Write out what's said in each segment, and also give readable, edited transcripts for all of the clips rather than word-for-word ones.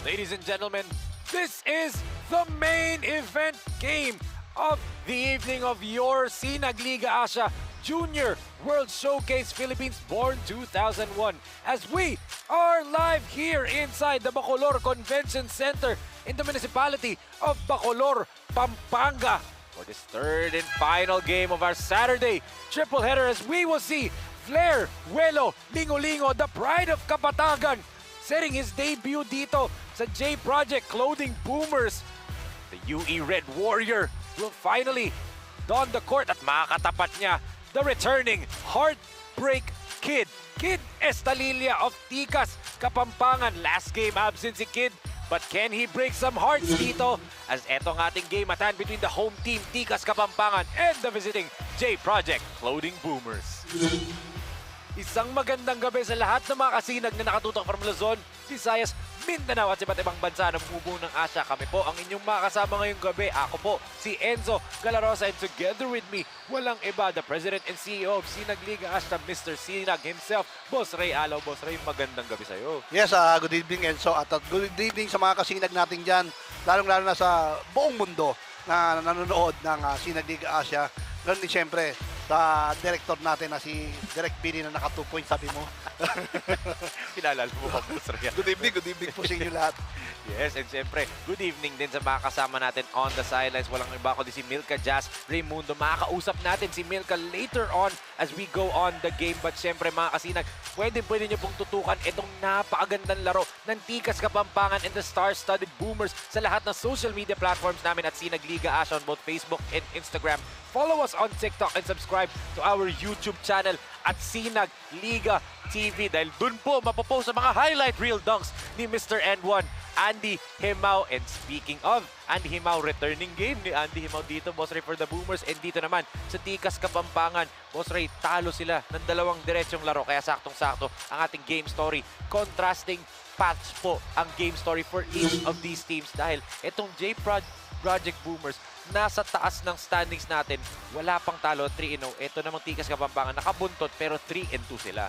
Ladies and gentlemen, this is the main event game of the evening of your Sinag Liga Asia Junior World Showcase Philippines Born 2001 as we are live here inside the Bacolor Convention Center in the municipality of Bacolor, Pampanga for this third and final game of our Saturday triple header as we will see Flair Welo Lingo-Lingo, the pride of Kapatagan, setting his debut dito sa J Project Clothing Boomers. The UE Red Warrior will finally don the court at makakatapat niya the returning Heartbreak Kid, Kid Estalilla of Tikas, Kapampangan. Last game absent si Kid, but can he break some hearts dito? As etong ating game at hand between the home team Tikas Kapampangan and the visiting J Project Clothing Boomers. Isang magandang gabi sa lahat ng mga kasinag na nakatutok from Luzon, Visayas, Mindanao at iba't ibang bansa na bumubuo ng Asia. Kami po ang inyong mga kasama ngayong gabi. Ako po, si Enzo Galarosa, and together with me, walang iba, the President and CEO of Sinag Liga Asia, Mr. Sinag himself, Boss Ray Alaw. Boss Ray, magandang gabi sa'yo. Yes, good evening Enzo at good evening sa mga kasinag natin dyan, lalong-lalo na sa buong mundo na nanonood ng Sinag Liga Asia. Ganun din siyempre sa director natin na si Direk Pini na naka 2 points, sabi mo. Pinalala mo ba, Boss Ray? Good evening po sa inyo lahat. Yes, and siyempre, good evening din sa mga kasama natin on the sidelines. Walang iba kundi si Milka Jazz Raimundo. Makakausap natin si Milka later on as we go on the game. But siyempre mga kasinag, pwede nyo pong tutukan itong napakagandang laro ng Tikas Kapampangan and the star-studded Boomers sa lahat ng social media platforms namin at Sinag Liga Asia on both Facebook and Instagram. Follow us on TikTok and subscribe to our YouTube channel at Sinag Liga TV dahil dun po mapopost sa mga highlight reel dunks ni Mr. N1 Andy Himao. And speaking of Andy Himao, returning game ni Andy Himao dito, Boss Ray, for the Boomers. And dito naman sa Tikas Kapampangan, Boss Ray, talo sila ng dalawang diretsong laro. Kaya saktong-sakto ang ating game story. Contrasting paths po ang game story for each of these teams dahil itong J Project Boomers nasa taas ng standings natin. Wala pang talo, 3-0. Ito namang Tikas Kapampangan, nakabuntot pero 3-2 sila.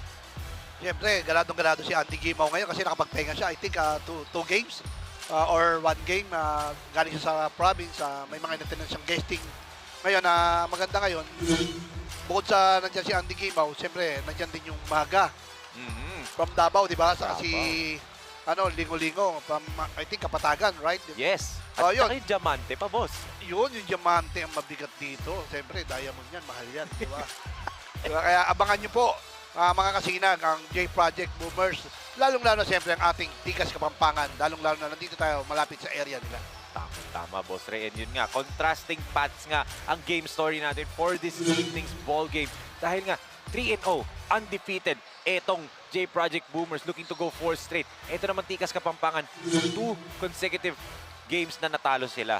Siyempre, galadong-galado si Andy Gimao ngayon kasi nakapagpahinga siya. I think 2 games or 1 game. Galing siya sa province. May mga inattendance siyang guesting. Ngayon, maganda ngayon. Bukod sa nandiyan si Andy Gimao, siyempre, nandiyan din yung Maga. From Davao, di ba? Sa si Lingo-Lingo. From, I think, Kapatagan, right? Yes. At saka yung Diamante pa, boss. Yun, yung Diamante ang mabigat dito. Siyempre, diamond yan, mahal yan, di ba? Diba? Kaya abangan nyo po, mga kasinag, ang J Project Boomers. Lalong-lalo siyempre ang ating Tikas Kapampangan. Lalong-lalo na nandito tayo malapit sa area nila. Tama, Boss Ray. And yun nga, contrasting paths nga ang game story natin for this evening's ball game. Dahil nga, 3-0, undefeated, etong J Project Boomers looking to go 4 straight. Ito naman Tikas Kapampangan, 2 consecutive games na natalo sila.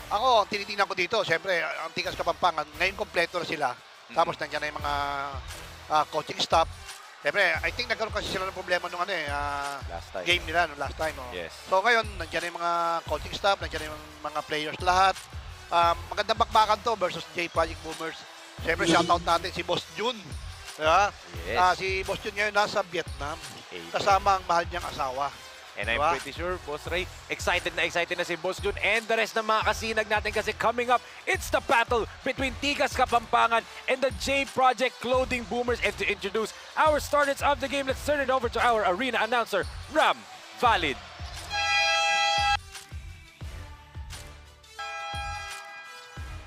Ako, tinitingnan ko dito, siyempre, ang Tikas Kapampangan, ngayon kompleto na sila. Tapos nandiyan na yung mga coaching staff. Siyempre, I think nagkaroon kasi sila ng problema nung game nila nung last time. Oh. Yes. So ngayon, nandiyan na yung mga coaching staff, nandiyan na yung mga players lahat. Magandang bakbakan to versus J Project Boomers. Siyempre, shoutout natin si Boss Jun. Diba? Yes. Si Boss Jun ngayon nasa Vietnam. Kasama ang mahal niyang asawa. And I'm pretty sure, Boss Ray, excited na si Boss Jun and the rest ng mga kasinag natin kasi coming up, it's the battle between Tikas Kapampangan and the J Project Clothing Boomers. And to introduce our starters of the game, let's turn it over to our arena announcer, Ram Valid.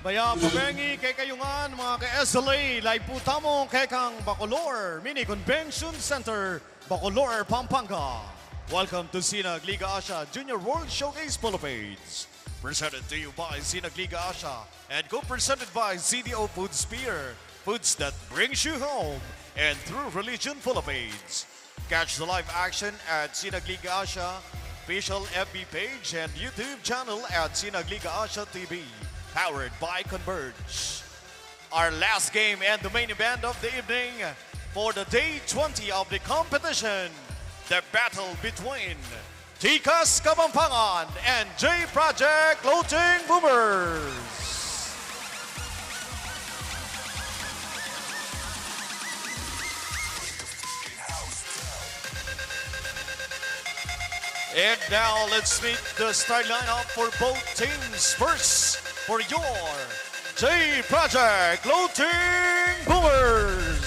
Maya pabengi kay kayungan mga ka-SLA, live po tamong kay kang Bacolor Mini Convention Center, Bacolor, Pampanga. Welcome to Sinag Liga Asia Junior World Showcase Philippines. Presented to you by Sinag Liga Asia and co-presented by ZDO Food Spear. Foods that brings you home and through Religion Philippines. Catch the live action at Sinag Liga Asia, official FB page and YouTube channel at Sinag Liga Asia TV, powered by Converge. Our last game and the main event of the evening for the day 20 of the competition, the battle between Tikas Kapampangan and J Project Floating Boomers. And now let's meet the start lineup for both teams. First, for your J Project Floating Boomers.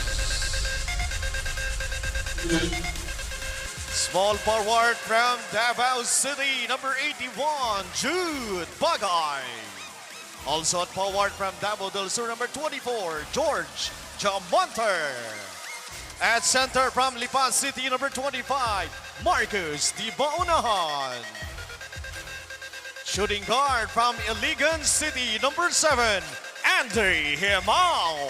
Small forward from Davao City, number 81, Jude Bagay. Also at forward from Davao del Sur, number 24, George Jamonter. At center from Lipa City, number 25, Marcus Di Baunahan. Shooting guard from Iligan City, number 7, Andy Hemao.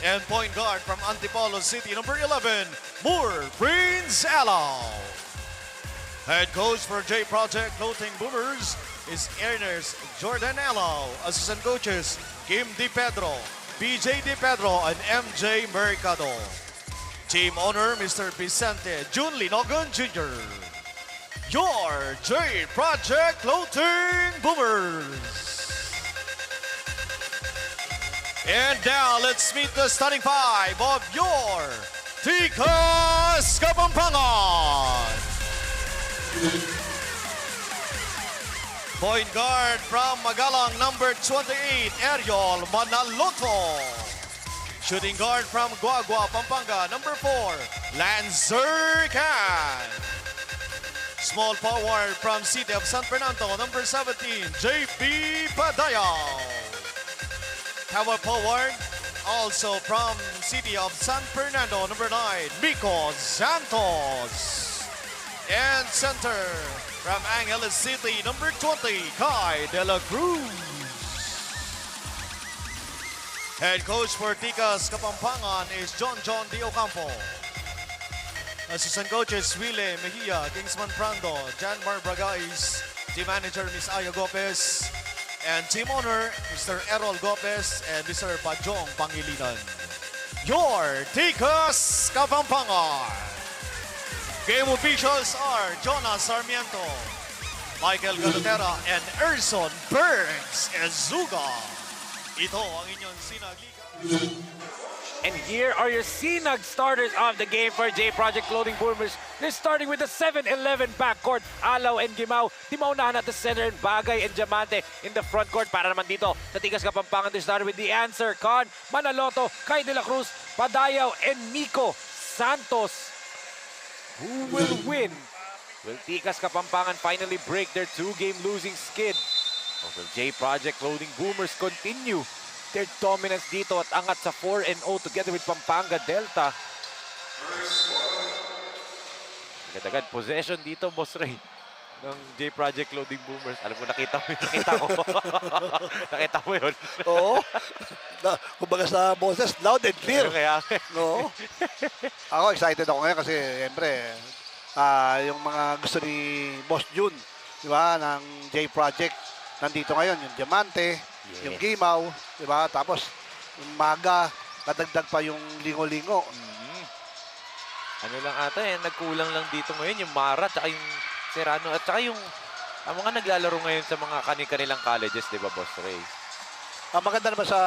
And point guard from Antipolo City, number 11, Moore Prince Alao. Head coach for J Project Floating Boomers is Ernest Jordan Alao. Assistant coaches, Kim Di Pedro, BJ Di Pedro, and MJ Mercado. Team owner, Mr. Vicente Jun Linogon Jr. Your J Project Floating Boomers. And now let's meet the starting five of your Tikas Kapampangan. Point guard from Magalang, number 28, Ariel Manaloto. Shooting guard from Guagua, Pampanga, number 4, Lancer Can. Small forward from City of San Fernando, number 17, JP Padayao. Power forward, also from City of San Fernando, number 9, Miko Santos. And center from Angeles City, number 20, Kai De La Cruz. Head coach for Tikas Kapampangan is John D. Ocampo. Assistant coaches, Wille Mejia, Kingsman Prando, Janmar Bragais, team manager, Ms. Aya Gopez, and team owner, Mr. Errol Gopez and Mr. Bajong Pangilinan. Your Tikas Kapampangan. Game officials are Jonas Sarmiento, Michael Galutera, and Erson Burns Ezuga. Ito ang inyong Sinag Liga. And here are your Sinag starters of the game for J Project Floating Boomers. They're starting with the 7-11 backcourt. Alaw and Gimao. Timaunahan at the center and Bagay and Diamante in the front court. Para naman dito sa Tikas Kapampangan, they started with the answer. Con, Manaloto, Kai De La Cruz, Padayaw, and Miko Santos. Who will win? Will Tikas Kapampangan finally break their 2-game losing skid? Or will J Project Floating Boomers continue their dominance dito at angat sa 4-0 together with Pampanga Delta? Agad-agad possession dito, Boss Ray, ng J Project Floating Boomers. Alam mo, nakita ko. Nakita mo yun. Oo. Kumbaga sa boses, loud and clear. Kaya, Oo. Ako, excited ako ngayon kasi, siyempre, yung mga gusto ni Boss Jun, di ba, ng J Project, nandito ngayon, yung Diamante, yung Gimaw, di ba? Tapos, yung Maga, nadagdag pa yung Lingo-Lingo. ano lang ata nagkulang lang dito ngayon, yung Mara, tsaka yung Serrano, at tsaka yung mga naglalaro ngayon sa mga kanilang colleges, di ba, Boss Ray? Ang maganda naman sa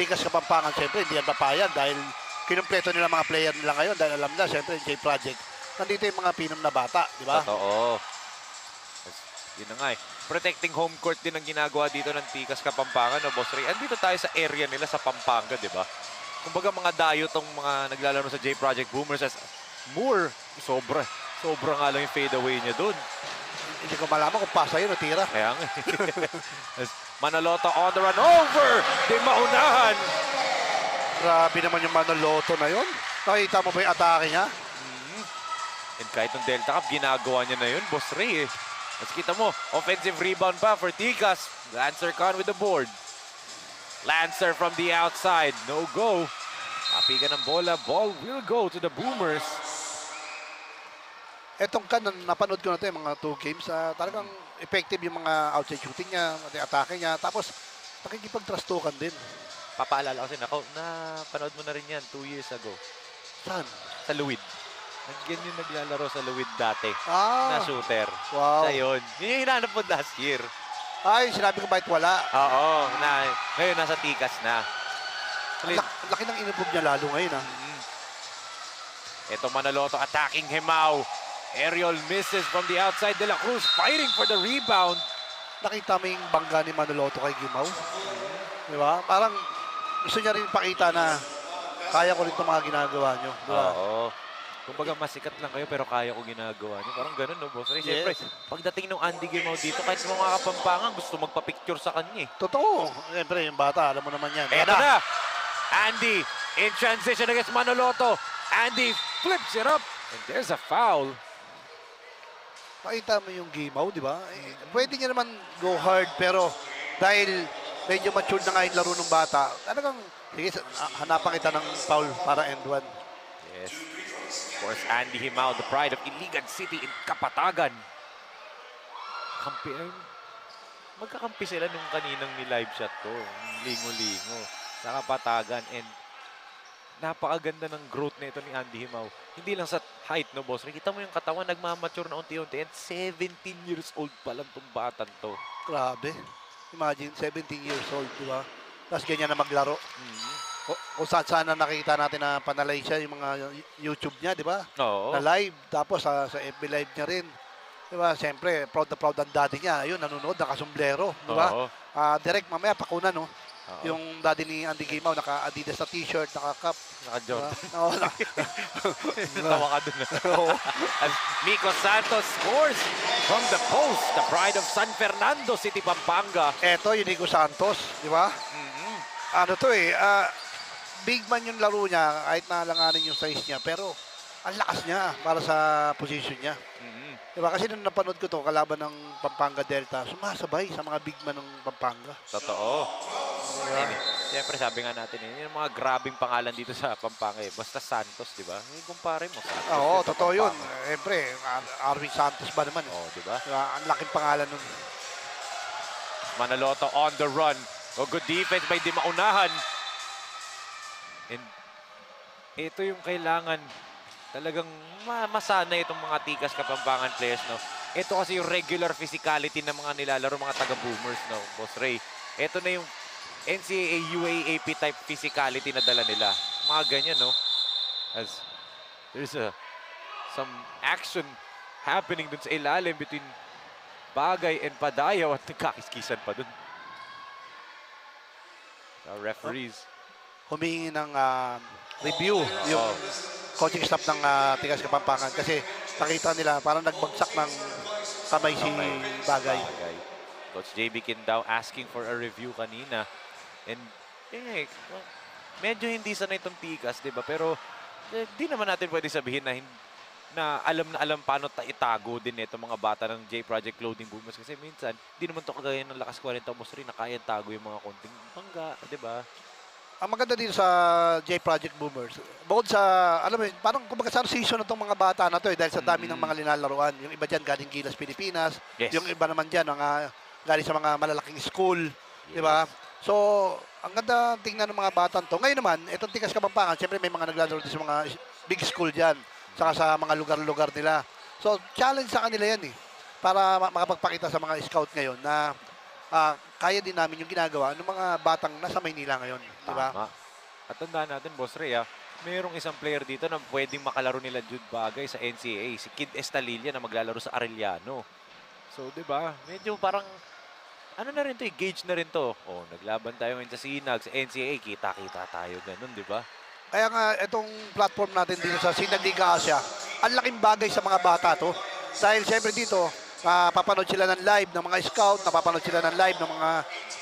Tikas Kapampangan, siyempre, hindi yan papayag dahil kinumpleto nila mga player nila ngayon dahil alam na, siyempre, J Project, nandito yung mga pinom na bata, di ba? Totoo. Yun na nga protecting home court din ang ginagawa dito ng Tikas Kapampangan, no, Boss Ray? Andito tayo sa area nila sa Pampanga, di ba? Kumbaga mga dayo tong mga naglalaro sa J Project Boomers as Moore, sobra nga lang yung fadeaway niya doon. Hindi ko malaman kung pasa yun o tira. Kaya nga. Manaloto on the run over! Di maunahan! Grabe naman yung Manaloto na yun. Nakita mo ba yung atake niya? And kahit ng Delta Cup, ginagawa niya na yun, Boss Ray eh. Mas kita mo, offensive rebound pa for Tikas. Lancer Khan with the board. Lancer from the outside, no go. Kapi ka ng bola, ball will go to the Boomers. Etong kan, napanood ko na ito, yung mga 2 games, talagang effective yung mga outside shooting niya, atake niya, tapos nakikipag-trastukan din. Papaalala ko kasi, napanood mo na rin yan 2 years ago. Saan? Sa Luwid. Yan yung naglalaro sa Luwid dati. Ah, Na shooter. wow. Siya yun. Yun yung hinanap mo last year. Ay, sinabi ko bakit wala. Oo. Ngayon nasa Tikas na. Laki ng inubog niya lalo ngayon, Ito Manaloto attacking Himao. Aerial misses from the outside. De La Cruz fighting for the rebound. Nakita mo yung bangga ni Manaloto kay Gimaw? Di ba? Parang gusto niya rin pakita na kaya ko rin itong mga ginagawa niyo. Di ba? Oo. Kumbaga masikat lang kayo pero kaya ko ginagawa niyo. Parang ganun, no, Boss Ray? Yes. Siyempre, pagdating ng Andy Gimao dito, kahit sa mga kapampangan, gusto magpa-picture sa kanya eh. Totoo. Siyempre, yung bata, alam mo naman yan. Eto na! Andy in transition against Manaloto. Andy flips it up. And there's a foul. Pakita mo yung Gimaw, di ba? Pwede niya naman go hard, pero dahil medyo mature na nga yung laro ng bata, talagang, sige, hanapan kita ng foul para end one. Yes. Of course, Andy Himao, the pride of Iligan City in Kapatagan. Magkakampi sila nung kaninang ni-live shot ko. Lingo-lingo. Sa Kapatagan. And napakaganda ng growth na ito ni Andy Himao. Hindi lang sa height, no, Boss Ray? Kita mo yung katawan, nagmamature na unti-unti. And 17 years old pa lang itong batang to. Grabe. Imagine, 17 years old, di ba? Tapos ganyan na maglaro. Kung saan na nakita natin na panalay siya, yung mga YouTube niya, di ba? Oo. Na live. Tapos sa FB live niya rin. Di ba? Siyempre, proud na proud ang daddy niya. Ayun, nanonood, nakasomblero. Di ba? Oo. Direct, mamaya pakuna, no? Oo. Yung daddy ni Andy Gimao, naka-Adidas na t-shirt, naka-cup. Naka-Jordan. Oo, Tawa ka dun. oo. As Nico Santos scores from the post. The pride of San Fernando City, Pampanga. Eto, yung Nico Santos, di ba? Ano to big man yung laro niya, kahit nalanganin yung size niya, pero ang lakas niya para sa position niya. Diba? Kasi nung napanood ko to, kalaban ng Pampanga Delta, sumasabay sa mga big man ng Pampanga. Totoo. Siyempre, sabi nga natin, yun yung mga grabing pangalan dito sa Pampanga. Basta Santos, di ba? Kumpare mo, Santos. Oo, sa totoo yun. Pampanga. Siyempre, Arvin Santos ba naman? Oo, di ba? Diba? Ang laking pangalan nun. Manaloto on the run. O good defense by Di Maunahan. And ito yung kailangan talagang masanay itong mga Tikas Kapampangan players, no? Ito kasi yung regular physicality ng mga nilalaro, mga taga-Boomers, no, Boss Ray. Ito na yung NCAA UAAP type physicality na dala nila. Mga ganyan, no? As there's some action happening dun sa ilalim between Bagay and Padayaw at nagkakiskisan pa dun. The referees. Humingi ng review yung coaching staff ng Tigas Kapampangan kasi nakita nila parang nagbagsak ng kamay si Bagay. Coach JB Kindao asking for a review kanina. And medyo hindi sanay itong Tikas, di ba? Pero di naman natin pwede sabihin na alam paano itago din itong mga bata ng J Project Clothing Boomers. Kasi minsan, di naman to kagaya ng lakas 40 Boss Ray na kaya tago yung mga konting bangga, di ba? Ang maganda dito sa J Project Boomers, bukod sa, alam mo, parang kumbaga sa season na itong mga bata na to dahil sa dami ng mga linalaruan. Yung iba dyan galing Gilas, Pilipinas. Yes. Yung iba naman dyan, mga galing sa mga malalaking school. Di ba? So, ang ganda tingnan ng mga bata to. Ngayon naman, itong Tigas Kapampangan, siyempre may mga naglalaro din sa mga big school dyan. Saka sa mga lugar-lugar nila. So, challenge sa kanila yan para makapagpakita sa mga scout ngayon na kaya din namin yung ginagawa ng mga batang nasa Maynila ngayon, di ba? Tama. At tandaan natin, Boss Ray, mayroong isang player dito na pwedeng makalaro nila Jude Bagay sa NCAA, si Kid Estalilla na maglalaro sa Arellano. So, di ba? Medyo parang, ano na rin to, gauge na rin to. Oh, naglaban tayo ngayon sa Sinag, sa NCAA, kita-kita tayo, ganun, di ba? Kaya nga, itong platform natin dito sa Sinag Liga Asia, ang laking bagay sa mga bata to. Dahil siyempre dito, papanood sila ng live ng mga scout, napapanood sila ng live ng mga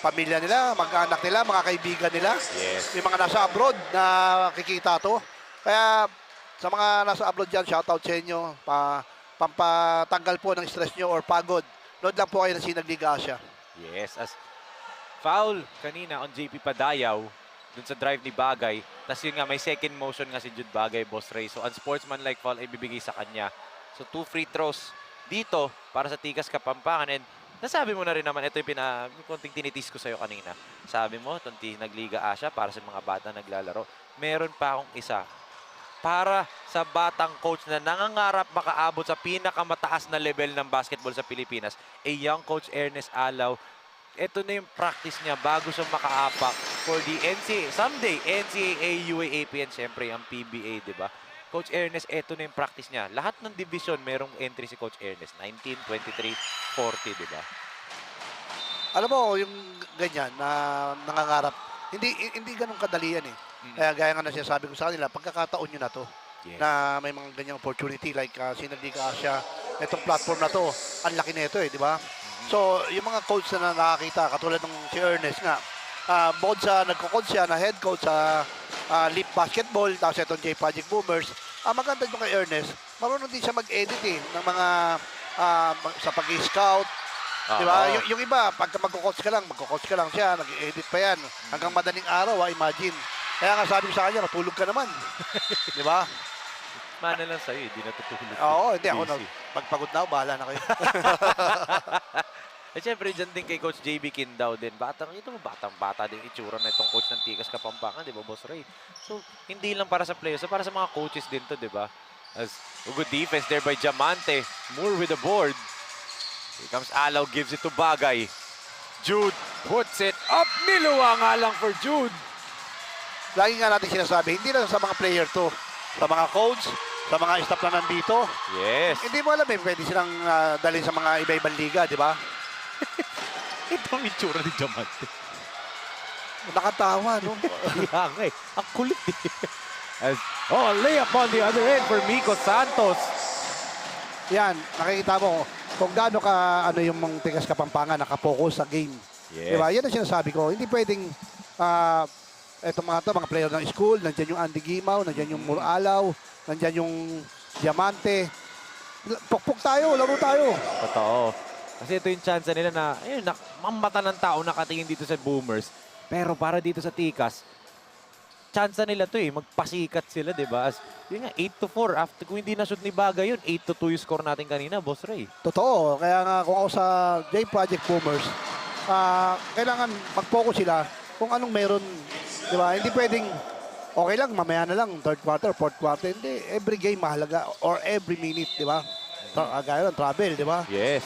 pamilya nila, mag-anak nila, mga kaibigan nila. Yes. Yung mga nasa abroad na kikita to. Kaya Sa mga nasa abroad dyan, shoutout sa inyo. Pampatanggal po ng stress nyo or pagod. Nood lang po kayo ng Sinag Liga Asia. Yes, as foul kanina on JP Padayaw dun sa drive ni Bagay. Tapos yun nga, may second motion nga si Jude Bagay, Boss Ray. So, unsportsmanlike foul ay bibigay sa kanya. So, 2 free throws dito para sa Tikas Kapampangan. And nasabi mo na rin naman, ito yung konting tinitis ko sa'yo kanina. Sabi mo, itong Nagliga Asia para sa mga bata naglalaro. Meron pa akong isa para sa batang coach na nangangarap makaabot sa pinakamataas na level ng basketball sa Pilipinas, a young coach Ernest Alaw. Ito na yung practice niya bago siya makaapak for the someday, NCAA, UAAP, and syempre ang PBA, di ba? Coach Ernest, ito na yung practice niya. Lahat ng division, merong entry si Coach Ernest. 19, 23, 40, di ba? Alam mo, yung ganyan na nangangarap, hindi ganun kadalian eh. Kaya gaya nga na sinasabi ko sa kanila, pagkakataon nyo na to. Yes. Na may mga ganyang opportunity like Sinag Liga Asia, itong platform na to, ang laki na ito eh, di ba? So, yung mga coach na nakakita, katulad ng si Ernest nga, bukod sa nagko-coach siya na head coach sa Leap Basketball, tapos itong J Project Boomers, maganda doon kay Ernest, marunong din siya mag-edit eh, ng mga sa pag-scout, di ba? Yung iba, pagka magko-coach ka lang siya, nag-edit pa yan, hanggang madaling araw, imagine. Kaya nga sabi ko sa kanya, matulog ka naman. Di ba? Mana lang sa'yo, hindi natutulog. Oo, hindi ako. Pagpagod na ako, bahala na kayo. At syempre, dyan din kay Coach JB Kindaw din. Batang-bata din itsura na itong coach ng Tikas Kapampangan, di ba, Boss Ray? So, hindi lang para sa players, para sa mga coaches din to, di ba? As good defense there by Diamante. Moore with the board. Here comes Alaw, gives it to Bagay. Jude puts it up. Niluwa nga lang for Jude. Lagi nga natin sinasabi, hindi lang sa mga player to, sa mga coach, sa mga staff na nandito. Yes. Hindi mo alam eh, pwede silang dalhin sa mga iba-ibang liga, di ba? Ito ang itsura ni Diamante. Nakatawa, no? Kaya nga eh. Ang kulit eh. Layup on the other end for Miko Santos. Yan, nakikita mo kung gaano ka, yung mga Tikas Kapampangan, nakapokus sa game. Yes. Di ba? Yan ang sinasabi ko. Hindi pwedeng, etong mga player ng school, nandyan yung Andy Gimaw, nandyan yung Moore Alaw, nandyan yung Diamante. Pukpuk tayo, laro tayo. Totoo. Kasi ito yung chance nila na, ayun, mamata ng tao nakatingin dito sa Boomers. Pero para dito sa Tikas, chance nila to eh, magpasikat sila, di ba? Yun nga, 8-4. After, kung hindi na-shoot ni Bagay yun, 8-2 yung score natin kanina, Boss Ray. Totoo. Kaya nga, kung ako sa J Project Boomers, kailangan mag-focus sila kung anong meron. Di ba? Hindi pwedeng, okay lang, mamaya na lang, third quarter, fourth quarter. Hindi, every game mahalaga or every minute, di ba? Gaya ng travel, di ba? Yes.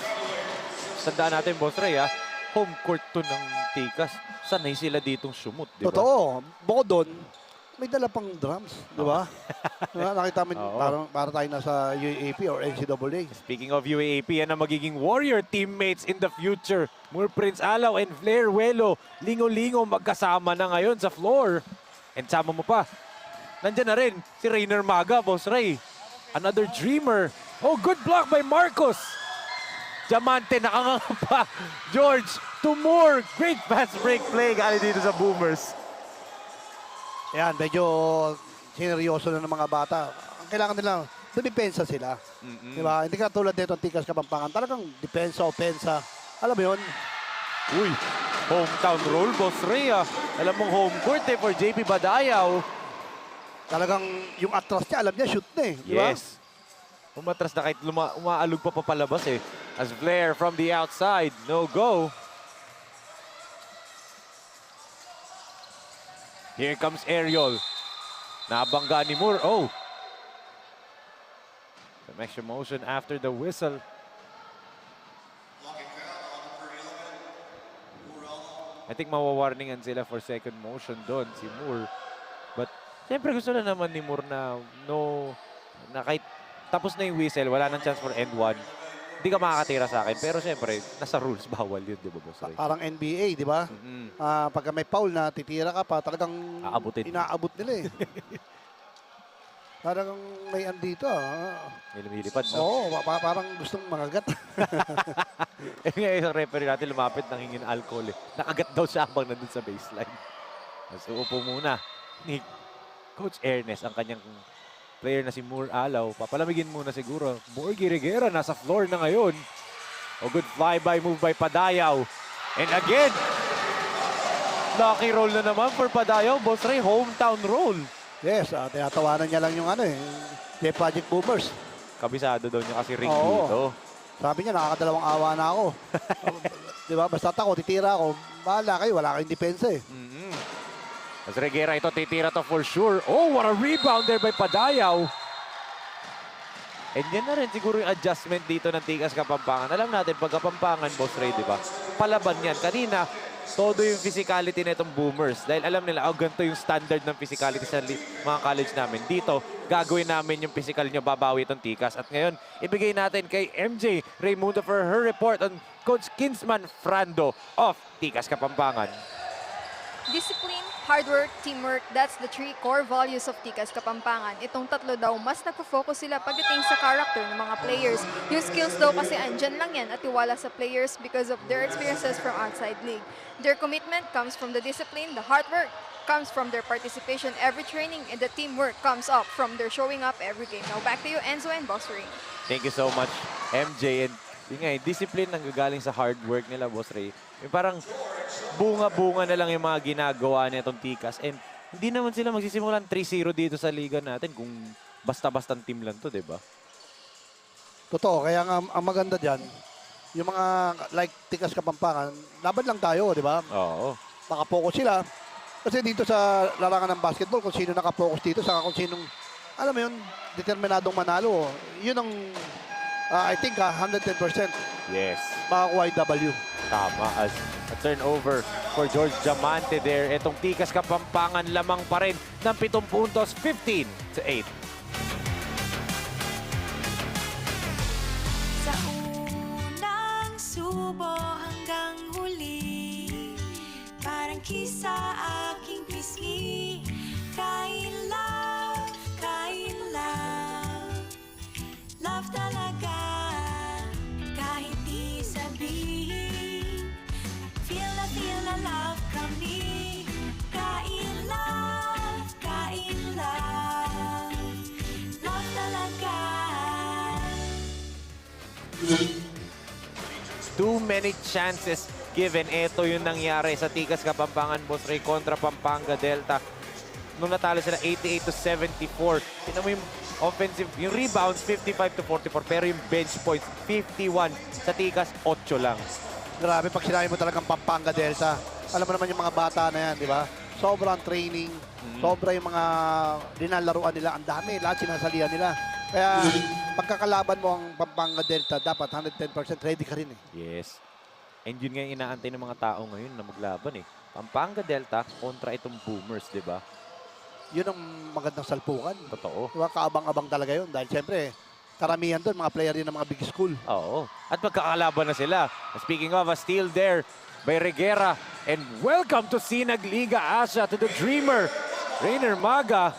Tandaan natin, Boss Ray, home court to ng Tikas. Sanay sila ditong sumut, di ba? Totoo. Bukod doon, may dala pang drums, di ba? Nakita mo, para tayo nasa UAAP or NCAA. Speaking of UAAP, yan ang magiging Warrior teammates in the future. Moore Prince Alaw and Flair Welo. Lingo-lingo magkasama na ngayon sa floor. And sama mo pa, nandyan na rin si Rainer Maga, Boss Ray. Another dreamer. Oh, good block by Marcos. Diamante, nakanganga George to Moore. Great fast break play galing dito sa Boomers. Yan, medyo sineryoso na ng mga bata. Ang kailangan nila, dumipensa sila. Di ba? Hindi ka tulad dito ang Tikas Kapampangan. Talagang depensa, opensa. Alam mo yun? Uy, hometown roll, Boss Ray. Alam mong home court for JP Badayaw. Talagang yung atras niya, alam niya, shoot na eh. Di ba? Yes. Umatras na kahit umaalog pa papalabas eh. As Flair from the outside, no go. Here comes Ariel. Nabangga ni Moore. Oh. Some extra motion after the whistle. I think mawawarningan sila for second motion doon si Moore. But siyempre gusto na naman ni Moore na na kahit tapos na yung whistle, wala nang chance for end one. Hindi ka makakatira sa akin. Pero siyempre, nasa rules, bawal yun, di ba, Boss Ray? Parang NBA, di ba? Pagka may foul na, titira ka pa, talagang inaabot nila eh. Parang may andito. May lumilipad, no? Oo, parang gustong mangagat. Eh ngayon, isang referee natin lumapit nang hingin alcohol eh. Nakagat daw siya habang nandun sa baseline. So, upo muna ni Coach Ernest ang kanyang player na si Moore Alaw. Papalamigin muna siguro. Borgie Reguera nasa floor na ngayon. O good fly-by move by Padayaw. And again, lucky roll na naman for Padayaw. Boss Ray, hometown roll. Yes, tinatawanan niya lang yung J Project Boomers. Kabisado daw niya kasi ring Oo. dito. Sabi niya, nakakadalawang awa na ako. Di ba? Basta ako, titira ako. Bahala kayo, wala kayong depensa eh. As Reguera ito, titira to for sure. Oh, what a rebound there by Padayaw. And yan na rin siguro yung adjustment dito ng Tikas Kapampangan. Alam natin, pag Kapampangan, Boss Ray, di ba? Palaban yan. Kanina, todo yung physicality na itong Boomers. Dahil alam nila, ganito yung standard ng physicality sa mga college namin. Dito, gagawin namin yung physical nyo, babawi itong Tikas. At ngayon, ibigay natin kay MJ Raimundo for her report on Coach Kinsman Frando of Tikas Kapampangan. Discipline, hard work, teamwork, that's the three core values of Tikas Kapampangan. Itong tatlo daw, mas nagpo-focus sila pagdating sa character ng mga players. Yung skills daw kasi andyan lang yan at tiwala sa players because of their experiences from outside league. Their commitment comes from the discipline, the hard work comes from their participation every training, and the teamwork comes up from their showing up every game. Now back to you, Enzo and Boss Ray. Thank you so much, MJ. And yun nga, discipline ang gagaling sa hard work nila, Boss Ray. Yung parang bunga-bunga na lang yung mga ginagawa nitong Tikas. And hindi naman sila magsisimulan 3-0 dito sa liga natin kung basta-bastang team lang to, di ba? Totoo, kaya nga ang maganda dyan, yung mga like Tikas Kapampangan, laban lang tayo, di ba? Oo. Nakapokus sila. Kasi dito sa larangan ng basketball, kung sino nakapokus dito, saka kung sinong, alam mo yun, determinadong manalo, yun ang, I think, 110% Yes. makakuha yung W. Tama, as a turnover for George Diamante there. Itong Tikas Kapampangan lamang pa rin ng 7 puntos, 15-8. Sa unang subo hanggang huli, parang kisa aking pisngi. Kain love, love talaga. Kahit di sabihin, feel na love kami. Kain love, love talaga. Too many chances given. Ito yung nangyari sa Tikas Kapampangan, Boss Ray, kontra Pampanga Delta. Nung natalo sila 88-74. Tingnan mo yung offensive, yung rebounds 55-44, pero yung bench points 51. Sa Tikas, 8 lang. Grabe, pag sinabi mo talagang Pampanga Delta, alam mo naman yung mga bata na yan, di ba? Sobrang training, sobra yung mga dinalaruan nila, ang dami, lahat sinasalihan nila. Kaya pagkakalaban mo ang Pampanga Delta, dapat 110% ready ka rin eh. Yes. And yun nga yung inaantay ng mga tao ngayon na maglaban eh. Pampanga Delta kontra itong Boomers, di ba? Yun ang magandang salpukan. Totoo. Diba? Kaabang-abang talaga yun. Dahil siyempre, karamihan doon, mga player din ng mga big school. Oo. At magkakalaban na sila. Speaking of, a steal there by Reguera. And welcome to Sinag Liga Asia, to the Dreamer, Rainer Maga.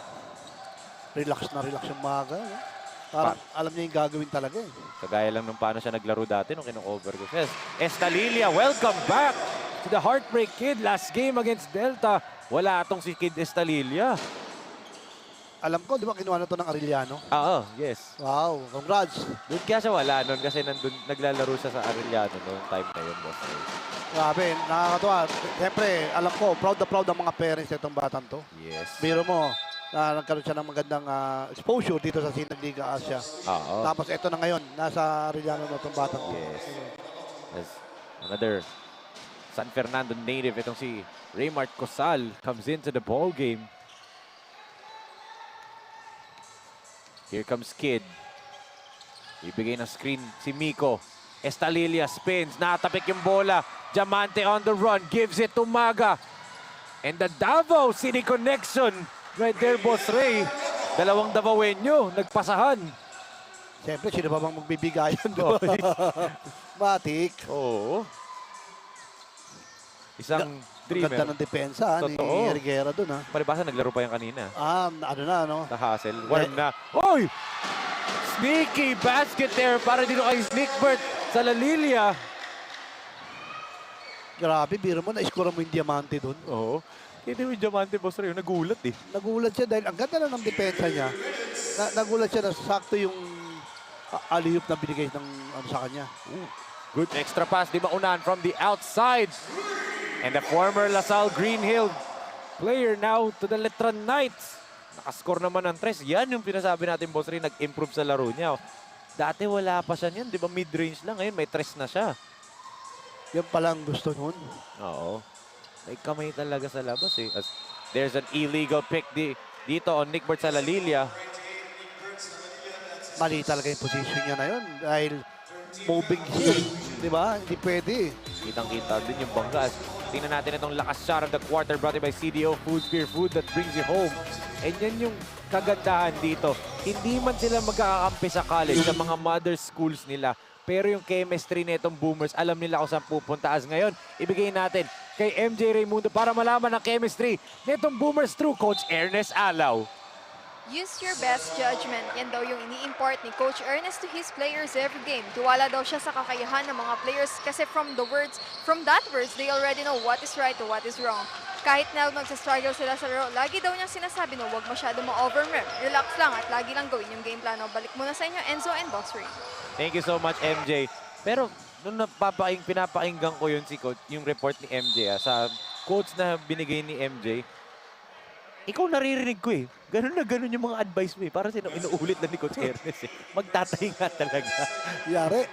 Relax na relax yung Maga. Parang alam niya yung gagawin talaga eh. Kagaya lang nung paano siya naglaro dati nung kino-cover ko siya. Estalilia, welcome back to the Heartbreak Kid. Last game against Delta. Wala atong si Kid Estalilia. Alam ko, di ba kinuha na to ng Arellano? Oo, yes. Wow, congrats. Doon kaya siya wala nun kasi nandun, naglalaro siya sa Arellano noong time na yun, boss. Grabe, nakakatuwa. Siyempre, alam ko, proud na proud ang mga parents itong batang to. Yes. Biro mo, na nagkaroon siya ng magandang exposure dito sa Sinag Liga Asia. Oo. Tapos ito na ngayon, nasa Arellano na itong batang to. Yes. As another San Fernando native, itong si Raymart Cosal comes into the ball game. Here comes Kid. Ibigay ng screen si Miko. Estalilia spins, natapik yung bola. Diamante on the run, gives it to Maga. And the Davao City connection right there, Boss Ray. Dalawang Davaoenyo, nagpasahan. Siyempre, sino ba bang magbibigayan doon? Matik. Oo. Isang Ganda dreamer. ng depensa ni Totoo. Reguera doon. Palibasa, naglaro pa yan kanina. Ano na, no? Na-hustle. Warm na. Oy! Sneaky basket there para dito kay Sneakbert sa La Lilia. Grabe, biro mo, na-score mo yung diamante doon. Oo. Hindi mo Diamante Boss Ray, nagulat eh. Nagulat siya dahil ang ganda na ng depensa niya. Nagulat siya na sakto yung alley-oop na binigay ng sa kanya. Good extra pass, di maunahan from the outside. And the former LaSalle Green Hill player now to the Letran Knights. Nakascore naman ng tres. Yan yung pinasabi natin, Boss Ray, nag-improve sa laro niya. Dati wala pa siya niyan, di ba mid-range lang. Ngayon may tres na siya. Yan palang gusto nun. Oo. May kamay talaga sa labas eh. As there's an illegal pick dito on Nick Bert Salalilia. Mali talaga yung position niya na yun dahil moving siya. Di ba? Hindi pwede. Kitang-kita din yung banggas. Tingnan natin itong lakas shot of the quarter brought to you by CDO Food, Spear Food that brings you home. And yan yung kagandahan dito. Hindi man sila magkakakampi sa college, sa mga mother schools nila. Pero yung chemistry nitong Boomers, alam nila kung saan pupunta. As ngayon, ibigay natin kay MJ Raimundo para malaman ang chemistry nitong Boomers through Coach Ernest Alaw. Use your best judgment. Yan daw yung ini-import ni Coach Ernest to his players every game. Tiwala daw siya sa kakayahan ng mga players kasi from that words, they already know what is right or what is wrong. Kahit na magsa-struggle sila sa laro, lagi daw niyang sinasabi na huwag masyado ma-overwhelm. Relax lang at lagi lang gawin yung game plano. Balik muna sa inyo, Enzo and Boss Ray. Thank you so much, MJ. Pero nung pinapakinggan ko yun si Coach, yung report ni MJ sa quotes na binigay ni MJ, ikaw naririnig ko eh. Ganun na ganun yung mga advice mo eh. Parang inuulit na ni Coach Ernest eh. Magtatay nga talaga. Yari.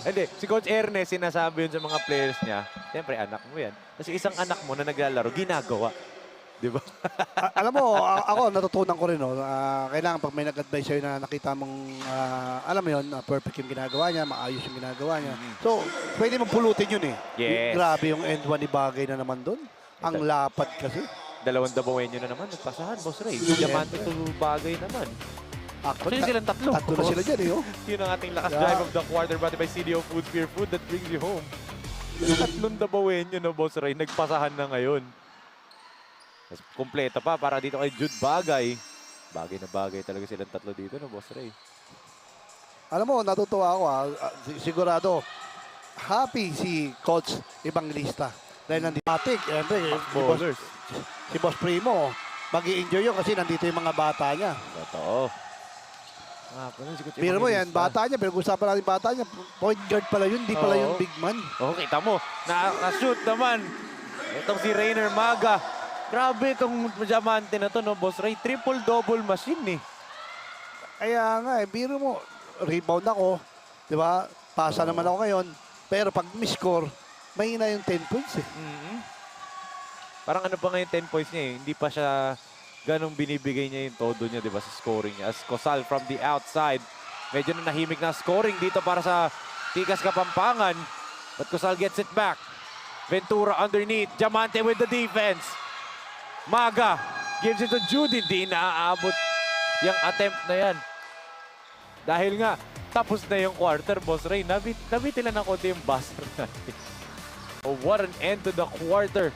Hindi, si Coach Ernest sinasabi yun sa mga players niya, siyempre anak mo yan. Kasi isang anak mo na naglalaro, ginagawa. Di ba? Alam mo, ako natutunan ko rin. No, kailangan pag may nag-advise sa'yo na nakita mong, alam mo yun, perfect yung ginagawa niya, maayos yung ginagawa niya. So, pwede mong pulutin yun eh. Yes. Grabe yung end one ni Bagay na naman doon. Ang lapad kasi. Dalawang dabawenyo na naman, nagpasahan, Boss Ray. Diamante to Bagay naman. Actually, silang tatlo. Tatlo na sila dyan eh. Oh. Yun ang ating lakas drive of the quarter brought by CDO Food, Spear Food that brings you home. Tatlong dabawenyo na, Boss Ray, nagpasahan na ngayon. Mas kumpleto pa para dito kay Jude Bagay. Bagay na bagay talaga silang tatlo dito, no, Boss Ray? Alam mo, natutuwa ako sigurado, happy si Coach Evangelista. Dahil nandito atik, Bowlers. si Boss Primo, mag-i-enjoy yun kasi nandito yung mga bata niya. Totoo. Si Coach Biro mo yan, Evangelista. bata niya, pero usapan natin bata niya, point guard pala yun, hindi pala Oo. yung big man. Oh, kita mo, nakashoot naman. Itong si Rainer Maga. Grabe itong diamante na to, no, Boss Ray. Triple-double machine, eh. Kaya nga, biro mo, rebound ako, di ba? Pasa naman ako ngayon, pero pag miss-score, mahina yung 10 points eh. Parang ano pa ngayon 10 points niya, eh. Hindi pa siya ganong binibigay niya yung todo niya, di ba, sa scoring niya. As Cosal from the outside, medyo na nahimik na scoring dito para sa Tikas Kapampangan. But Cosal gets it back. Ventura underneath. Diamante with the defense. Maga gives it to Jude. Hindi naaabot yung attempt na yan. Dahil nga, tapos na yung quarter, Boss Ray. Nabitilan ng konti yung buzzer natin. Oh, what an end to the quarter.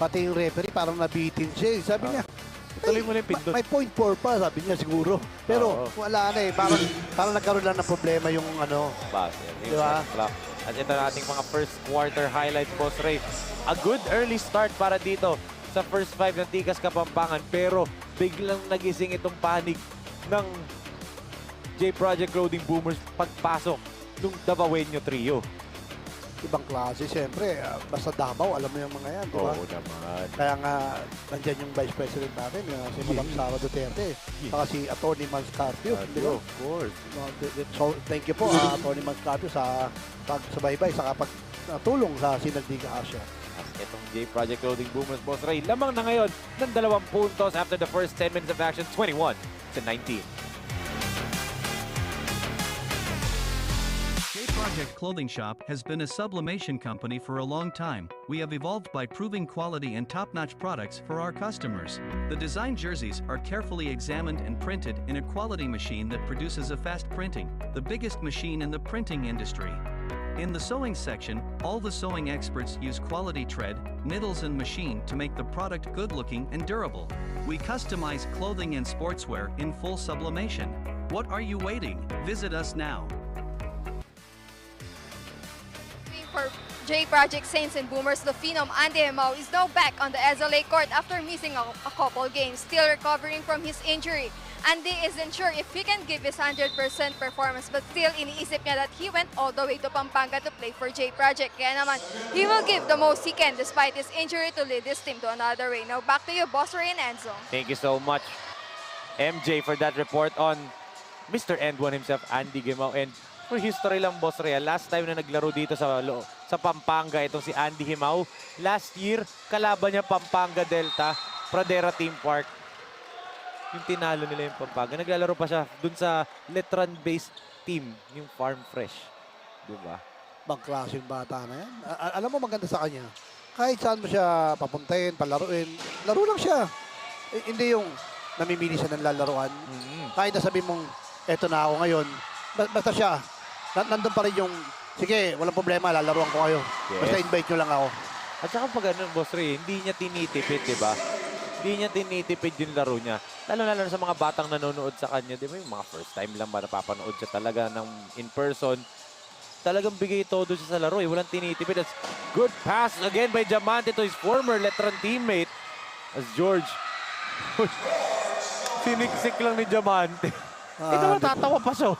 Pati yung referee parang nabitin siya eh. Sabi niya, Tuloy mo na yung pindot. may point 4 pa, sabi niya siguro. Pero wala na eh. Parang nagkaroon lang ng problema yung ano. Buzzer. Di ba? At ito na ating mga first quarter highlights, Boss Ray. A good early start para dito sa first 5 ng Tikas Kapampangan. Pero biglang nagising itong panig ng J-Project Loading Boomers pagpasok ng Davaoenyo trio. Ibang klase, siyempre. Basta Davao, alam mo yung mga yan, di ba? Oo naman. Kaya nga, nandyan yung Vice President natin, si Madam Sara Duterte. Saka si Atty. Manscarpio. di ba? Of course. So, thank you po, Atty. Manscarpio, sa pagsubaybay, sa pagtulong sa Sinagdiga Asia. As itong J-Project Loading Boomers, Boss Ray, lamang na ngayon ng 2 puntos after the first 10 minutes of action, 21-19. J-Project Clothing Shop has been a sublimation company for a long time. We have evolved by proving quality and top-notch products for our customers. The design jerseys are carefully examined and printed in a quality machine that produces a fast printing, the biggest machine in the printing industry. In the sewing section, all the sewing experts use quality thread, needles and machine to make the product good-looking and durable. We customize clothing and sportswear in full sublimation. What are you waiting? Visit us now. For J Project Saints and Boomers, the phenom Andy Himao is now back on the SLA court after missing a couple games, still recovering from his injury. Andy isn't sure if he can give his 100% performance, but still iniisip niya that he went all the way to Pampanga to play for J Project. Kaya naman, he will give the most he can despite his injury to lead his team to another way. Now back to you, Boss Ray and Enzo. Thank you so much, MJ, for that report on Mr. End1 himself, Andy Gimao. And for history lang, Boss Rea, last time na naglaro dito sa Pampanga, itong si Andy Himao, last year, kalaban niya Pampanga Delta, Pradera Team Park. Yung tinalo nila yung Pampanga. Naglalaro pa siya dun sa Letran-based team, yung Farm Fresh. Diba? Bang klaseng bata na yan. Alam mo, maganda sa kanya. Kahit saan mo siya papuntahin, palaruin, laro lang siya. Hindi yung namimili siya ng lalaruan. Kahit na sabihin mong, eto na ako ngayon, basta siya, nandun pa rin yung, sige, walang problema, lalaruan ko kayo. Yes. Basta invite nyo lang ako. At saka pag ganun, Boss Ray, hindi niya tinitipid, diba? Hindi niya tinitipid yung laro niya. Lalo sa mga batang nanonood sa kanya, di ba? Yung mga first time lang ba napapanood siya talaga ng in person. Talagang bigay todo siya sa laro. Walang tinitipid. That's good pass again by Diamante to his former Letran teammate. As George. Siniksik lang ni Diamante. Ito matatawa pa siya.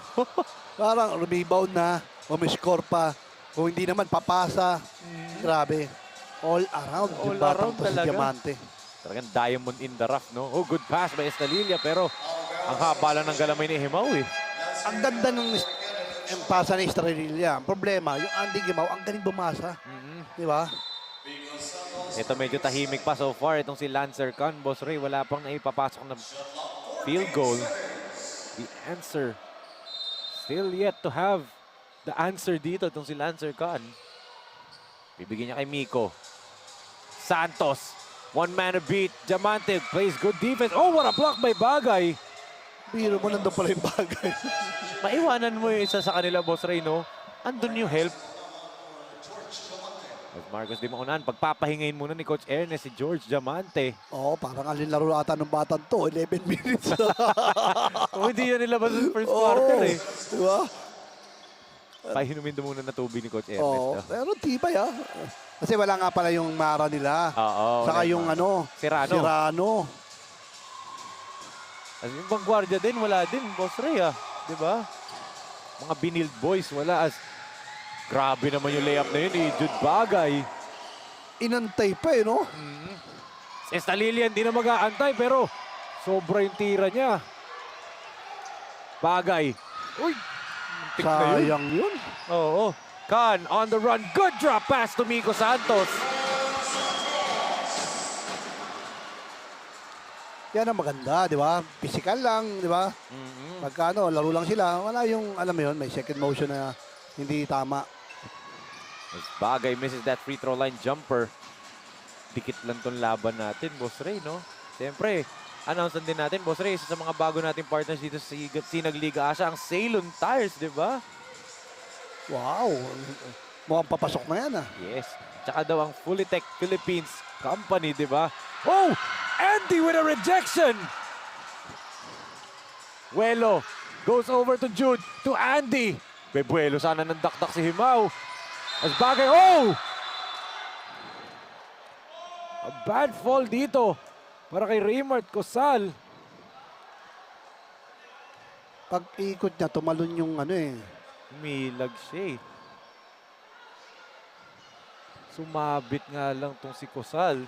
Parang rebound na, o may score pa. Kung hindi naman, papasa. Grabe. All around. All yung batang around to si talaga. Diamante. Talagang diamond in the rough, no? Oh, good pass by Estalilla. Pero ang haba lang ng galamay ni Himao, eh. Ang ganda ng pasa ni Estrella. Ang problema, yung Andy Gimao, ang galing bumasa. Di ba? Ito medyo tahimik pa so far. Itong si Lancer Khan, Boss Ray, wala pang naipapasok na field goal. The answer, still yet to have the answer dito. Itong si Lancer Khan. Bibigyan niya kay Miko. Santos, one man a beat. Diamante plays good defense. Oh, what a block by Bagay. Biro mo, nandun pala yung bagay. Maiwanan mo yung isa sa kanila, Boss Ray, no? Andun yung help. As Marcos Di Maunan, pagpapahingayin muna ni Coach Ernest si George Diamante. Oo, parang alin laro ata ng batang to. 11 minutes. Oh, hindi yan nilabas sa first quarter, eh. Di ba? Pahinumin muna na tubig ni Coach Ernest. Oo, pero tibay ah. Kasi wala nga pala yung Mara nila. Oo. Saka wala yung pa. ano, Serrano. As yung vanguardia din, wala din, Boss Ray, ah. Diba? Mga binild boys, wala. As grabe naman yung layup na yun, ni Jude Bagay. Inantay pa eh, no? Si Estalilla hindi na mag-aantay, pero sobra yung tira niya. Bagay. Uy! muntik na yun. Sayang yun. Oo. Khan on the run. Good drop pass to Miko Santos. Yan ang maganda, di ba? Physical lang, di ba? Pagka ano, laro lang sila, wala yung, alam mo yun, may second motion na hindi tama. As Bagay misses that free throw line jumper. Dikit lang tong laban natin, Boss Ray, no? Siyempre, announce din natin, Boss Ray, isa sa mga bago nating partners dito sa Sinag Liga Asia, ang Ceylon Tires, di ba? Wow. Mukhang papasok na yan, ah. Yes. Tsaka daw ang Fully Tech Philippines company, di ba? Oh! Andy with a rejection! Buelo goes over to Jude, to Andy. Buelo sana ng dakdak si Himao. As Bagay, oh! A bad fall dito para kay Raymart Cosal. Pag ikot niya, tumalon yung ano eh. Umilag siya eh. Sumabit nga lang tong si Cosal.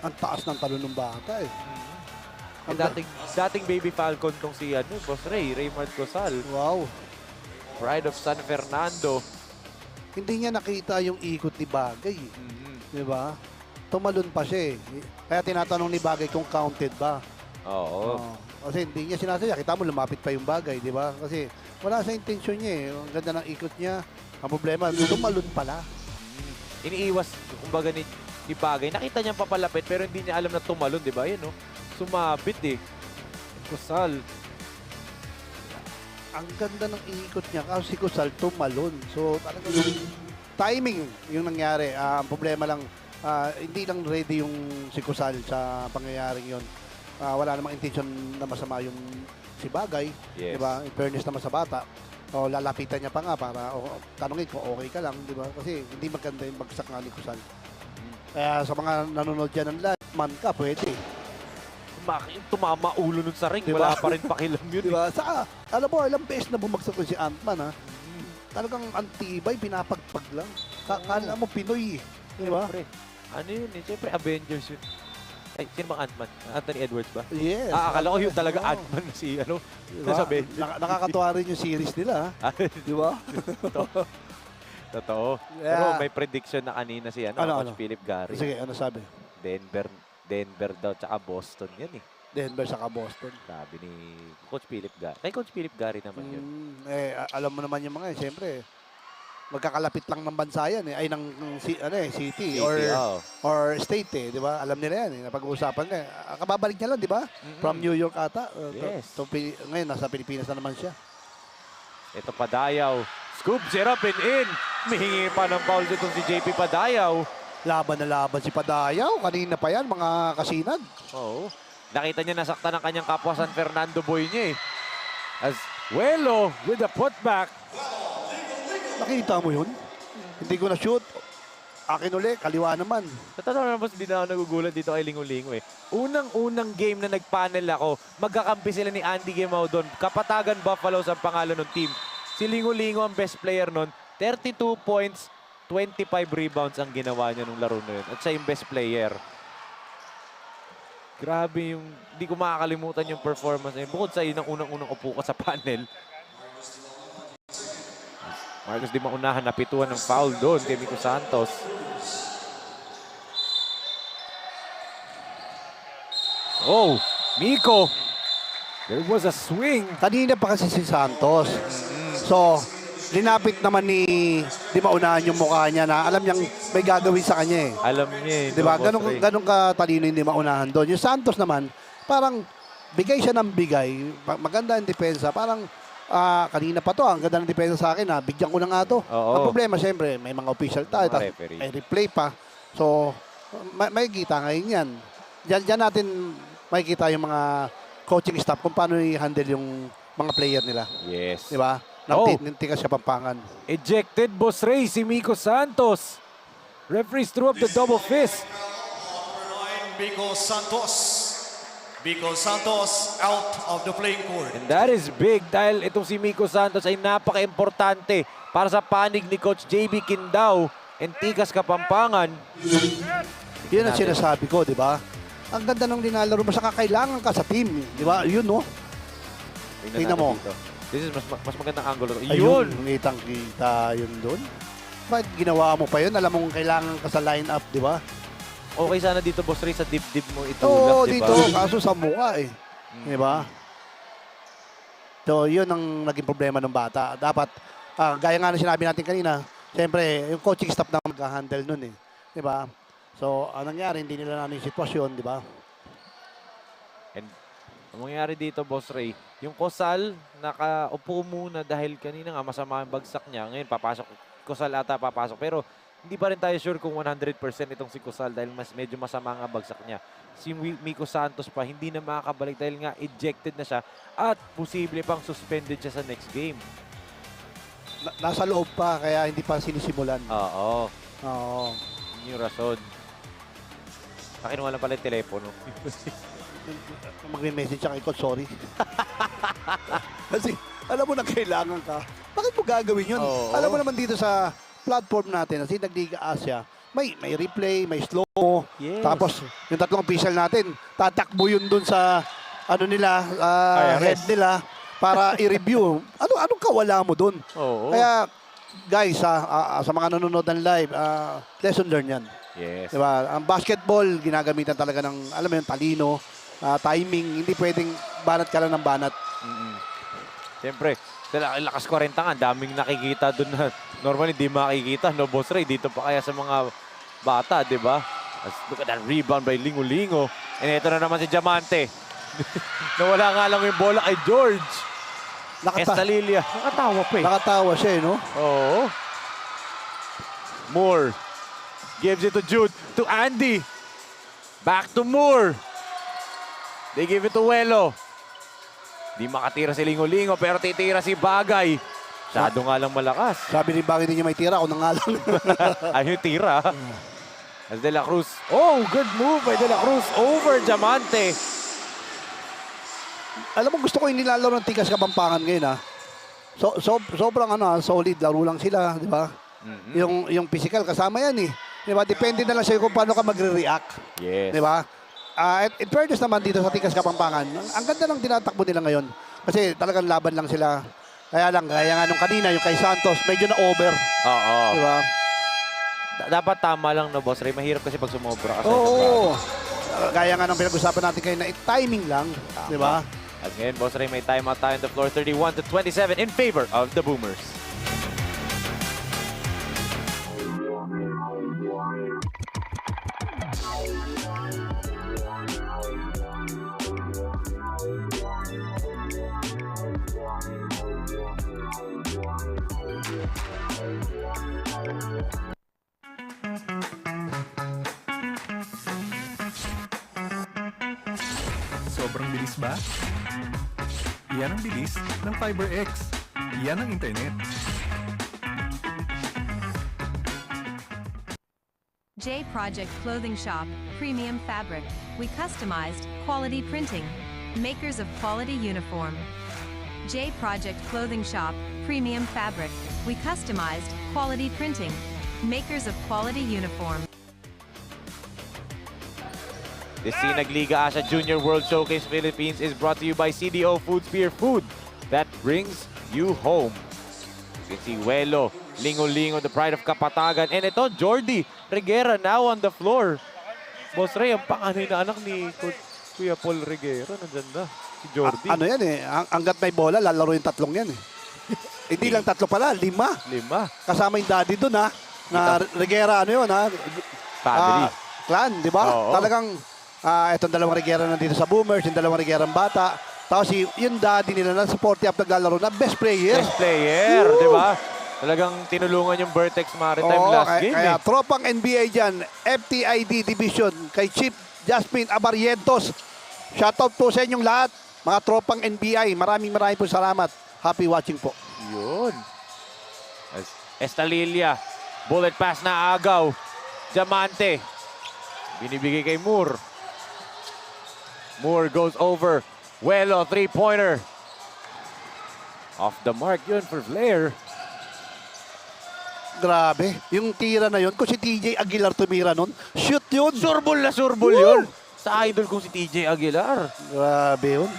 Ang taas ng talon ng bata eh. Dating baby Falcon tong si Boss Raymart Cosal. Wow. Pride of San Fernando. Hindi niya nakita yung ikot ni Bagay. Di ba? Tumalon pa siya eh. Kaya tinatanong ni Bagay kung counted ba. Oo. Kasi hindi niya sinasadya. Kita mo, lumapit pa yung Bagay, di ba? Kasi wala sa intensyon niya eh. Ang ganda ng ikot niya. Ang problema, tumalon pala. Iniiwas, kumbaga ni Bagay. Nakita niya papalapit pero hindi niya alam na tumalon, di ba? Yan, no? Sumabit eh. Kusal. Ang ganda ng ikot niya kasi si Kusal tumalon. So talagang timing yung nangyari. Ang problema lang, hindi lang ready yung si Kusal sa pangyayaring yon. Wala namang intention na masama yung si Bagay. Yes. Diba? In fairness naman sa bata. O lalapitan niya pa nga para tanongin kung okay ka lang, di ba? Kasi hindi maganda yung bagsak nga ni Kusal. Kaya sa mga nanonood dyan ng live, man ka, pwede. Tumama ulo nun sa ring. Diba? Wala pa rin pakilam yun. Di ba? Saka, alam mo, ilang beses na bumagsak ko si Ant-Man, ha? Talagang antibay, pinapagpag lang. Kala mo, Pinoy, di ba? Siyempre. Ano yun eh? Siyempre, Avengers yun. Ay, sino bang Ant-Man? Anthony Edwards ba? Yes. Akala ko yun talaga Oo. Ant-Man na si, ano, Diba? sa Avengers. Nakakatuwa rin yung series nila, ha? Di ba? Totoo. Yeah. Pero may prediction na kanina si Coach Ano? Philip Gary. Sige, ano sabi? Denver daw, tsaka Boston yan eh. Denver saka Boston. Sabi ni Coach Philip Gary. Kay Coach Philip Gary naman yun. Alam mo naman yung mga, siyempre, magkakalapit lang ng bansa yan, eh. Ay, city, or state, eh. Di ba? Alam nila yan, eh. Napag-uusapan na. Kababalik niya lang, di ba? From New York ata. Yes. Ngayon, nasa Pilipinas na naman siya. Ito Padayaw. Scoop, zero, pin in. Mihingi pa ng foul dito si JP Padayaw. Laban na laban si Padayaw. Kanina pa yan, mga kasinag. Oo. Nakita niya nasaktan ang kanyang kapwa San Fernando boy niya eh. As Welo with the putback. Nakita mo yun? Hindi ko na-shoot. Akin uli, kaliwa naman. Sa totoo naman, hindi na ako nagugulat dito kay Lingo-Lingo eh. Unang-unang game na nag-panel ako, magkakampi sila ni Andy Gemao doon. Kapatagan Buffalo sa pangalan ng team. Si Lingo-Lingo ang best player noon. 32 points, 25 rebounds ang ginawa niya nung laro na yun. At siya yung best player. Grabe yung, hindi ko makakalimutan yung performance niya. Bukod sa yun, ang unang-unang upo ka sa panel. Marcus di maunahan, napituan ng foul doon kay Miko Santos. Oh, Miko! There was a swing. Kanina pa kasi si Santos. So, linapit naman ni Di Maunahan yung mukha niya na alam niyang may gagawin sa kanya eh. Alam niya eh. Di ba? no, Boss Ray. Ganun ka talino yung Di Maunahan doon. Yung Santos naman, parang bigay siya ng bigay. Maganda ang depensa. Parang kanina pa to, ang ganda ng depensa sa akin. Bigyan ko na nga to. Oo. Ang problema, siyempre, may mga official tayo. Mga tas referee. may replay pa. So, may kita ngayon yan. Diyan natin makikita yung mga coaching staff kung paano i-handle yung mga player nila. Yes. Di ba? Oh. Tikas siya Pampangan. Ejected, Boss Ray, si Miko Santos. Referees threw up the double fist. Biko Santos. Biko Santos out of the playing court. And that is big dahil itong si Miko Santos ay napaka-importante para sa panig ni Coach JB Quindao and Tikas Kapampangan. Yun ang sinasabi ko, di ba? Ang ganda ng linalaro mo, saka kailangan ka sa team. Di ba? Yun, no? Tingnan mo. Dito. This is mas magandang angulo. Ayun, Yun! kitang-kita yun doon. Bakit ginawa mo pa yun? Alam mong kailangan ka sa line-up, di ba? Okay sana dito, Boss Ray, sa dip-dip mo itulak, Oo, di ba? dito. Kaso sa mukha eh. Di ba? So, yun ang naging problema ng bata. Dapat, gaya nga na sinabi natin kanina, siyempre, yung coaching staff na mag-handle nun eh. Di ba? So, anong nangyari, hindi nila namin yung sitwasyon, di ba? And ang mangyari dito, Boss Ray, yung Kusal, nakaupo muna dahil kanina nga masama ang bagsak niya. Ngayon, papasok. Kusal ata papasok. Pero hindi pa rin tayo sure kung 100% itong si Kusal dahil medyo masama nga bagsak niya. Si Miko Santos pa, hindi na makakabalik dahil nga ejected na siya at posible pang suspended siya sa next game. Nasa loob pa, kaya hindi pa sinisimulan. Oo. Oo. Yun yung rason. Nakinuha lang pala yung telepono. Magme-message siya kay Coach, sorry. Kasi, alam mo na kailangan ka. Bakit mo gagawin yun? Oo. Alam mo naman dito sa platform natin, kasi Nagliga Asia, may replay, may slow. Yes. Tapos, yung tatlong official natin, tatakbo yun dun sa, ano nila, head nila, para i-review. Anong kawala mo dun? Oo. Kaya, guys, sa mga nanonood ng live, lesson learned yan. Yes. Diba? Ang basketball, ginagamitan talaga ng, alam mo yun, talino, timing. Hindi pwedeng banat ka lang ng banat. Siyempre, lakas 40 nga, daming nakikita doon na normally hindi makikita, no, Boss Ray? Dito pa kaya sa mga bata, di ba? Look at that rebound by Lingo-Lingo. And ito na naman si Diamante. Nawala nga lang yung bola kay George. Estalilia. Nakatawa pa eh. Nakatawa siya, no? Oo. Moore. Gives it to Jude. To Andy. Back to Moore. They give it to Welo. Di makatira si Lingo-Lingo pero titira si Bagay. Masyado nga lang malakas. Sabi ni Bagay, hindi niya may tira. Ako na nga lang. Ayun yung tira. As De La Cruz. Oh, good move by De La Cruz over Diamante. Alam mo, gusto ko yung nilalaro ng Tikas Kapampangan ngayon, ha? Sobrang solid. Laro lang sila, di ba? Yung physical, kasama yan, eh. Di ba? Depende na lang sa'yo kung paano ka magre-react. Yes. Di ba? In fairness naman dito sa Tikas Kapampangan, ang ganda ng tinatakbo nila ngayon. Kasi talagang laban lang sila. Kaya nga nung kanina, yung kay Santos, medyo na-over. Oo. Di ba? Dapat tama lang na, Boss Ray. Mahirap kasi pag sumobra ka sa Oo. Gaya nga ng pinag-usapan natin kayo na timing lang. Di ba? At ngayon, Boss Ray, may timeout tayo on the floor. 31-27 in favor of the Boomers. Sobrang bilis ba? Iyan ang bilis ng FiberX. Iyan ang internet. J Project Clothing Shop, Premium Fabric. We customized, quality printing. Makers of quality uniform. J Project Clothing Shop, Premium Fabric. We customized, quality printing. Makers of quality uniform. The Sinag Liga Asia Junior World Showcase Philippines is brought to you by CDO Food Spear, food that brings you home. You can see Welo, Lingo-Lingo, the pride of Kapatagan. And ito, Jordy Reguera now on the floor. Boss Ray, ang panganay na anak ni Kuya Paul Reguera. Nandyan na, si Jordy. Ano yan eh, hanggat may bola, lalaro yung tatlong yan eh. Hindi lang tatlo pala, 5. 5. Kasama yung daddy dun ha, na Reguera, ano yun ha? Family. Clan, di ba? Oo. Talagang, itong dalawang Reguera nandito sa Boomers, yung dalawang Reguera bata. Tapos yung daddy nila na sa 40 up naglalaro na best player. Best player, di ba? Talagang tinulungan yung Vertex Maritime last game. Kaya eh. tropang NBA dyan, FTID Division, kay Chief Jasmine Abarrientos. Shoutout po sa inyong lahat, mga tropang NBI. Maraming po salamat. Happy watching po. Yun. Estalilia. Bullet pass na agaw. Diamante. Binibigay kay Moore. Moore goes over. Welo, three-pointer. Off the mark yun for Flair. Grabe. Yung tira na yun, kung si TJ Aguilar tumira nun, shoot yun. Surbol na surbol yun. Sa idol kong si TJ Aguilar. Grabe yun.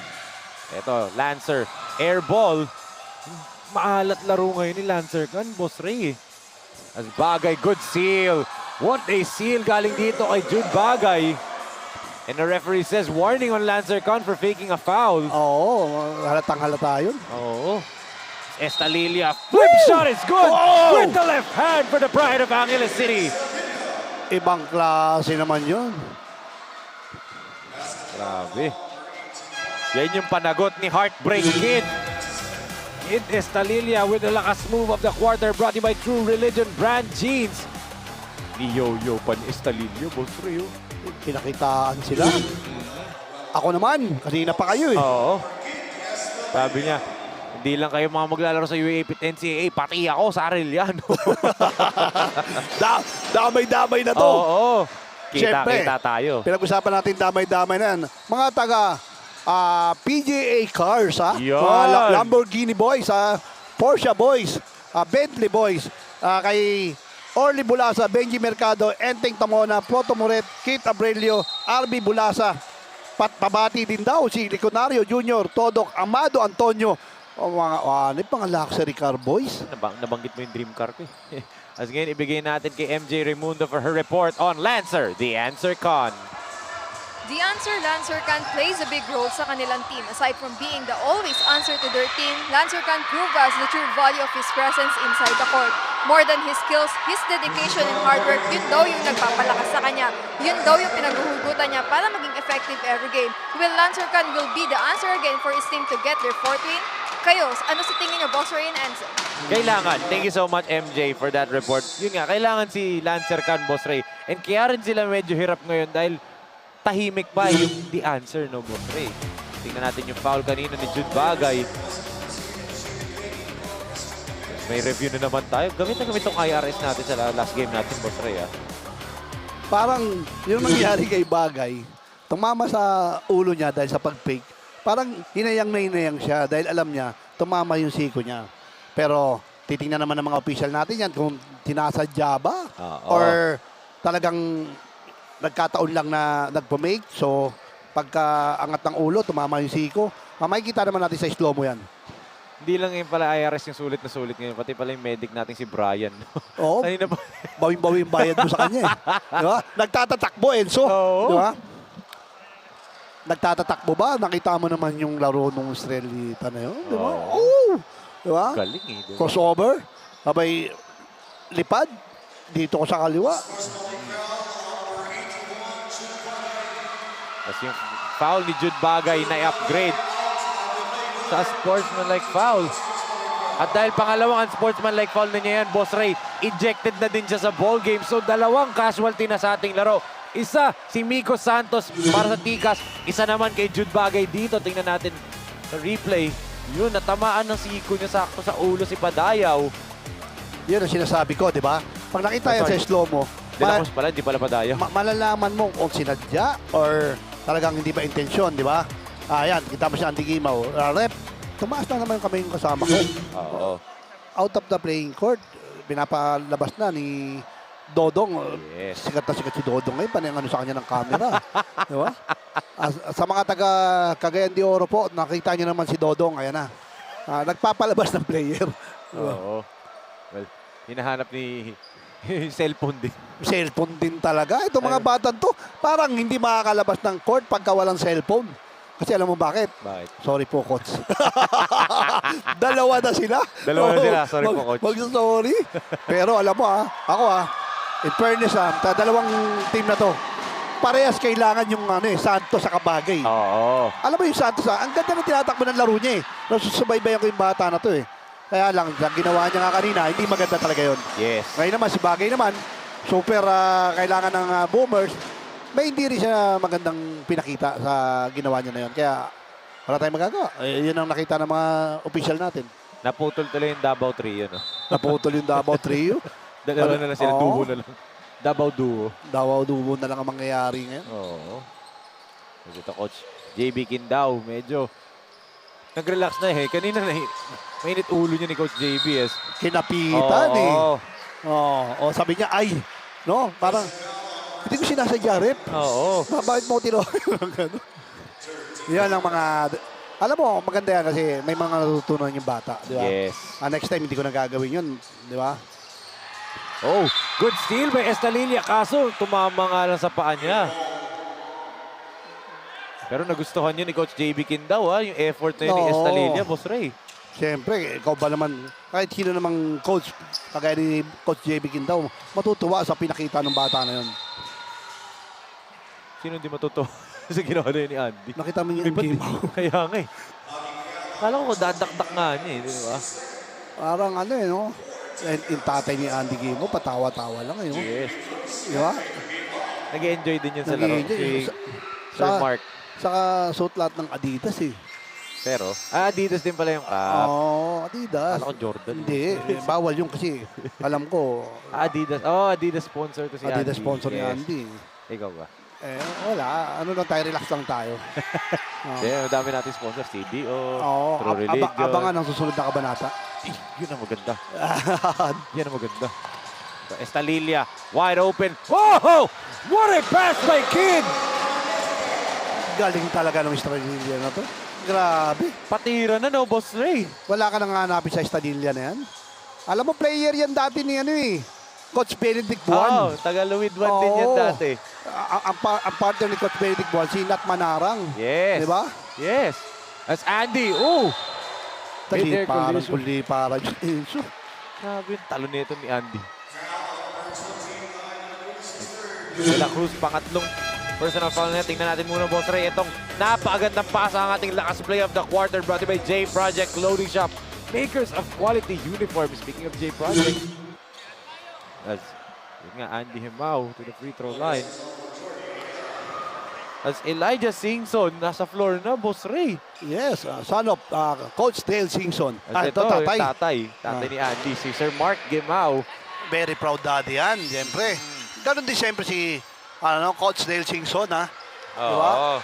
Ito, Lancer. Air ball. Maalat laro ngayon ni Lancer kan, Boss Ray. As Bagay, good seal. What a seal galing dito kay Jude Bagay. And the referee says warning on Lancer Khan for faking a foul. Oo, halatang halata yun. Oh. Estalilia, flip shot is good. Oh! With the left hand for the pride of Angeles City. Ibang klase naman yun. Grabe. Yan yung panagot ni Heartbreak Kid. Kid Estalilia with the lakas move of the quarter brought to you by True Religion Brand Jeans. Ni Yo-Yo pa ni Estalilia, Boss Rio. Pinakitaan sila. Ako naman, kanina pa kayo eh. Oo. Sabi niya, hindi lang kayo mga maglalaro sa UAP at NCAA, pati ako sa Arellano. Damay-damay na to. Oo. Siyempre, Kita tayo. Pinag-usapan natin damay-damay na yan. Mga taga PGA Cars, ha? Yan. Mga Lamborghini boys, ha? Porsche boys, Bentley boys, kay Orly Bulasa, Benji Mercado, Enteng Tamona, Proto Moret, Kit Abrelio, RB Bulasa. Pabati din daw si Liconario Jr., Todok, Amado Antonio. O mga luxury car boys. Nabanggit mo yung dream car ko eh. As ngayon, ibigay natin kay MJ Raimundo for her report on Lancer, the Answer Con. The answer, Lancer Khan plays a big role sa kanilang team. Aside from being the always answer to their team, Lancer Khan proved us the true value of his presence inside the court. More than his skills, his dedication and hard work, yun daw yung nagpapalakas sa kanya. Yun daw yung pinaghuhugutan niya para maging effective every game. Will Lancer Khan will be the answer again for his team to get their 4th win? Kayo, ano sa tingin niyo, Boss Ray and Enzo? Kailangan. Thank you so much, MJ, for that report. Yun nga, kailangan si Lancer Khan, Boss Ray. And kaya rin sila medyo hirap ngayon dahil tahimik pa yung the answer, no, Boss Ray. Tingnan natin yung foul kanina ni Jude Bagay. may review na naman tayo. Gamit na gamit tong IRS natin sa last game natin, Boss Ray. Parang yung nangyari kay Bagay, tumama sa ulo niya dahil sa pag-fake. Parang hinayang na hinayang siya dahil alam niya, tumama yung siko niya. Pero titingnan naman ng mga official natin yan kung tinasadya ba or talagang nagkataon lang na nagpa-make. So, pagka angat ng ulo, tumama yung siko. Makikita naman natin sa slow-mo yan. Hindi lang yung pala IRS yung sulit na sulit ngayon, pati pala yung medic natin si Brian. Oo. Kanina pa. Bawing-bawi yung bayad mo sa kanya eh. Di ba? Nagtatatakbo, Enzo. Oo. Di ba? Nagtatatakbo ba? Nakita mo naman yung laro nung Estrelita na yun. Di ba? Oo. Di ba? Galing eh. Diba? Crossover. Sabay lipad. Dito ko sa kaliwa. Tapos yung foul ni Jude Bagay na i-upgrade sa sportsman-like foul. At dahil pangalawang unsportsman-like foul na niya yan, Boss Ray, ejected na din siya sa ball game. So, dalawang casualty na sa ating laro. Isa, si Miko Santos para sa Tikas. Isa naman kay Jude Bagay dito. Tingnan natin sa replay. Yun, natamaan ng siko niya sakto sa ulo si Padayaw. Yun ang sinasabi ko, di ba? Pag nakita yan sa slow-mo, Hindi pala Padayaw. malalaman mo kung sinadya or talagang hindi ba intensyon, di ba? Ayan, kita mo siya, Andy Gimaw. Rep, tumaas na naman kami yung kasama ko. Oo. Out of the playing court, pinapalabas na ni Dodong. Yes. Sikat na sikat si Dodong ngayon, panay ano sa kanya ng camera. Di ba? Sa mga taga Cagayan de Oro po, nakita niyo naman si Dodong, ayan na. Nagpapalabas ng player. Diba? Oo. Well, hinahanap ni cellphone din. Cellphone din talaga. Itong mga batang to, parang hindi makakalabas ng court pagka walang cellphone. Kasi alam mo bakit? Bakit? Sorry po, coach. Dalawa na sila. Dalawa na sila. Sorry po, coach. Sorry. Pero alam mo ako in fairness dalawang team na to, parehas kailangan yung Santos sa Kabagay. Oo. Alam mo yung Santos, ang ganda ng tinatakbo ng laro niya eh. Nasusubaybayan ko yung bata na to eh. Kaya lang, ang ginawa niya nga kanina, hindi maganda talaga yun. Yes. Ngayon naman, si Bagay naman, super kailangan ng boomers. May hindi rin siya magandang pinakita sa ginawa niya na yun. Kaya wala tayong magagawa. Yun ang nakita ng mga official natin. Naputol tuloy yung Davao Trio, no? Naputol yung Davao Trio. Dalawa na lang sila, Oo. duo na lang. Davao duo. Davao duo na lang ang mangyayari ngayon. Oo. Ito, Coach JB Kindao, medyo nag-relax na eh. Kanina mainit ulo niya ni Coach JB. Yes. Kinapitan eh. Oo. Sabi niya, ay, no? Parang, hindi ko sinasadya, Rep. Oo. Bakit mo tinawag? Yan ang mga... Alam mo, maganda yan kasi may mga natutunan yung bata, di ba? Yes. Next time, hindi ko na gagawin yun, di ba? Oh, good steal by Estalilia. Kaso, tumama nga lang sa paa niya. Pero nagustuhan yun ni Coach JB Kindao, yung effort na yun ni Oo. Estalilia, Boss Ray. Siyempre, ikaw ba naman, kahit sino namang coach, kagaya ni Coach JB Quintao, matutuwa sa pinakita ng bata na yun. Sino hindi matuto sa ginawa na yun ni Andy? Nakita mo yung Iba't game. Kaya nga eh. Kala ko dadakdak nga niya eh, di ba? Parang no? Yung tatay ni Andy Gimo, patawa-tawa lang ngayon. Yes. Di ba? Nag-enjoy din yun sa laro. Nag-i-enjoy. Si Sir Mark. Saka suot lahat ng Adidas eh. Pero, Adidas din pala yung cap. Oo, Adidas. Kala ko Jordan. Hindi, bawal yung kasi alam ko, Adidas. Oh, Adidas sponsor to si Andy. Adidas sponsor ni Yes. Andy. Ikaw ba? Wala. Ano lang tayo, relax lang tayo. Yeah, madami natin sponsor. CDO, Oo, True Religion. abangan ang susunod na kabanata. Yun ang maganda. Yan ang maganda. So, Estalilia, wide open. Oh! What a pass by Kid! Galing talaga ng Estrella na to. Grabe. Patira na, no, Boss Ray? Wala ka nang hanapin sa Estadilla na yan. Alam mo, player yan dati ni Coach Benedict Buwan. Oh, taga-Luwid 1 din yan Oo. dati. Ang partner ni Coach Benedict Buwan, si Nat Manarang. Yes. Di ba? Yes. As Andy, Mid-air collision. Kuliparan. Grabe yung talo nito ni Andy. De La Cruz, pangatlong personal foul na. Tingnan natin muna, Boss Ray. Itong napakagandang pasa ang ating lakas play of the quarter brought to you by J Project Clothing Shop. Makers of quality uniforms. Speaking of J Project. Yun nga, Andy Himao to the free throw line. As Elijah Singson nasa floor na, Boss Ray. Yes, son of Coach Dale Singson. At ito, tatay ni Andy, si Sir Mark Gemao. Very proud daddy yan, siyempre. Ganon din siyempre si Coach Dale Singson, ha? Oo.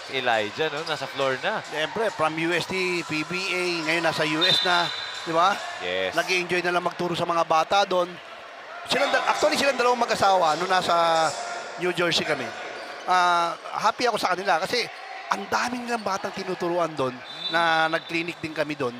Si Elijah, no? Nasa floor na. Siyempre, from UST, PBA, ngayon nasa US na, di ba? Yes. Nag-i-enjoy na lang magturo sa mga bata doon. Actually, silang dalawang mag-asawa nung nasa New Jersey kami. Happy ako sa kanila kasi ang daming nilang batang tinuturuan doon na nag-clinic din kami doon.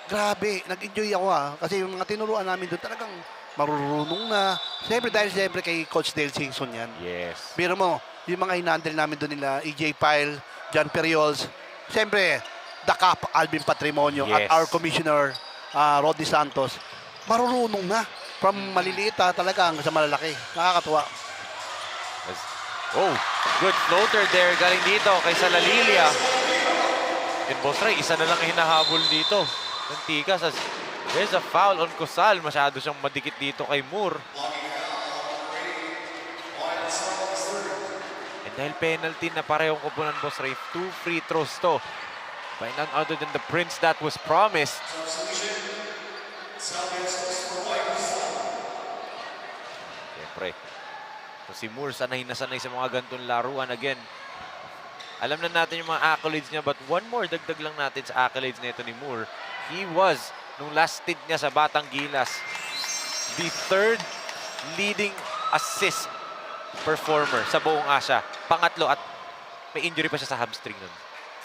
Grabe, nag-enjoy ako kasi yung mga tinuruan namin doon talagang marurunong na. Siyempre dahil kay Coach Dale Singson yan. Yes. Pero mo, yung mga hinandle namin doon nila, EJ Pyle, John Periols, siyempre, the Cap, Alvin Patrimonio, Yes. at our commissioner, Rodney Santos, marurunong na. From maliliit talaga hanggang sa malalaki. Nakakatuwa. Oh, good floater there. Galing dito kay Salalilia. And Boss Ray, isa na lang hinahabol dito ng Tikas. As there's a foul on Cosal. Masyado siyang madikit dito kay Moore. And dahil penalty na parehong kupunan, Boss Ray, 2 free throws to. By none other than the prince that was promised. Siyempre, si Moore sanay na sanay sa mga ganitong laruan. Again, alam na natin yung mga accolades niya, but one more dagdag lang natin sa accolades nito ni Moore. He was, nung last stint niya sa Batang Gilas, the 3rd leading assist performer sa buong Asia. Pangatlo, at may injury pa siya sa hamstring nun.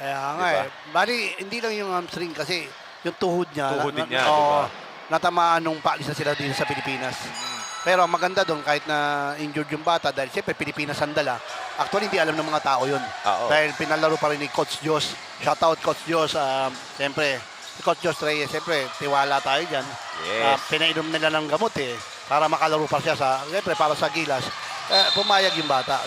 Kaya nga Bali, hindi lang yung hamstring kasi yung tuhod niya. Niya, diba? Natamaan nung paalis na sila dito sa Pilipinas. Pero ang maganda doon, kahit na injured yung bata, dahil siyempre Pilipinas ang dala, actually hindi alam ng mga tao yun. Dahil pinalaro pa rin ni Coach Jos. Shoutout Coach Jos. Siyempre, si Coach Jos Reyes, siyempre, tiwala tayo dyan. Yes. Pinainom nila ng gamot para makalaro pa siya siyempre, para sa Gilas. Pumayag yung bata.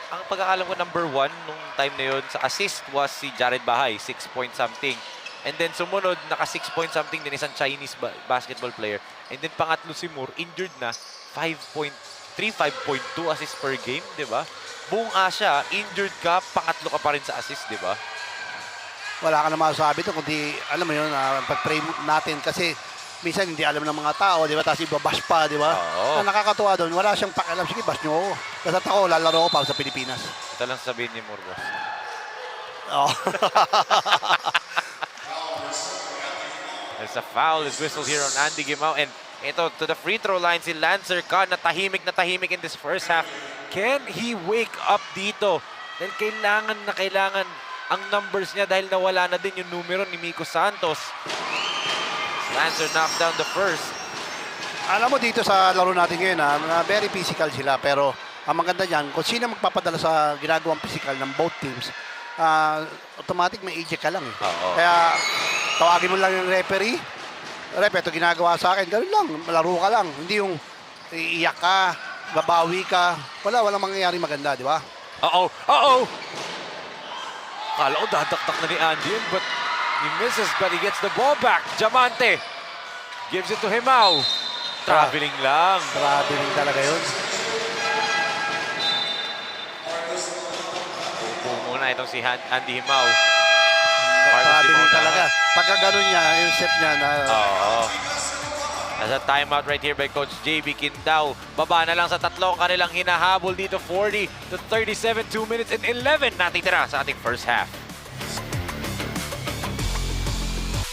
Ang pagkakalam ko, number 1 nung time na yun sa assist was si Jared Bahay, 6 point something. And then sumunod, naka 6 point something din, isang Chinese basketball player. And then pangatlo si Moore, injured na, 5.3, 5.2 assist per game, di ba? Buong Asia, injured ka, pangatlo ka pa rin sa assist, di ba? Wala ka na masasabi ito, kundi alam mo yun, pag-pray natin kasi minsan hindi alam ng mga tao, di ba? Tapos ibabash pa, di ba? Oo. Na nakakatuwa doon, wala siyang pakialam. Sige, bash nyo ako. Kasi ako, lalaro ko para sa Pilipinas. Ito lang sabihin ni Moore, boss. Oh. There's a foul is whistled here on Andy Gimao. And ito, to the free throw line, si Lancer Khan na tahimik in this first half. Can he wake up dito? Dahil kailangan ang numbers niya dahil nawala na din yung numero ni Miko Santos. Lancer knocked down the first. Alam mo dito sa laro natin ngayon, very physical sila. Pero ang maganda dyan, kung sino magpapadala sa ginagawang physical ng both teams, automatic may eject ka lang. Kaya tawagin mo lang yung referee. Ito ginagawa sa akin. Ganun lang, malaro ka lang. Hindi yung iiyak ka, babawi ka. Walang mangyayari maganda, di ba? Kala ko dadaktak na ni Andy yun, but he misses, but he gets the ball back. Diamante gives it to Himao. Traveling lang. Traveling talaga yun. Upo muna itong si Andy Himao. Traveling talaga. Pagka ganun niya, yung set niya na... As a timeout right here by Coach JB Quindao. Baba na lang sa tatlo ang kanilang hinahabol dito. 40 to 37, 2 minutes and 11 natitira sa ating first half.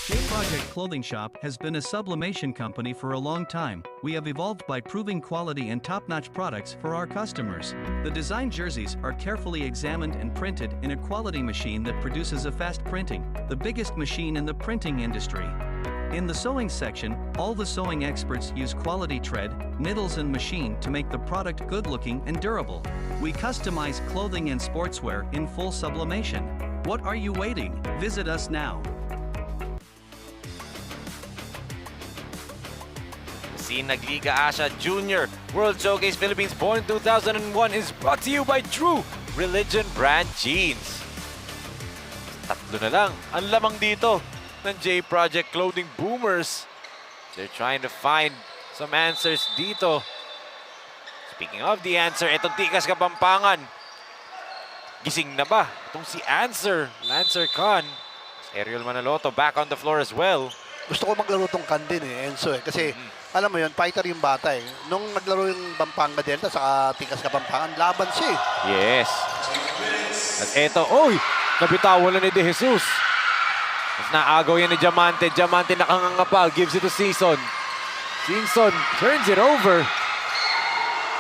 J Project Clothing Shop has been a sublimation company for a long time. We have evolved by proving quality and top-notch products for our customers. The design jerseys are carefully examined and printed in a quality machine that produces a fast printing, the biggest machine in the printing industry. In the sewing section, all the sewing experts use quality thread, needles and machine to make the product good-looking and durable. We customize clothing and sportswear in full sublimation. What are you waiting? Visit us now. Sinagliga Asia Junior World Showcase Philippines born 2001 is brought to you by True Religion Brand Jeans. Tatlo na lang ang lamang dito ng J Project Clothing Boomers. They're trying to find some answers dito. Speaking of the answer, itong Tikas Kapampangan. gising na ba? Itong si Lancer Khan. Ariel Manaloto back on the floor as well. Gusto ko maglaro tong Kan din Enzo Kasi, alam mo yun, fighter yung bata Nung naglaro yung Pampanga Delta sa Tikas Kapampangan, laban siya Yes. At eto, nabitawan na ni De Jesus. Mas naagaw yan ni Diamante. Diamante nakangangapa, gives it to Season. Season turns it over.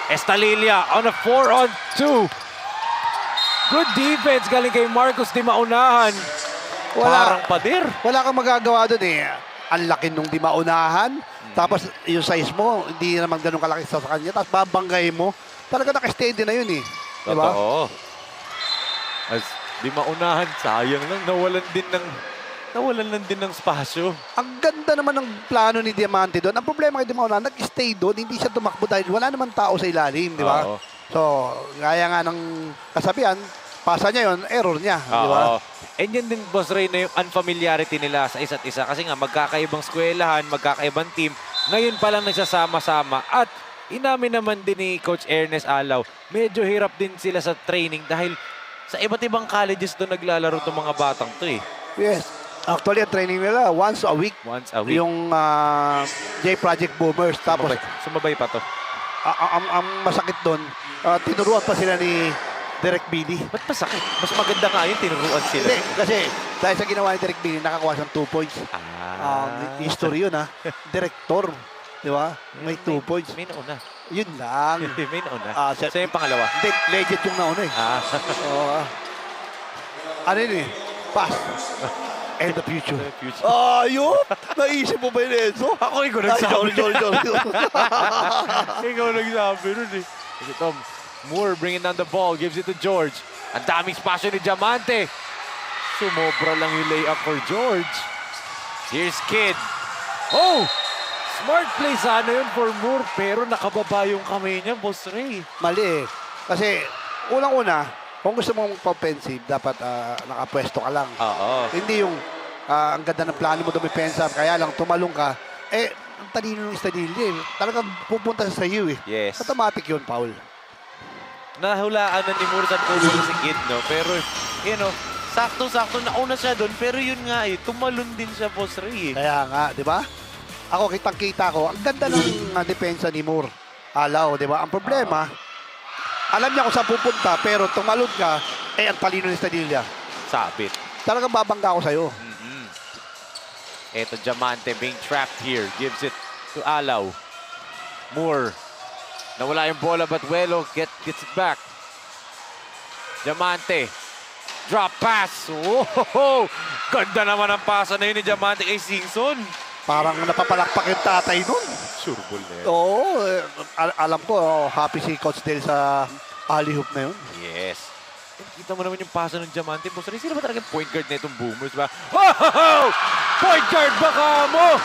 Estalilia on a 4-on-2. Good defense galing kay Marcos Di Maunahan. Parang pader. Wala kang magagawa doon Ang laki nung di maunahan. Tapos yung size mo, hindi naman ganun kalaki sa kanya. Tapos babanggay mo. Talaga naka-steady na yun Diba? Totoo. As Di Maunahan, sayang lang. Nawalan din ng spasyo. Ang ganda naman ng plano ni Diamante doon. Ang problema kay Diamante, nag-stay doon, hindi siya tumakbo dahil wala naman tao sa ilalim, di ba? Oo. So, gaya nga ng kasabihan, pasa niya yon, error niya, di ba? Oo. And yan din, Boss Ray, na yung unfamiliarity nila sa isa't isa. Kasi nga, magkakaibang eskwelahan, magkakaibang team. Ngayon pa lang nagsasama-sama. At inamin naman din ni Coach Ernest Alaw, medyo hirap din sila sa training dahil sa iba't ibang colleges doon naglalaro itong mga batang to Yes. Actually, ang training nila, once a week. Once a week. Yung J Project Boomers. Tapos, Sumabay pa to. ang masakit doon, tinuruan pa sila ni Derek Billy. Ba't masakit? Mas maganda nga yun, tinuruan sila. Hindi, kasi dahil sa ginawa ni Derek Billy, nakakuha siyang 2 points. History yun, Director. Di ba? May 2 points. May nauna. Yun lang. May nauna. So yung pangalawa. Hindi, legit yung nauna Oo. Ano yun Pass. And the future. Ayun! Naisip mo ba yun, Enzo? Ako ikaw nagsabi. Sorry. Ikaw nagsabi nun Sige, Tom. Moore bringing down the ball. Gives it to George. Ang daming spasyo ni Diamante. Sumobra lang yung layup for George. Here's Kid. Smart play sana yun for Moore. Pero nakababa yung kamay niya, Boss Ray. Mali Kasi, unang-una, kung gusto mong offensive, dapat nakapwesto ka lang. Oo. Hindi yung ang ganda ng plano mo dumipensa, kaya lang tumalong ka, ang talino ng Estadilla Talagang pupunta sa iyo Yes. Automatic yun, Paul. Nahulaan na ni Moore sa cover si Kid, no? Pero, saktong-sakto nauna siya doon. Pero yun nga tumalon din siya, Boss Ray. Kaya nga, di ba? Ako, kitang-kita ko, ang ganda ng depensa ni Moore. Alaw, di ba? Ang problema, alam niya kung saan pupunta, pero tumalon ka, ang talino ng Estadilla. Sabit. Talagang babangga ako sa'yo. Eto, Diamante being trapped here. Gives it to Alaw. Moore. Nawala yung bola, but Welo gets it back. Diamante. Drop pass. Whoa! Ganda naman ang pasa na yun ni Diamante kay Singson. Parang napapalakpak yung tatay nun. Sure ball na yun. Oo, alam ko, happy si Coach Del sa alley hoop na yun. Yes. Kita mo naman yung pasa ng Diamante. Boss Ray, sino ba talagang point guard na itong Boomers ba? Oh! Point guard baka mo!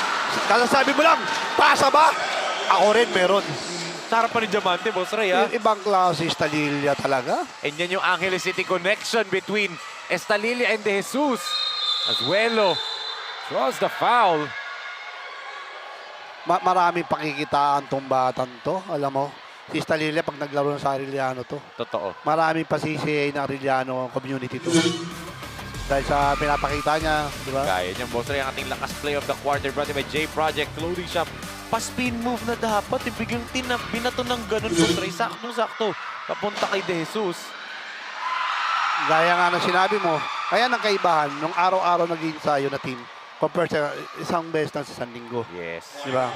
Kasasabi mo lang, pasa ba? Ako rin meron. Sarap pa ni Diamante, Boss Ray, ha? Yung ibang klase Estadilla talaga. And yan yung Angeles City connection between Estalilia and De Jesus. Azuelo draws the foul. Maraming pakikitaan tong batang to, alam mo. Si Estadilla pag naglaro ng sa Arellano to. Totoo. Maraming pasisi ng Arellano community to. Dahil sa pinapakita niya, di ba? Kaya niyang, Boss Ray, ang ating lakas play of the quarter brought to you by J Project Clothing Shop. Pa-spin move na dapat. Biglang binato ng ganun, Boss Ray. Saktong-sakto. Papunta kay De Jesus. Gaya nga ng sinabi mo, kaya ng kaibahan, nung araw-araw nag-iinsayo na team, compared sa isang beses na sa San Linggo. Yes. Di ba?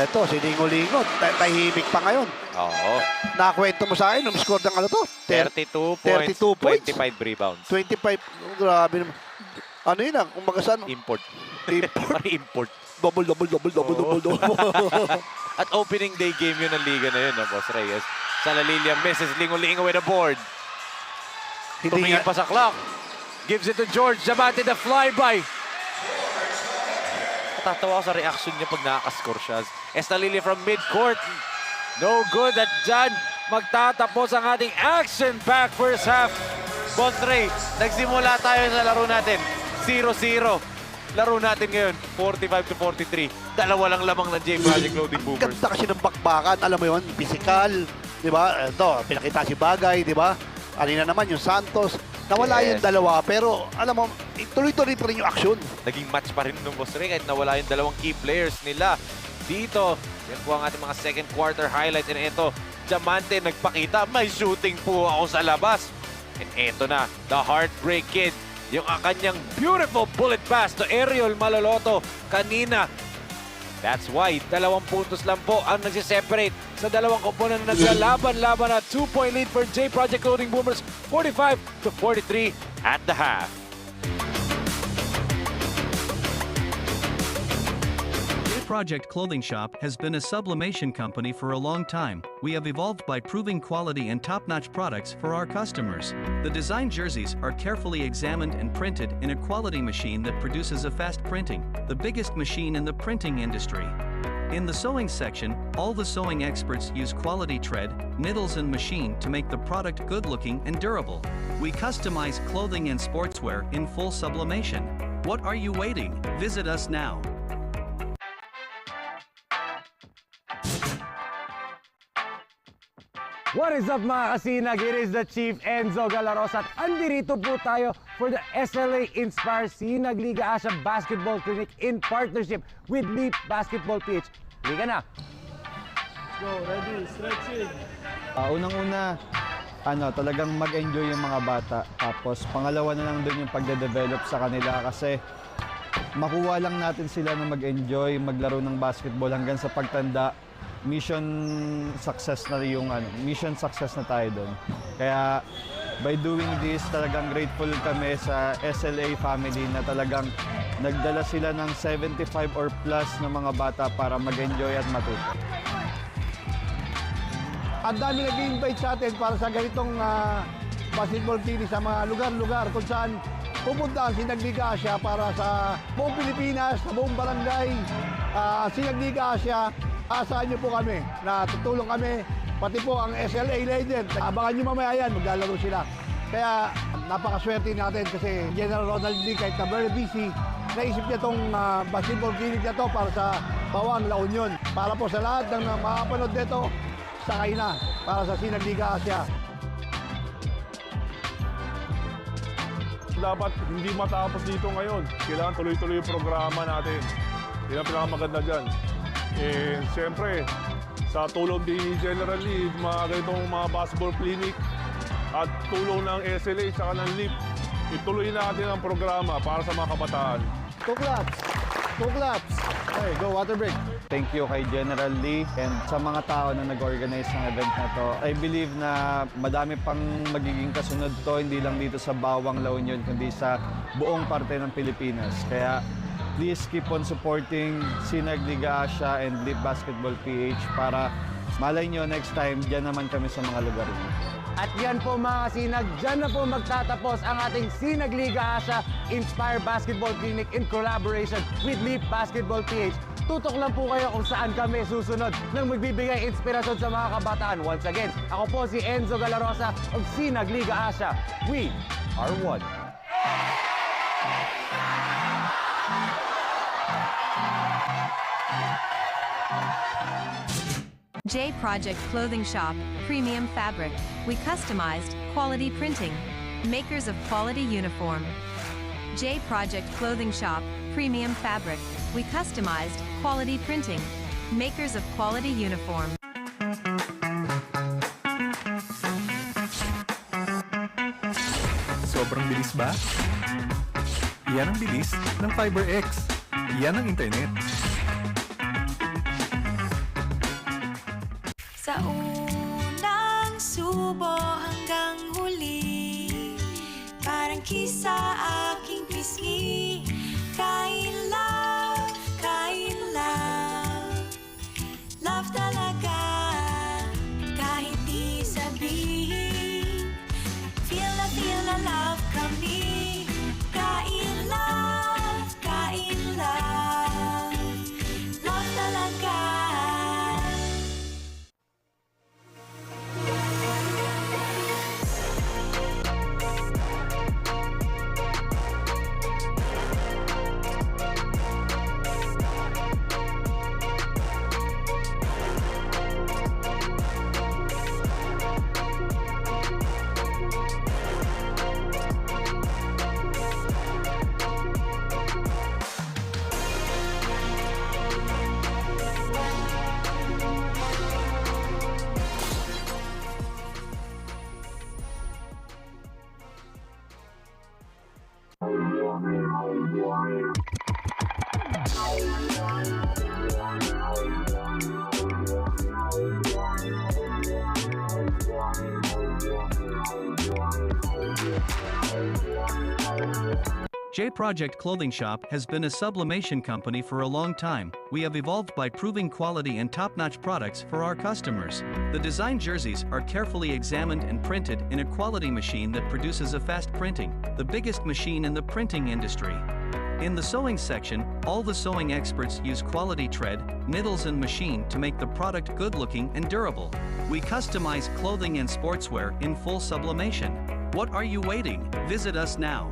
Eto, si Lingo-Lingo, tahimik pa ngayon. Oo. Nakakwento mo sa akin, nung score ng ano to? 32 points, 25 rebounds. 25, grabe naman. Ano yun kung magasan? Import. Import. Import. Double. At opening day game yun ng liga na yun, Boss Reyes. Salalilia misses, Lingo-Lingo with a board. Tumingin pa sa clock. Gives it to George. Diamante the flyby. Natatawa ako sa reaction niya pag nakakascore siya. Estalilia from midcourt. No good at dyan. Magtatapos ang ating action-packed first half. Boss Ray, nagsimula tayo sa laro natin. 0-0. Laro natin ngayon, 45-43. Dalawa lang lamang ng J Project Loading Boomers. Ganda kasi ng bakbakan, alam mo yun, physical, Di ba? Ito, pinakita si Bagay, di ba? Kanina naman yung Santos. Nawala Yes. yung dalawa, pero alam mo, tuloy-tuloy pa rin yung aksyon. Naging match pa rin nung Boss Ray kahit nawala yung dalawang key players nila. Dito, yan po ang ating mga second quarter highlights. And ito, Diamante nagpakita, may shooting po ako sa labas. And ito na, the Heartbreak Kid. Yung kanyang beautiful bullet pass to Ariel Maloloto kanina. That's why, 2 puntos lang po ang nagsiseparate sa dalawang komponen na naglalaban-laban at 2-point lead for J Project Clothing Boomers, 45-43 at the half. Project Clothing Shop has been a sublimation company for a long time. We have evolved by proving quality and top-notch products for our customers. The design jerseys are carefully examined and printed in a quality machine that produces a fast printing, the biggest machine in the printing industry. In the sewing section, all the sewing experts use quality thread, needles and machine to make the product good-looking and durable. We customize clothing and sportswear in full sublimation. What are you waiting? Visit us now. What is up mga kasinag? It is the Chief Enzo Galarosa at andirito po tayo for the SLA Inspire Sinag Liga Asia Basketball Clinic in partnership with Leap Basketball PH. Liga na! Unang-una, talagang mag-enjoy yung mga bata. Tapos pangalawa na lang din yung pagde-develop sa kanila kasi makuha lang natin sila na mag-enjoy, maglaro ng basketball hanggang sa pagtanda. Mission success na tayo doon. Kaya by doing this, talagang grateful kami sa SLA family na talagang nagdala sila ng 75 or plus na mga bata para mag-enjoy at matuto. Ang dami nag-invite sa atin para sa ganitong basketball clinic sa mga lugar-lugar kung saan pupunta ang Sinag Liga Asia para sa buong Pilipinas, sa buong barangay. Sinag Liga Asia, asahan niyo po kami na tutulong kami, pati po ang SLA Legend. Abangan niyo mamaya yan, maglalaro sila. Kaya napakaswerte natin kasi General Ronald Lee, kahit na very busy, naisip niya itong basketball clinic na to para sa Bawang, La Union. Para po sa lahat ng makapanood nito, sakay na para sa Sinag Liga Asia. Dapat hindi matapos dito ngayon. Kailangan tuloy-tuloy yung programa natin. Yan ang pinakamaganda dyan. Eh, siyempre, sa tulong ni General Lee, mga ganitong mga basketball clinic at tulong ng SLA at ng LEAP, ituloy natin ang programa para sa mga kabataan. Two claps! Two claps! Okay, go water break. Thank you kay General Lee and sa mga tao na nag-organize ng event na to. I believe na madami pang magiging kasunod to, hindi lang dito sa Bawang, La Union, kundi sa buong parte ng Pilipinas. Kaya please keep on supporting Sinag Liga Asia and Leap Basketball PH para malay nyo next time, dyan naman kami sa mga lugar niyo. At yan po mga kasinag, dyan na po magtatapos ang ating Sinag Liga Asia Inspire Basketball Clinic in collaboration with Leap Basketball PH. Tutok lang po kayo kung saan kami susunod nang magbibigay inspirasyon sa mga kabataan. Once again, ako po si Enzo Galarosa of Sinag Liga Asia. We are one. J Project Clothing Shop, Premium Fabric. We customized, quality printing. Makers of quality uniform. J Project Clothing Shop, Premium Fabric. We customized, quality printing. Makers of quality uniform. Sobrang bilis ba? Yan ang bilis ng FiberX. Yan ang internet. Sa unang subo hanggang huli, parang kisa aking pisngi. Kain love, love talaga. Kahit di sabihin, feel na love kami. Kain love, love talaga. J Project Clothing Shop has been a sublimation company for a long time. We have evolved by proving quality and top-notch products for our customers. The design jerseys are carefully examined and printed in a quality machine that produces a fast printing, the biggest machine in the printing industry. In the sewing section, all the sewing experts use quality thread, needles and machine to make the product good-looking and durable. We customize clothing and sportswear in full sublimation. What are you waiting? Visit us now.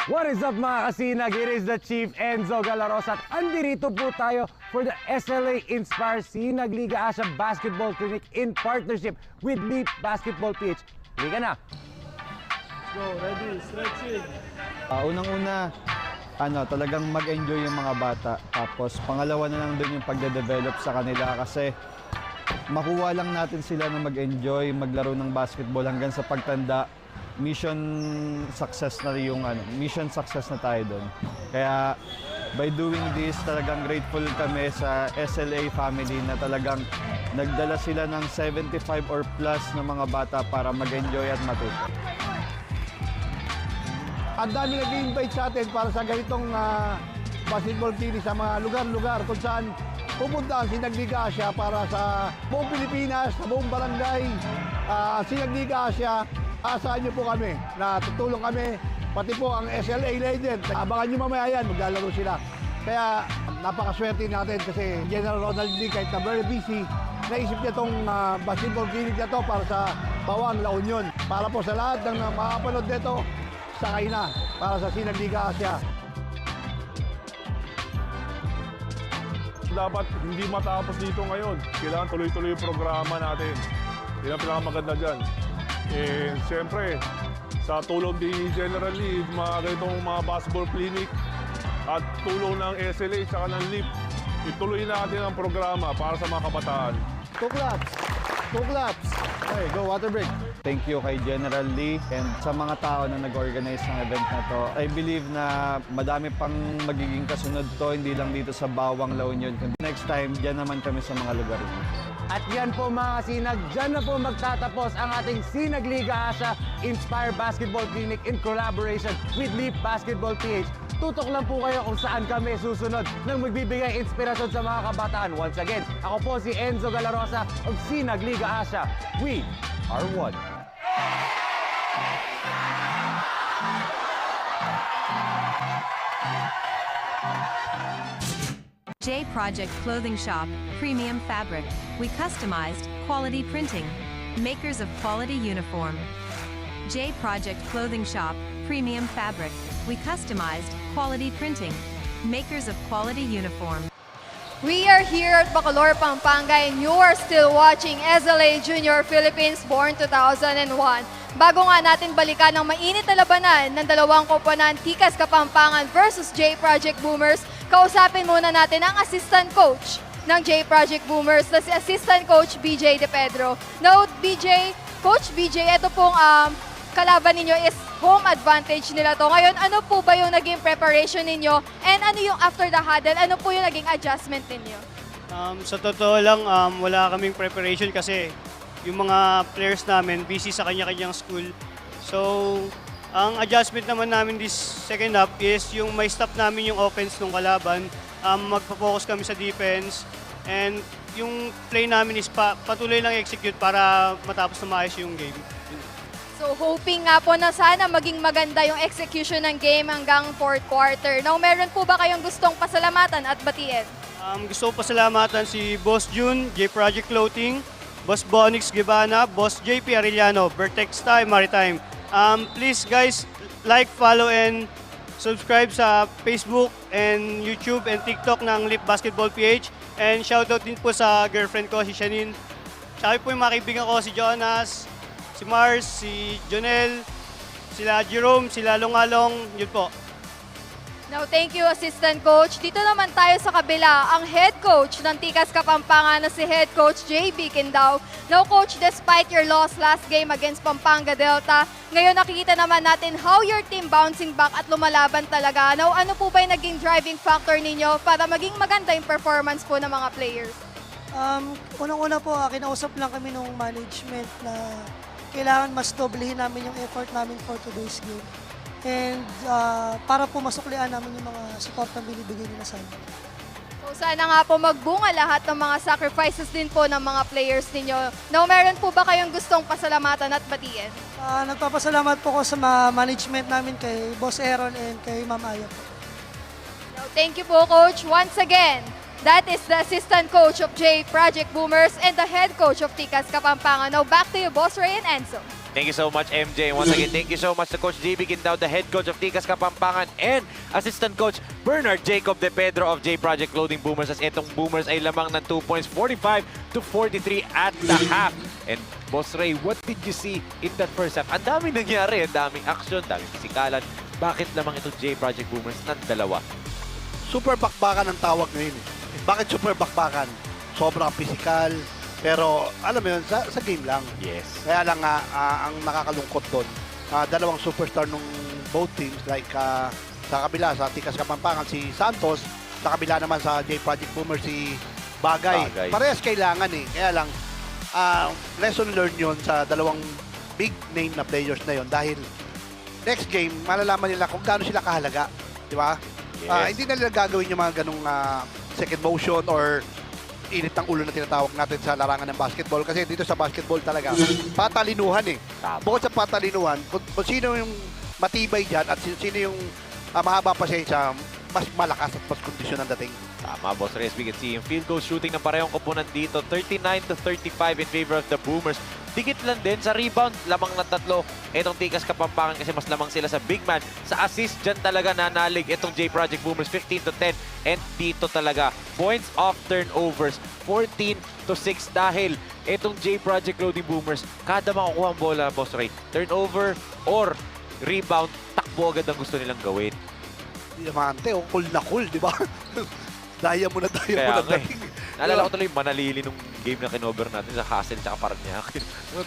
What is up mga kasinag? It is the Chief Enzo Galarosa at andirito po tayo for the SLA Inspire Sinag Liga Asia Basketball Clinic in partnership with Leap Basketball PH. Liga na! Go, ready, stretching. Unang-una, talagang mag-enjoy yung mga bata. Tapos pangalawa na lang din yung pagde-develop sa kanila kasi makuha lang natin sila na mag-enjoy, maglaro ng basketball hanggang sa pagtanda. Mission success na tayo doon. Kaya by doing this, talagang grateful kami sa SLA family na talagang nagdala sila ng 75 or plus na mga bata para mag-enjoy at matuto. Ang dami nag-invite sa atin para sa ganitong basketball clinic sa mga lugar-lugar kung saan pupunta ang Sinag Liga Asia para sa buong Pilipinas, sa buong barangay. Sinag Liga Asia, asahan niyo po kami na tutulong kami, pati po ang SLA Legend. Abangan niyo mamaya yan, maglalaro sila. Kaya napakaswerte natin kasi General Ronald Lee, kahit na very busy, naisip niya itong basketball clinic na to para sa Bawang, La Union. Para po sa lahat ng makapanood nito, sakay na para sa Sinag Liga Asia. Dapat hindi matapos dito ngayon. Kailangan tuloy-tuloy yung programa natin. Yan ang pinakamaganda dyan. Siyempre, sa tulong ni General Lee, mga ganitong mga basketball clinic at tulong ng SLA at ng LEAP, ituloy natin ang programa para sa mga kabataan. Two claps! Two claps! Okay, go water break. Thank you kay General Lee and sa mga tao na nag-organize ng event na to. I believe na madami pang magiging kasunod to, hindi lang dito sa Bawang, La Union. Next time, dyan naman kami sa mga lugar. At yan po mga kasinag, dyan na po magtatapos ang ating Sinag Liga Asia Inspire Basketball Clinic in collaboration with Leap Basketball PH. Tutok lang po kayo kung saan kami susunod nang magbibigay inspirasyon sa mga kabataan. Once again, ako po si Enzo Galarosa of Sinag Liga Asia. We are one. J Project Clothing Shop, Premium Fabric. We customized quality printing. Makers of quality uniform. J Project Clothing Shop, Premium Fabric. We customized quality printing. Makers of quality uniform. We are here at Bacolor, Pampanga, and you are still watching SLA Junior Philippines Born 2001. Bago nga natin balikan ang mainit na labanan ng dalawang koponan, Tikas Kapampangan versus J Project Boomers, kausapin muna natin ang assistant coach ng J Project Boomers na si Assistant Coach BJ De Pedro. Now, Coach BJ, ito pong kalaban ninyo is home advantage nila to. Ngayon, ano po ba yung naging preparation ninyo? And ano yung after the huddle? Ano po yung naging adjustment ninyo? Sa totoo lang, wala kaming preparation kasi yung mga players namin busy sa kanya-kanyang school. So, ang adjustment naman namin this second half is yung may stop namin yung offense ng kalaban. Magpo-focus kami sa defense. And yung play namin is patuloy lang execute para matapos na maayos yung game. So hoping nga po na sana maging maganda yung execution ng game hanggang fourth quarter. Now, meron po ba kayong gustong pasalamatan at batiin? Gusto ko pasalamatan si Boss June, J Project Clothing, Boss Bonix Gibana, Boss JP Arellano, Vertex Time Maritime. Please guys, like, follow, and subscribe sa Facebook and YouTube and TikTok ng Leap Basketball PH. And shoutout din po sa girlfriend ko, si Shanine. Tsaka po yung mga kaibigan ko, si Jonas, si Mars, si Jonel, sila Jerome, sila Longalong, yun po. Now, thank you, Assistant Coach. Dito naman tayo sa kabila, ang Head Coach ng Tikas Kapampangan na si Head Coach JB Kindao. Now, Coach, despite your loss last game against Pampanga Delta, ngayon nakikita naman natin how your team bouncing back at lumalaban talaga. Now, ano po ba yung naging driving factor ninyo para maging maganda yung performance po ng mga players? Unang-una po, kinausap lang kami ng management na kailangan mas doblehin namin yung effort namin for today's game. And para po masuklian namin yung mga support na binibigay nila sa amin. So sana nga po magbunga lahat ng mga sacrifices din po ng mga players ninyo. Now, meron po ba kayong gustong pasalamatan at batiin? Nagpapasalamat po ko sa management namin kay Boss Aaron and kay Ma'am Aya po. Now, thank you po, Coach. Once again, that is the assistant coach of J Project Boomers and the head coach of Tikas Kapampangan. Now, back to you, Boss Ray and Enzo. Thank you so much, MJ. Once again, thank you so much to Coach JB Guindao, the head coach of Tikas Kapampangan, and assistant coach Bernard Jacob De Pedro of J Project Clothing Boomers. As itong Boomers ay lamang ng 2 points, 45-43 at the half. And Boss Ray, what did you see in that first half? Ang daming nangyari, ang daming action, daming pisikalan. Bakit lamang itong J Project Boomers ng dalawa? Super bakbakan ang tawag ngayon. Bakit super bakbakan? Sobrang physical, pero alam mo yun, sa game lang. Yes. Kaya lang nga, ang nakakalungkot doon, dalawang superstar nung both teams, like sa kabila, sa Tikas Kapampangan, si Santos, sa kabila naman sa J Project Boomers, si Bagay. Parehas kailangan eh. Kaya lang, lesson learned yun sa dalawang big name na players na yun dahil next game, malalaman nila kung gaano sila kahalaga. Di ba? Yes. Hindi na nila gagawin yung mga ganong second motion or init ng ulo na tinatawag natin sa larangan ng basketball. Kasi dito sa basketball talaga, patalinuhan eh. Bukod sa patalinuhan, kung sino yung matibay dyan at sino yung mahaba pasensya, mas malakas at mas kondisyon ang dating. Tama, Boss Reyes. We can see yung field goal shooting ng parehong koponan dito. 39-35 in favor of the Boomers. Dikit lang din sa rebound, lamang na 3. Itong Tikas Kapampangan kasi mas lamang sila sa big man. Sa assist, dyan talaga nanalig itong J Project Boomers, 15-10. And dito talaga, points off turnovers, 14-6 dahil itong J Project Clothing Boomers, kada makukuha ang bola, Boss Ray, turnover or rebound, takbo agad ang gusto nilang gawin. Diamante, cool na cool, di ba? Daya mo na dating. Naalala ko tuloy yung manalili nung game na kinover natin sa Hassel tsaka Paranaque.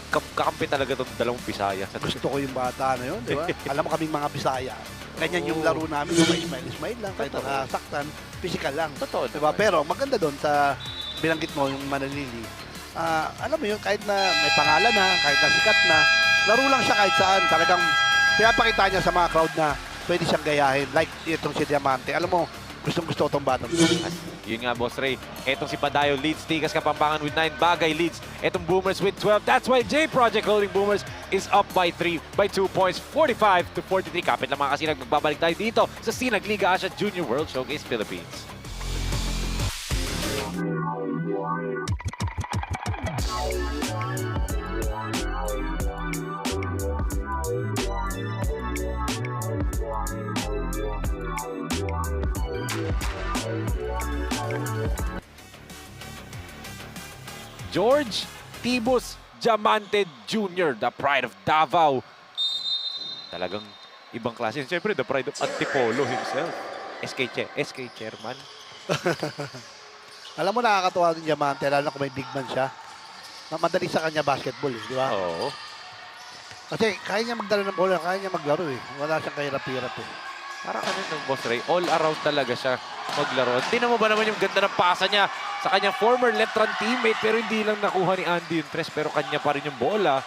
Kakampi talaga itong dalawang Bisaya. Gusto ko yung bata na yun, di ba? Alam mo kaming mga Bisaya. Ganyan yung laro namin, smile lang, kahit nakasaktan, physical lang. Totoo. Diba? Pero maganda doon sa binanggit mo yung manalili. Alam mo yun, kahit na may pangalan na, kahit na sikat na, laro lang siya kahit saan. Talagang pinapakita niya sa mga crowd na pwede siyang gayahin. Like itong si Diamante. Alam mo, gustong-gusto itong batang. Yun nga, Boss Ray. Etong si Padayo leads. Tikas Kapampangan with 9. Bagay leads. Etong Boomers with 12. That's why J Project Clothing Boomers is up by 2 points. 45-43. Kapit lang mga kasinag. Magbabalik tayo dito sa Sinag Liga Asia Junior World Showcase Philippines. George Tibus Diamante Jr., the pride of Davao. Talagang ibang klase. Siyempre, the pride of Antipolo himself. SK chairman. Alam mo, nakakatuwa din Diamante, lalo na kung may big man siya. Madali sa kanya basketball, di ba? Oo. Kasi kaya niya magdala ng bola, kaya niya maglaro eh. Wala siyang kahirap-hirap eh. Parang ano ng Boss Ray, all around talaga siya maglaro. Tingnan mo ba naman yung ganda ng pasa niya sa kanyang former Letran teammate, pero hindi lang nakuha ni Andy yung tres, pero kanya pa rin yung bola.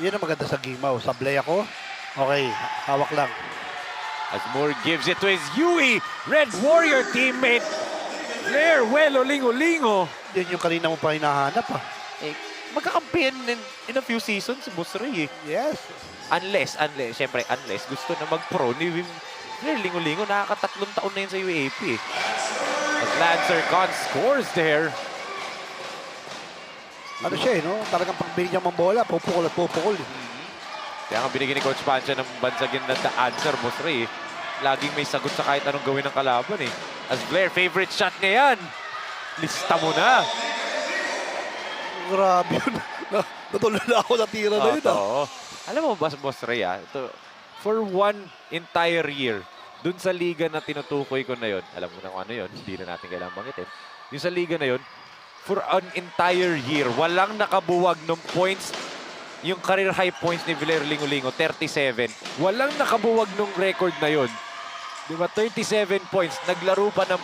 Yan ang maganda sa game mo. Sablay ako. Okay, hawak lang. As Moore gives it to his Yui Red Warrior teammate, Flair Welo Lingo-Lingo. Yan yung kanina mo pa hinahanap ah. Magkakampihan in a few seasons si Boss Ray eh. Yes. Unless gusto na mag-pro ni Flair Lingo-Lingo, nakaka-3 taon na yun sa UAP eh. As Lancer Con scores there. Ano siya eh, no? Talagang pag binigyan mong bola, pupukol at pupukol. Kaya nga binigyan ni Coach Pancha ng bansagin na the answer, Boss Ray. Laging may sagot sa kahit anong gawin ng kalaban eh. As Flair, favorite shot niya yan. Lista mo na. Grabe yun. Natulala na ako na tira na yun ah. Alam mo, Boss Ray, for one entire year, dun sa liga na tinutukoy ko na yon, alam mo na kung ano yun, hindi na natin kailangang bangitin. Yung sa liga na yon, for an entire year, walang nakabuwag ng points, yung career high points ni Flair Lingo-Lingo, 37. Walang nakabuwag ng record na yon. Diba, 37 points. Naglaro pa ng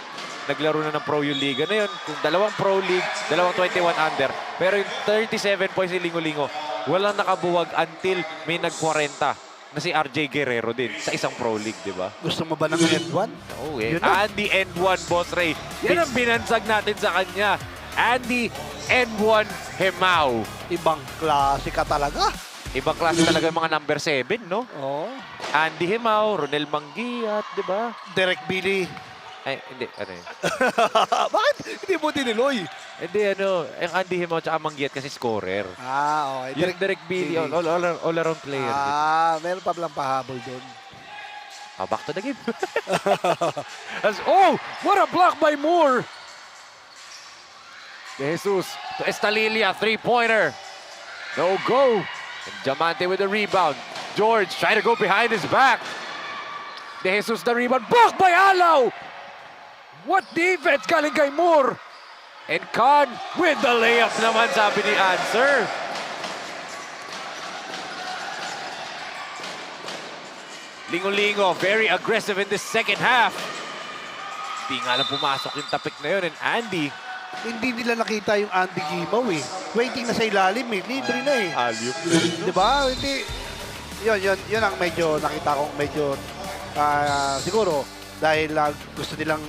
naglaro na ng Pro yung Liga na yun. Kung dalawang Pro League, dalawang 21 under. Pero yung 37 points ni Lingo-Lingo, walang nakabuwag until may nag-40 na si RJ Guerrero din sa isang Pro League, di ba? Gusto mo ba ng N1? Oo eh. Yun na. Andy N1, Boss Ray. Yan ang binansag natin sa kanya. Andy N1 Hemao. Ibang klase ka talaga. Ibang klase talaga yung mga number 7, no? Oo. Andy Hemao, Ronel Manguiat, di ba? Derek Billy. Ay, hindi. Ano yun? Bakit? Hindi mo tiniloy. Hindi, ano. Yung Andy Hemao tsaka Manguiat kasi scorer. Okay. Yung Derek Billy, all-around player. Meron pa lang pahabol doon. Back to the game. Oh! What a block by Moore! De Jesus to Estalilia, three-pointer. No go. And Diamante with the rebound. George trying to go behind his back. De Jesus the rebound. Blocked by Alaw! What defense galing kay Moore? And Khan with the layup naman, sabi ni Answer. Lingo-Lingo, very aggressive in the second half. Di nga lang pumasok yung tapik na yun. And Andy. Hindi nila nakita yung Andy Gimaw eh. Waiting na sa ilalim eh. Libre na eh. Aliyop. Di ba? Hindi. Yun ang medyo nakita kong medyo siguro dahil gusto nilang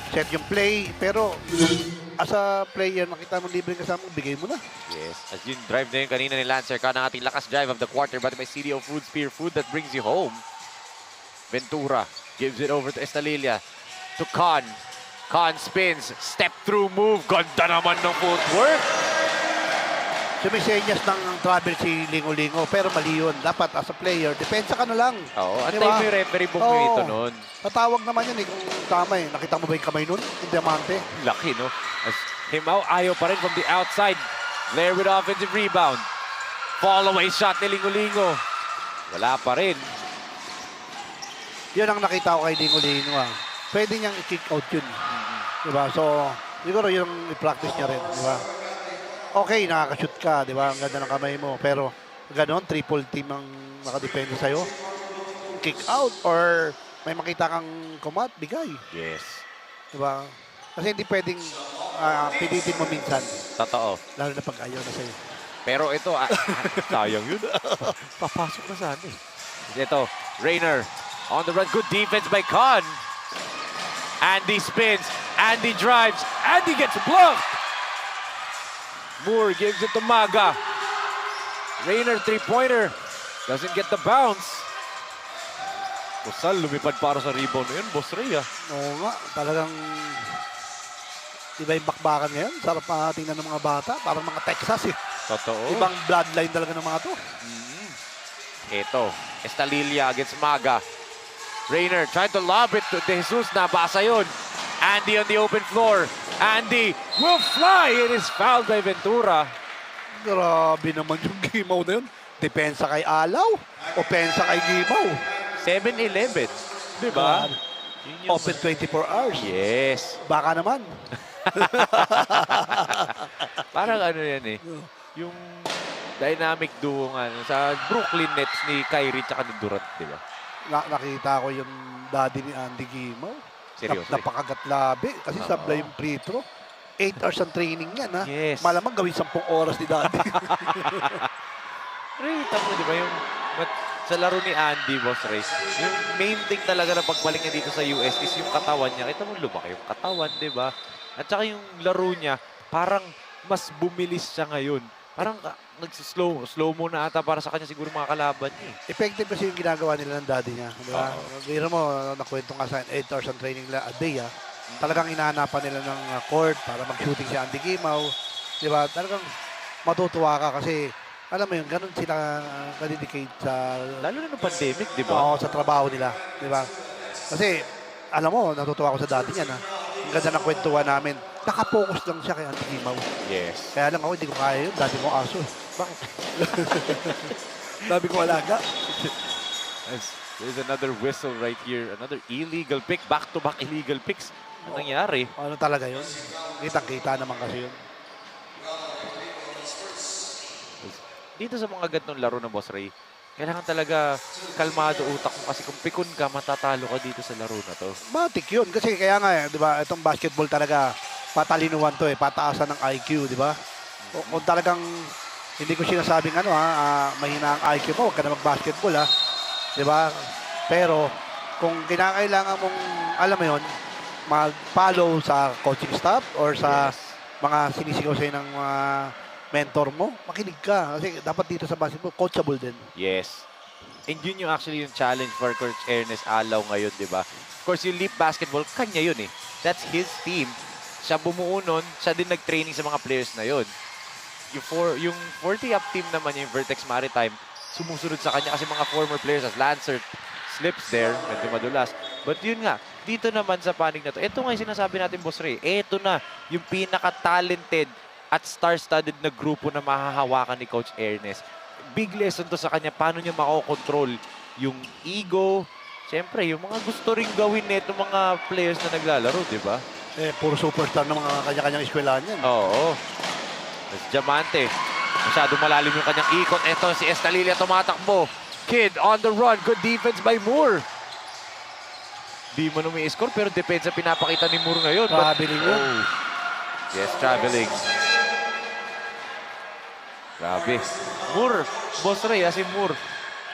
set yung play. Pero as a player, nakita mo libre kasama, bigay mo na. Yes. As yung drive na yun kanina ni Lancer, ka ng ating lakas drive of the quarter, but by CDO Food Spear, food that brings you home. Ventura gives it over to Estalilia. To Khan. Khan spins. Step through move. Ganda naman ng footwork. Sumisenyas ng travel si Lingo-Lingo, pero mali yun. Dapat as a player, depensa ka na lang. Oo, at Di tayo ba? yung referee bumito nun. Tatawag naman yun eh kung tama eh. Nakita mo ba yung kamay nun? Yung Diamante? Laki, no? As Hemao, ayaw pa rin from the outside. Blair with offensive rebound. Fall away shot ni Lingo-Lingo. Wala pa rin. Yun ang nakita ko kay Lingo-Lingo. Pwede niyang i-kick out yun. Diba? So, siguro yung i-practice niya rin. Diba? Okay, nakaka-shoot ka. Diba? Ang ganda ng kamay mo. Pero, gano'n, triple team ang nakadepende sa'yo. Kick out or may makita kang kumat, bigay. Yes. Diba? Kasi hindi pwedeng pilitin mo minsan. Totoo. Lalo na pag ayaw na sa'yo. Pero ito, sayang yun. Papasok na sana eh. Ito, Rayner on the run. Good defense by Khan. Andy spins. Andy drives. Andy gets bluffed. Moore gives it to Maga. Rayner, three-pointer. Doesn't get the bounce. Kusal, lumipad para sa rebound na yun. Boss Ray, Oo nga, talagang iba yung bakbakan ngayon. Sarap tingnan ng mga bata. Parang mga Texas eh. Totoo. Ibang bloodline talaga ng mga to. Ito, Estalilia against Maga. Rayner tried to lob it to De Jesus. Nabasa yun. Andy on the open floor. Andy will fly. It is fouled by Ventura. Grabe naman yung Gimaw na yun. Depensa kay Alaw. Opensa kay Gimaw. 7-11. Diba? Open 24 hours. Yes. Baka naman. Parang ano yan eh. Yung dynamic duo nga sa Brooklyn Nets ni Kyrie tsaka ni Durant, di ba? Nakita ko yung daddy ni Andy Gimaw. Seryoso? Napakagat labi. Kasi sablay yung free throw. 8 hours ang training yan, ha? Yes. Malamang gawin 10 oras ni daddy. Rita mo, di ba? Yung sa laro ni Andy, Boss Ray, yung main thing talaga na pagbalik niya dito sa US is yung katawan niya. Kita mo, lumaki yung katawan, di ba? At saka yung laro niya, parang mas bumilis siya ngayon. Parang nag-slow mo na ata para sa kanya siguro mga kalaban niya. Effective kasi yung ginagawa nila ng daddy niya. Di ba? Biro mo, nakwento nga sa 8 hours ang training a day, ha? Talagang inahanapan nila ng court para mag-shooting si Andy Gimaw. Di ba? Talagang matutuwa ka kasi alam mo yun, ganun sila na-dedicate sa... Lalo na ng pandemic, di ba? Oo, sa trabaho nila. Di ba? Kasi, alam mo, natutuwa ako sa daddy niya na ang ganda ng kwentuhan namin. Nakapokus lang siya kay Andy Gimaw. Yes. Kaya lang ako, hindi ko kaya yun. Dati mo aso. Bakit? Sabi ko alaga. There's another whistle right here. Another illegal pick. Back-to-back illegal picks. Ano nangyari? Ano talaga yun? Kitang-kita naman kasi yun. Dito sa mga gantong laro ng Boss Ray, Kailangan talaga kalmado utak mo kasi kung pikon ka, matatalo ka dito sa laro na to. Matik yun. Kasi kaya nga, di ba, itong basketball talaga, patalinuhan to pataasan ng IQ, di ba? Kung talagang, hindi ko sinasabing mahina ang IQ mo, huwag ka na mag-basketball, di ba? Pero, kung kinakailangan mong, alam mo yun, mag-follow sa coaching staff or sa mga sinisigaw sa'yo ng mentor mo, makinig ka. Kasi dapat dito sa basketball, coachable din. Yes. And yun yung actually yung challenge for Coach Ernest Alaw ngayon, di ba? Of course, yung Leap Basketball, kanya yun eh. That's his team. Siya bumuo nun, siya din nag-training sa mga players na yun. Yung 40-up team naman, yung Vertex Maritime, sumusunod sa kanya kasi mga former players as Lancer slips there, medyo madulas. But yun nga, dito naman sa panig na to, ito nga yung sinasabi natin, Boss Ray, ito na yung pinaka-talented at star-studded na grupo na mahahawakan ni Coach Ernest. Big lesson to sa kanya, paano niya makokontrol yung ego. Siyempre, yung mga gusto ring gawin nito mga players na naglalaro, di ba? Puro superstar ng mga kanya-kanyang eskwelahan yan. Oo. Mas Diamante. Masyado malalim yung kanyang ikot. Ito si Estalilia tumatakbo. Kid on the run. Good defense by Moore. Di man umi-score pero depensa pinapakita ni Moore ngayon. Traveling yun. Oh. Yes, traveling. Grabe. Moore, Boss Ray, si Moore,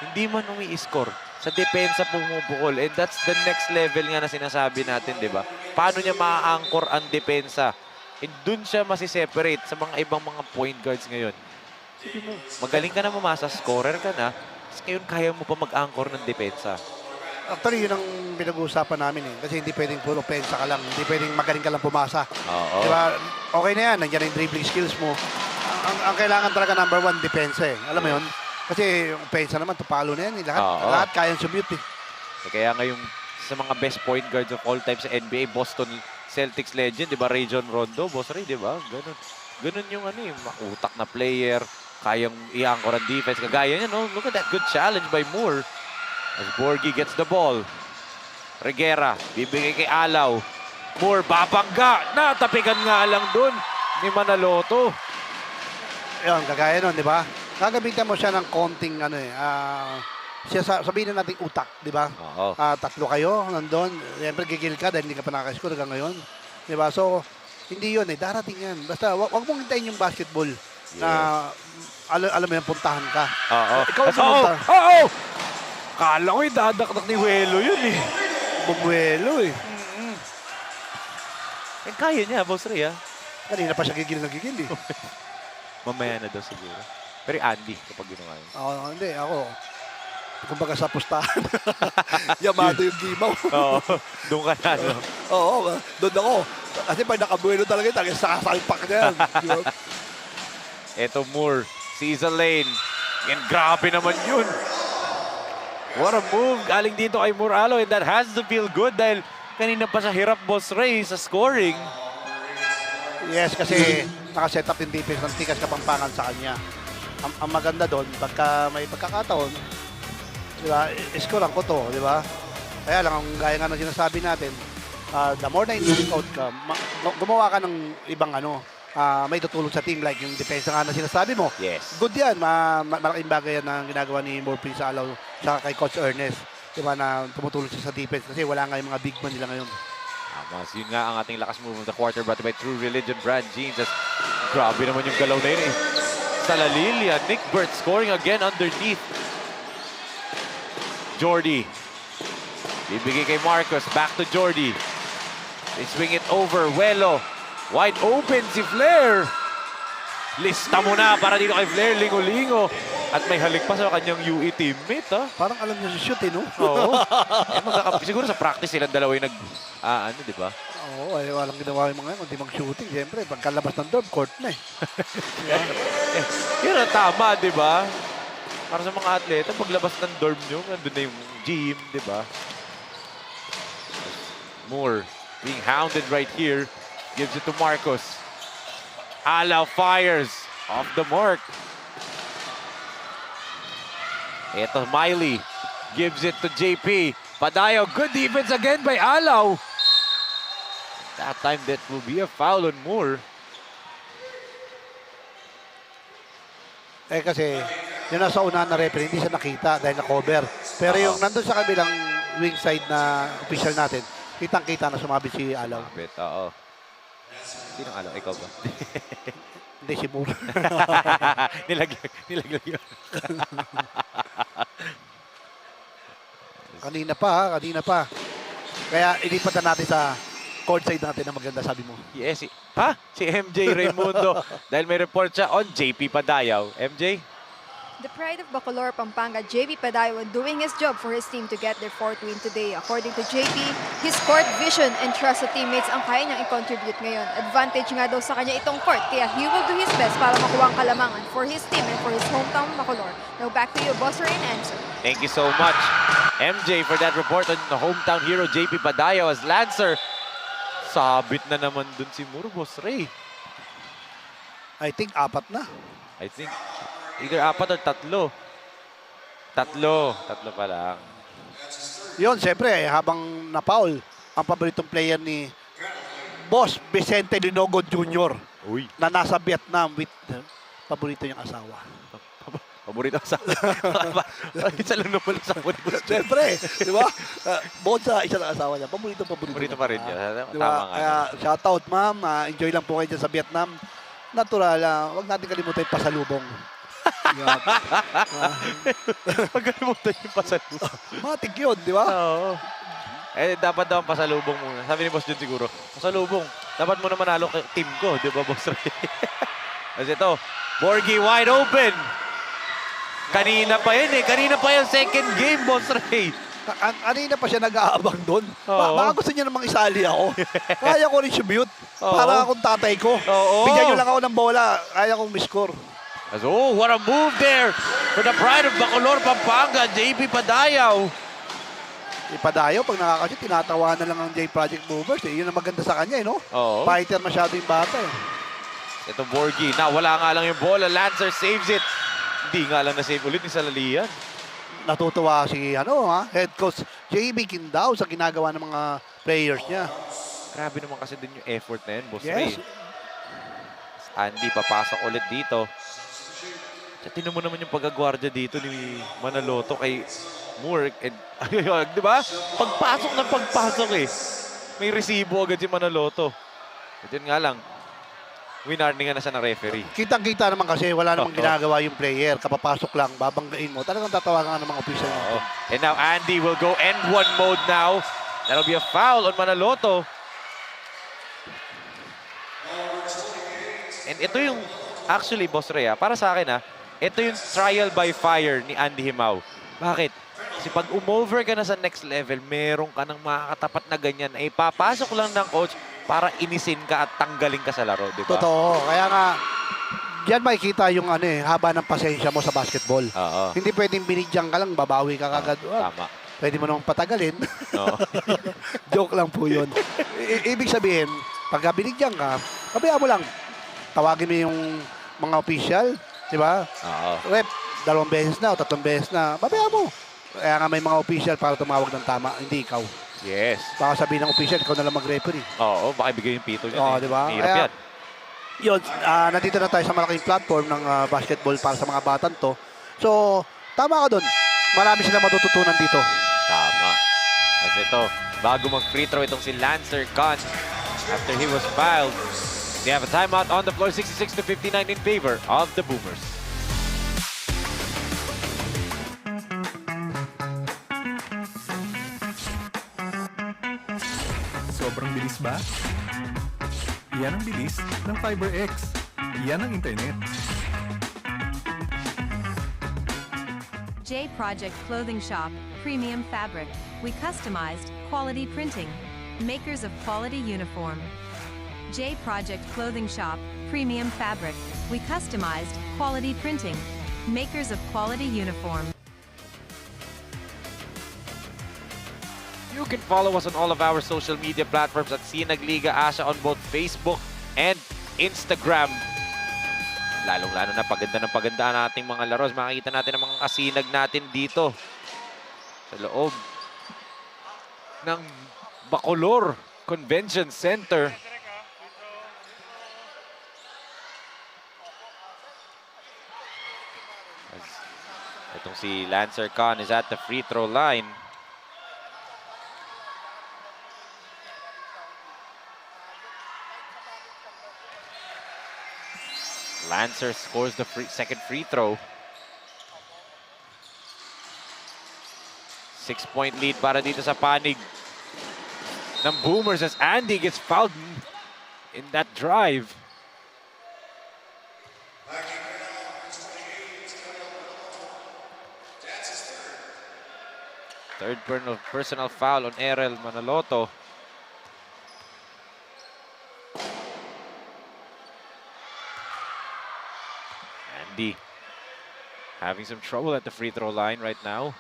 hindi man umi-score. Sa depensa pumubukol. And that's the next level nga na sinasabi natin, di ba? Paano niya ma-anchor ang depensa? And dun siya masiseparate sa mga ibang mga point guards ngayon. Sabi mo, magaling ka na mamasa, scorer ka na, tapos ngayon kaya mo pa mag-anchor ng depensa. Actually, yun ang pinag-uusapan namin eh. Kasi hindi pwedeng puro pensa ka lang. Hindi pwedeng magaling ka lang pumasa. Oo. Diba? Okay na yan. Nandiyan yung dribbling skills mo. Ang kailangan talaga number 1, depensa eh. Alam mo yun? Kasi yung pensa naman, tupalo na yan. Lahat kayang sumute eh. Kaya ngayon, sa mga best point guards of all time sa NBA, Boston Celtics legend, di ba? Rajon Rondo, Boss Ray, di ba? Ganun yung utak na player, kayang i-anchor ang defense. Kagaya niya, no? Look at that good challenge by Moore. As Borgie gets the ball. Reguera, bibigay kay Alaw. Moore, babangga. Natapigan nga lang dun ni Manaloto. Yan, kagaya nun, di ba? Gagamitan mo siya ng konting sabihin na natin utak, di ba? Tatlo kayo, nandun. Siyempre, gigil ka dahil hindi ka pa nakaka-score hanggang ngayon. Di ba? So, hindi yun eh. Darating yan. Basta, wag mong hintayin yung basketball na, alam mo yan, puntahan ka. Ikaw pumunta. Kala ko dadakdak ni Welo yun eh. Bumuelo eh. Kaya niya, Boss Ray, Kanina pa siya gigil eh. Mamaya na daw siguro. Pero Andy, kapag ginawa yun. Hindi, ako. Kumbaga sa pustahan. Yamado yung gimaw. Oo, doon ka na, no? Oo, doon ako. Kasi pag nakabuelo talaga yun, sakasalpak niya yan. Eto Moore, sees a lane. And grabe naman yun. What a move. Galing dito kay Moore Alaw. And that has to feel good dahil kanina pa sa hirap, Boss Ray, sa scoring. Yes, kasi nakaset up yung defense ng Tikas Kapampangan sa kanya. Ang maganda doon, pagka may pagkakataon, di ba, iskoran ko to, di ba? Kaya lang, ang gaya nga ng sinasabi natin, the more na in out ka, gumawa ka ng ibang may tutulong sa team like yung defense nga na sinasabi mo. Yes. Good yan, malaking bagay yan na ginagawa ni Moore Prince Alaw sa kay Coach Ernest. Di ba, na tumutulong siya sa defense kasi wala nga yung mga big man nila ngayon. Mas yun nga ang ating lakas move of the quarter brought by True Religion Brand Jeans. Grabe naman yung galaw na yun eh. Salalilia, Nick Burt scoring again underneath. Jordy. Bibigay kay Marcus. Back to Jordy. They swing it over. Welo. Wide open si Flair. Lista mo na para dito kay Flair. Lingo-lingo. At may halik pa sa kanyang UE teammate, Parang alam niya si shoot, no? Oo. Siguro sa practice silang dalawa yung di ba? Oo, walang ginawa yung mga yan, kundi mag-shooting. Siyempre, pagkalabas ng dorm, court na eh. Yun ang tama, di ba? Para sa mga atleta, paglabas ng dorm nyo, nandun na yung gym, di ba? Moore being hounded right here. Gives it to Marcos. Alaw fires off the mark. Ito, Miley gives it to JP. Padayo, good defense again by Alaw. That time, that will be a foul on Moore. Kasi yung nasa unahan na referee, hindi siya nakita dahil na-cover. Pero yung nandun sa kabilang wing side na official natin, kitang-kita na sumabit si Alaw. Sumabit, oo. Sino Alaw? Ikaw ba? Hindi, si Moore. Nilaglag yun. Kanina pa. Kaya ilipat na natin sa court side natin na maganda, sabi mo. Yes, si MJ Raimundo. Dahil may report siya on JP Padayaw. MJ? The pride of Bacolor, Pampanga, JP Padayaw, doing his job for his team to get their 4th win today. According to JP, his court vision and trust sa teammates ang kaya niyang i-contribute ngayon. Advantage nga daw sa kanya itong court, kaya he will do his best para makuha ang kalamangan for his team and for his hometown Bacolor. Now back to you, Boss Ray and Answer. Thank you so much, MJ, for that report on the hometown hero JP Padayaw as Lancer. Sabit na naman dun si Moore, Boss Ray. I think 4 na. I think either 4 or 3. Tatlo pa lang. Yun, siyempre, habang na-foul, ang paboritong player ni Boss Vicente Linogo Jr. Uy. Na nasa Vietnam with paborito niyang asawa. Paborito asawa? Isa lang naman sa paborito. Siyempre, di ba? Bukod sa isa ng asawa niya, paborito pa rin niya. Diba? Tama nga. Kaya, shoutout, ma'am. Enjoy lang po kayo dyan sa Vietnam. Natural, huwag natin kalimutan yung pasalubong. Pagkalimutan yung pasalubong. Matik yun, di ba? Oo. Dapat daw ang pasalubong muna. Sabi ni Boss Jun siguro, pasalubong. Dapat mo na manalo kay team ko, di ba, Boss Ray? Kasi ito, Borgie wide open. Kanina pa yun Kanina pa yung second game, Boss Ray. Kanina pa siya nag-aabang doon. Oo. Baka gusto niya namang isali ako. Kaya ko rin shoot. Oo. Para akong tatay ko. Oo. Bigyan niyo lang ako ng bola. Kaya kong miscore. Oh, what a move there for the pride of Bacolor, Pampanga, JP Padayaw. Ipadayo, pag nakakasya, tinatawa na lang ang J Project Movers. Yun ang maganda sa kanya, no? Oo. Fighter masyado yung bata. Ito Borgie, wala nga lang yung bola. Lancer saves it. Hindi nga lang na-save ulit ni Salalian. Natutuwa si head coach JB Quindao sa ginagawa ng mga players niya. Grabe naman kasi din yung effort na yun, Boss Yes. Ray. Andy papasok ulit dito. Tinan mo naman yung pagkagwardya dito ni Manaloto kay Moore. Di ba? Pagpasok may resibo agad si Manaloto. At yun nga lang, winarningan na siya ng referee. Kitang-kita naman kasi wala namang ginagawa yung player. Kapapasok lang, babanggain mo. Talagang tatawagan ng mga official. And now Andy will go end one mode now. That'll be a foul on Manaloto. And ito yung, actually, Boss Ray, para sa akin, ito yung trial by fire ni Andy Himao. Bakit? Kasi pag umover ka na sa next level, meron ka ng makakatapat na ganyan. Papasok lang ng coach para inisin ka at tanggalin ka sa laro, di ba? Totoo. Kaya nga, diyan makikita yung haba ng pasensya mo sa basketball. Oo. Hindi pwedeng binigyan ka lang, babawi ka kagad. Tama. Pwede mo namang patagalin. Oo. Joke lang po yun. Ibig sabihin, pagka binigyan ka, pabayaan mo lang. Tawagin mo yung mga official, di ba? Oo. Rep, 2 beses na o 3 beses na, pabayaan mo. Kaya nga may mga official para tumawag ng tama, hindi ikaw. Yes. Baka sabihin ng official, ikaw na lang mag-referee. Oo, baka ibigay yung pito niya. Oo, di ba? Hirap Kaya, yan. Yun, nandito na tayo sa malaking platform ng basketball para sa mga batang to. So, tama ka doon. Marami silang matututunan dito. Tama. As ito, bago mag-free throw itong si Lancer Gunn after he was fouled. They have a timeout on the floor, 66-59 in favor of the Boomers. Sobrang bilis ba? Yan ang bilis ng FiberX. Yan ang internet. J Project Clothing Shop, Premium Fabric. We customized, quality printing. Makers of quality uniform. J Project Clothing Shop, Premium Fabric. We customized, quality printing. Makers of quality uniform. You can follow us on all of our social media platforms at Sinag Liga Asia on both Facebook and Instagram. Lalong-lalo na paganda ng paganda nating mga laros. Makikita natin ang mga kasinag natin dito sa loob ng Bacolor Convention Center. Itong si Lancer Khan is at the free throw line. Lancer scores the second free throw. 6-point lead para dito sa panig ng Boomers as Andy gets fouled in that drive. Third personal foul on Errol Manaloto. Andy having some trouble at the free throw line right now.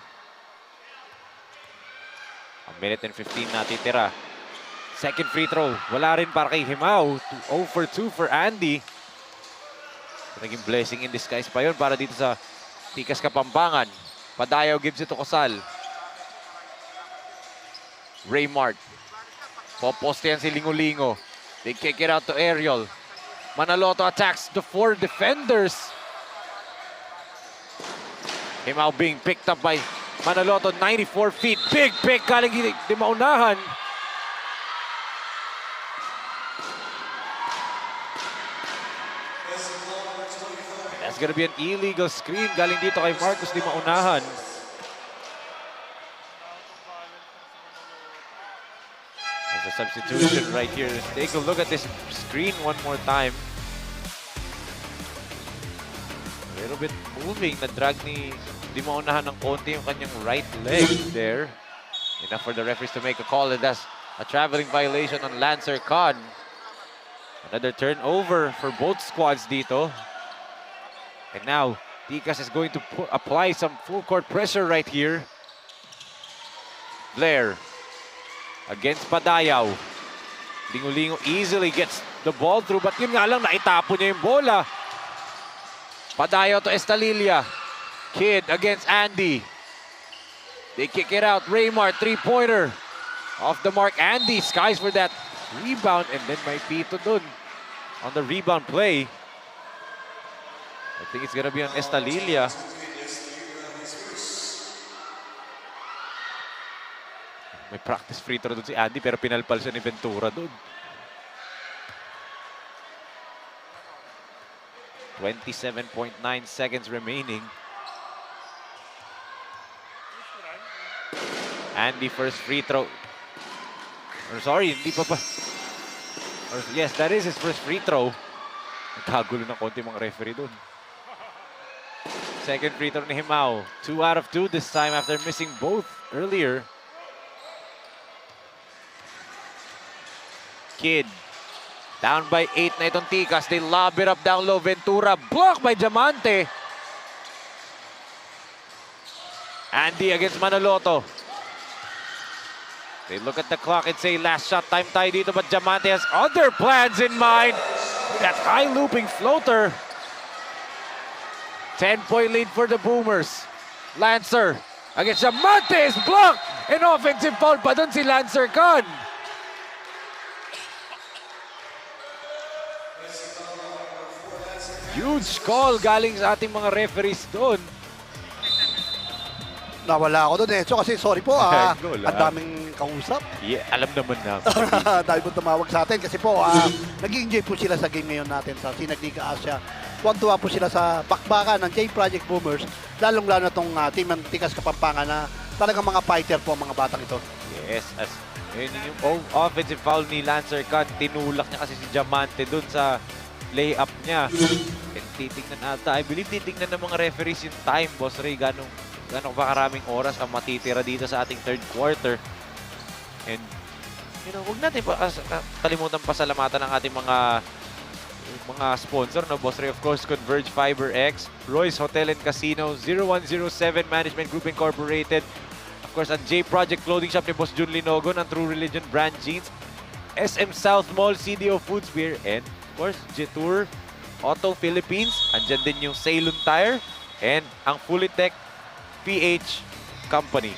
A minute and 15 natitira. Second free throw. Wala rin para kay Himao. 0 for 2 for Andy. Naging blessing in disguise pa yun para dito sa Tikas Kapampangan. Padayaw gives it to Cosal. Raymart. Poposte yan si Lingo-Lingo. They kick it out to Ariel. Manaloto attacks the 4 defenders. Himao being picked up by Manaloto, 94 feet. Big pick, galing di maunahan. That's gonna be an illegal screen galing dito kay Marcus di maunahan. There's a substitution right here. Let's take a look at this screen one more time. A little bit moving, na-drag ni di maunahan ng konti yung kanyang right leg there. Enough for the referees to make a call, and that's a traveling violation on Lancer Khan. Another turnover for both squads dito. And now, Tikas is going to apply some full court pressure right here. Blair against Padayaw. Lingo-Lingo easily gets the ball through, but yun nga lang, naitapon niya yung bola. Padayaw to Estalilla. Kid against Andy. They kick it out. Raymart, three-pointer. Off the mark. Andy skies for that rebound, and then may pito dun on the rebound play. I think it's gonna be on Estalilla. May practice free throw dun si Andy, pero pinalpal siya ni Ventura dun. 27.9 seconds remaining. Andy first free throw. Or sorry, hindi pa ba? Or, yes, that is his first free throw. Nagkagulo ng konti mga referee dun. Second free throw ni Himao. 2 out of 2 this time after missing both earlier. Kid. Down by 8 na itong Tikas. They lob it up down low. Ventura blocked by Diamante. Andy against Manaloto. They look at the clock and say last shot time tayo dito, but Diamante has other plans in mind. That high looping floater. 10-point lead for the Boomers. Lancer against Diamante is blocked. An offensive foul pa dun si Lancer Khan. Huge call galing sa ating mga referees doon. Nawala ako doon eh. So kasi sorry po, ang daming kausap. Yeah, alam naman na. Dahil po tumawag sa atin kasi po, nag-enjoy po sila sa game ngayon natin sa Sinagliga Asia. Tuwan-tuwa po sila sa bakbakan ng J Project Boomers, lalong-lalo na itong team ng Tikas Kapampangan na talagang mga fighter po ang mga batang ito. Yes, as yun yung offensive foul ni Lancer Khan, tinulak niya kasi si Diamante dun sa layup niya. And titignan ata, I believe titignan ng mga referees yung time, Boss Ray, gano'ng ba karaming oras ang matitira dito sa ating third quarter. And, you know, huwag natin kalimutan pasalamatan ng ating mga sponsor, no? Boss Ray, of course, Converge Fiber X, Royce Hotel and Casino, 0107 Management Group Incorporated, of course, ang J Project Clothing Shop ni Boss Jun Linogon, ang True Religion Brand Jeans, SM South Mall, CDO Foods Beer, and of course, Jetour Auto Philippines. Andyan din yung Ceylon Tire and ang Fulitech PH Company.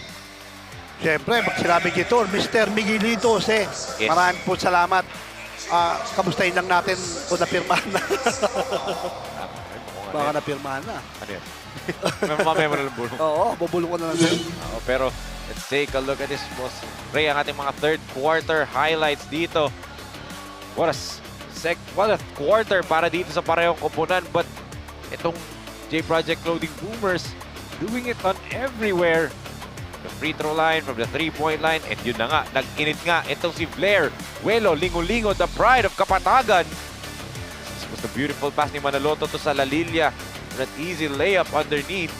Siyempre, pag sinabi Jetour, Mr. Miguelito Jose, yes. Maraming po salamat. Kamustahin lang natin kung napirmahan na. Baka napirmahan na. Ano yan? Mamaya mo na lang bulong. Oo, bubulong ko na lang sa'yo. Pero let's take a look at this, boss Ray, ang ating mga third quarter highlights dito. What a quarter para dito sa parehong koponan. But itong J Project Clothing Boomers doing it on everywhere. The free throw line, from the three-point line, and yun na nga, nag-init nga itong si Blair Welo, Lingo-Lingo, the pride of Kapatagan. This was the beautiful pass ni Manaloto to sa Lalilla. That easy layup underneath.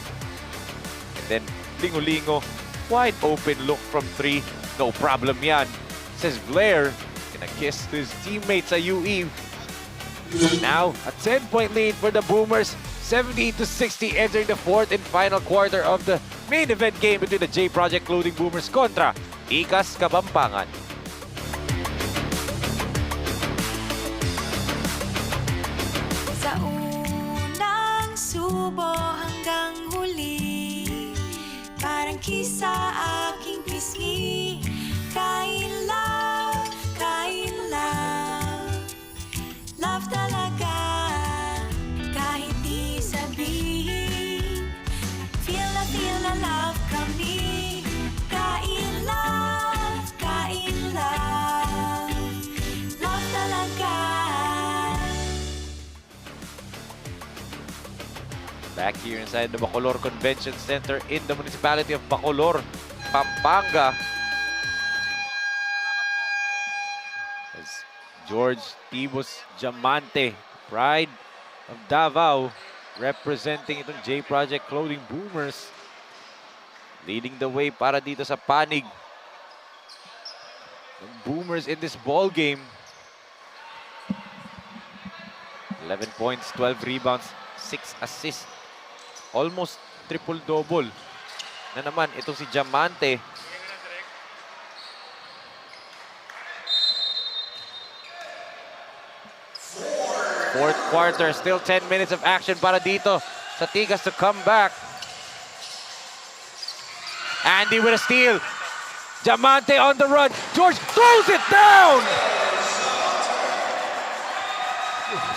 And then Lingo-Lingo, wide open look from three. No problem yan, says Blair. And a kiss to his teammates sa UE. Now, a 10-point lead for the Boomers. 70-60 entering the fourth and final quarter of the main event game between the J Project Clothing Boomers kontra Tikas Kapampangan. Sa unang subo hanggang huli, parang kisa aking pisngi. Kain love, love talaga. Kahit di sabihin, feel na love kami. Kain love, love talaga. Back here inside the Bacolor Convention Center in the municipality of Bacolor, Pampanga. As George Tibos Diamante, pride of Davao, representing itong J Project Clothing Boomers, leading the way para dito sa panig ng Boomers in this ball game. 11 points, 12 rebounds, 6 assists. Almost triple-double na naman itong si Diamante. Fourth quarter, still 10 minutes of action para dito sa Tigas to come back. Andy with a steal. Diamante on the run. George throws it down!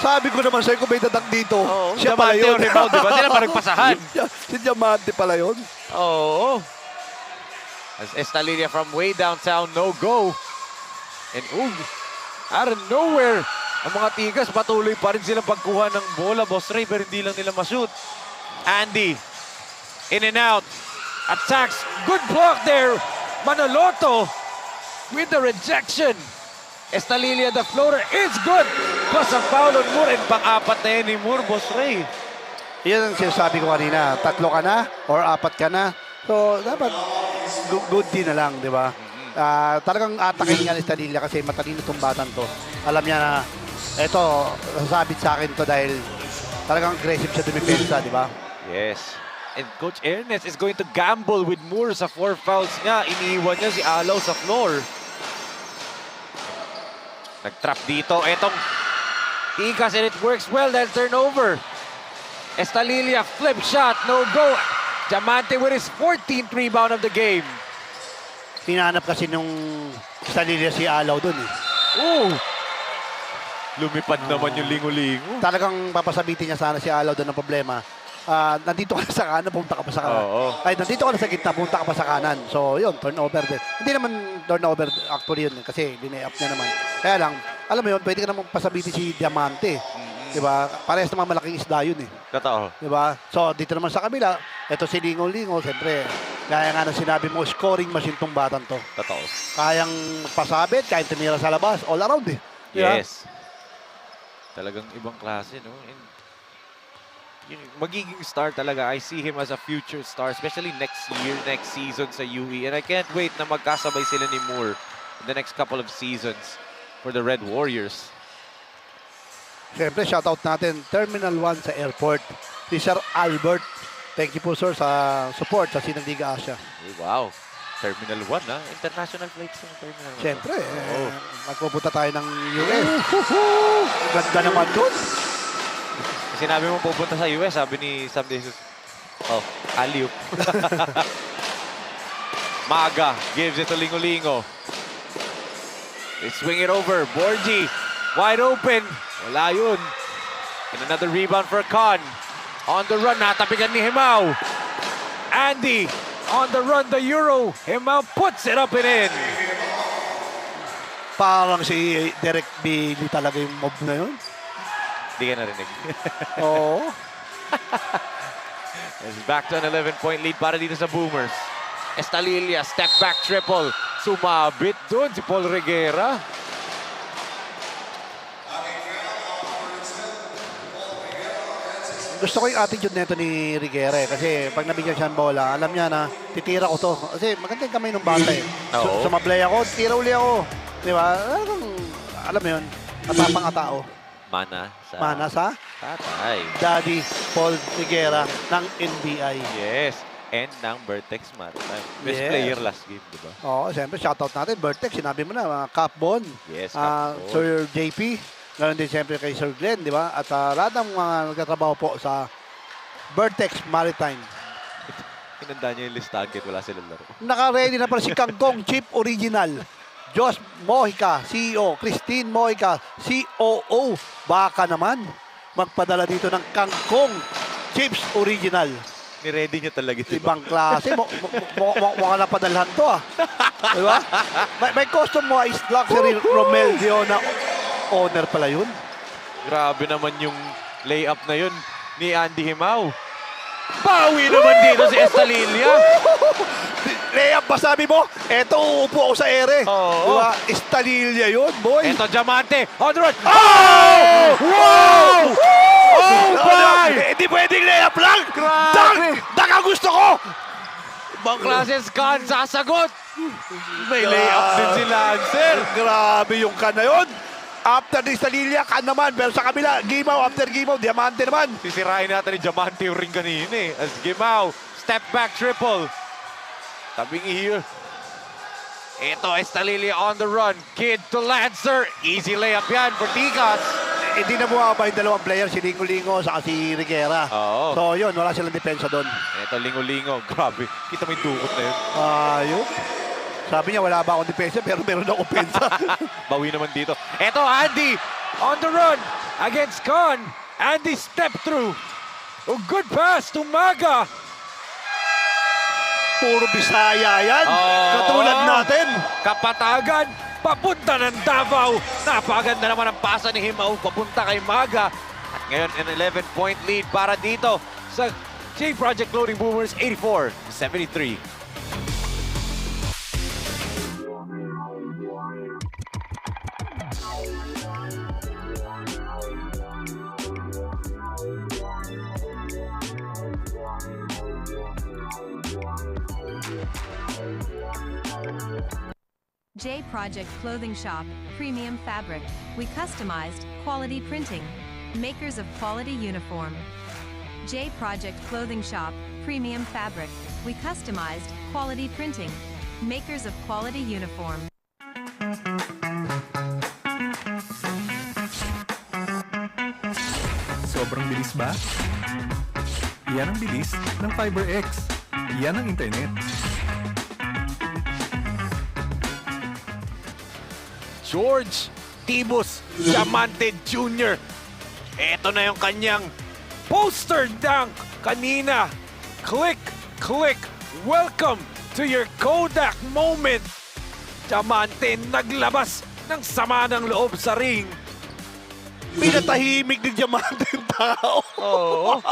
Sabi ko naman sa'yo kung may dadag dito. Siya pala Diamante yun. on rebound, di ba? Sila pa nagpasahan. Si Diamante pala yun. Oo. As Estalilia from way downtown, no go. And out of nowhere, ang mga Tigas patuloy pa rin silang pagkuha ng bola, Boss Ray, pero hindi lang nila mashoot. Andy, in and out, attacks, good block there. Manaloto with the rejection. Estalilia, the floater is good. Plus ang foul on Moore, and pang-apat na yan ni Moore, Boss Ray. Yan ang sinasabi ko kanina. 3 ka na or 4 ka na. So, dapat good din na lang, di ba? Talagang atakin nga ni Estalilia kasi matalino itong batang to. Alam niya na, eto, sasabit sa akin to dahil talagang aggressive siya dumipensa, di ba? Yes. And Coach Ernest is going to gamble with Moore sa 4 fouls niya. Iniiwan niya si Alaw sa floor. Nag-trap dito. Etong Tigas, and it works well. Dahil turnover. Estalilia, flip shot. No go. Diamante with his 14th rebound of the game. Hinahanap kasi nung Estalilia si Alaw dun eh. Lumipad naman yung lingo-lingo. Talagang papasabitin niya sana si Alaw doon ng problema. Nandito ka na sa kanan, pumunta ka pa sa kanan. Ay, nandito ka na sa gitna, pumunta ka pa sa kanan. So, yun, turnover din. Hindi naman turnover actually yun kasi dinay-up niya naman. Kaya lang, alam mo yun, pwede ka naman pasabitin si Diamante. Diba? Parehas naman malaking isda yun eh. Totoo. Diba? So, dito naman sa kabila, ito si Lingo-Lingo, siyempre, kaya nga na sinabi mo, scoring machine tong batang to. Totoo. Kayang pasabit, kayang tumira sa labas, all around eh. Diba? Yes. Talagang ibang klase, no? And magiging star talaga. I see him as a future star, especially next year, next season sa UE. And I can't wait na magkasabay sila ni Moore in the next couple of seasons for the Red Warriors. Siyempre, shoutout natin, Terminal 1 sa airport. Si Sir Albert. Thank you po, sir, sa support sa Sinaliga Asia. Hey, wow. Terminal 1, ha? International flights sa Terminal 1. Siyempre, magpupunta tayo ng US. Ganda naman doon. Sinabi mo pupunta sa US, sabi ni Sam Jesus, alley-oop. Maga gives it to Lingo-Lingo. They swing it over. Borgi, wide open. Wala yun. And another rebound for Con. On the run, natapigan ni Himao. Andy, on the run, the Euro. Himao puts it up and in. Parang si Derek Bailey talaga yung mob na yun. Hindi ka narinig. Oo. It's back to an 11-point lead para dito sa Boomers. Estalilia, step back triple. Sumabit doon si Paul Reguera. Gusto ko yung attitude nito ni Reguera kasi pag nabigyan siya ng bola, alam niya na titira ko to. Kasi maganda yung kamay ng bata eh. Oo. Sumablay ako, tira uli ako. Di ba? Alam mo yun, matapang nga tao. Mana sa Tatay. Daddy Paul Reguera ng NBI. Yes. And ng Vertex Maritime. Best Yes. player last game, di ba? Oo, siyempre, shoutout natin. Vertex, sinabi mo na, Cap Bon. Yes, Cap Bon. Sir JP. Ganoon din siyempre kay Sir Glenn, di ba? At lahat ng mga nagtatrabaho po sa Vertex Maritime. Hinanda niya yung list target, wala silang laro. Naka-ready na pala si Kangkong Chip Original. Josh Mojica, CEO. Christine Mojica, COO. Baka naman magpadala dito ng Kangkong Chips Original. Ni-ready niya talaga, di ba? Ibang klase. Mukha na padalhan to ah. Di ba? May customized luxury Romel Diona. Owner pala yun. Grabe naman yung layup na yun ni Andy Himao. Bawi naman dito si Estalilia. Layup ba sabi mo? Eto, uupo ako sa ere. Oo. Di ba? Estalilia yun, boy. Ito, Diamante. On the run. Oh! Wow! Oh, my! Hindi pwedeng layup lang. Grabe. Dunk ang gusto ko. Ibang klases kan sasagot. May layup din si Lancer. Grabe yung kan na yun. After ni Estalilia, kan naman. Pero sa kabila, Gimaw, after Gimaw, Diamante naman. Sisirain natin ni Diamante yung ring kanina eh. As Gimao, step back triple. Tabing here. Ito, Estalilia on the run. Kid to Lancer. Easy layup yan for Tikas. Hindi na bumaba yung dalawang player, si Lingo-Lingo saka si Reguera. Oo. So yun, wala silang depensa doon. Ito, Lingo-Lingo. Grabe. Kita mo yung dukot na yun. Yun. Sabi niya, wala ba akong depensa, pero meron akong pensa. Bawi naman dito. Ito, Andy on the run against Con. Andy step through. Oh, good pass to Maga. Puro Bisaya yan. Katulad natin. Kapatagan, papunta ng Davao. Napaganda naman ang pasa ni Himao, papunta kay Maga. At ngayon, an 11-point lead para dito sa J Project Loading Boomers, 84-73. J Project Clothing Shop, Premium Fabric. We customized, quality printing. Makers of quality uniform. J Project Clothing Shop, Premium Fabric. We customized, quality printing. Makers of quality uniform. Sobrang bilis ba? Yan ang bilis ng FiberX. Yan ang internet. George Tibus Diamante Jr. Ito na yung kanyang poster dunk kanina. Click, click. Welcome to your Kodak moment. Diamante naglabas ng sama ng loob sa ring. Pinatahimik ni Diamante yung tao. Oo.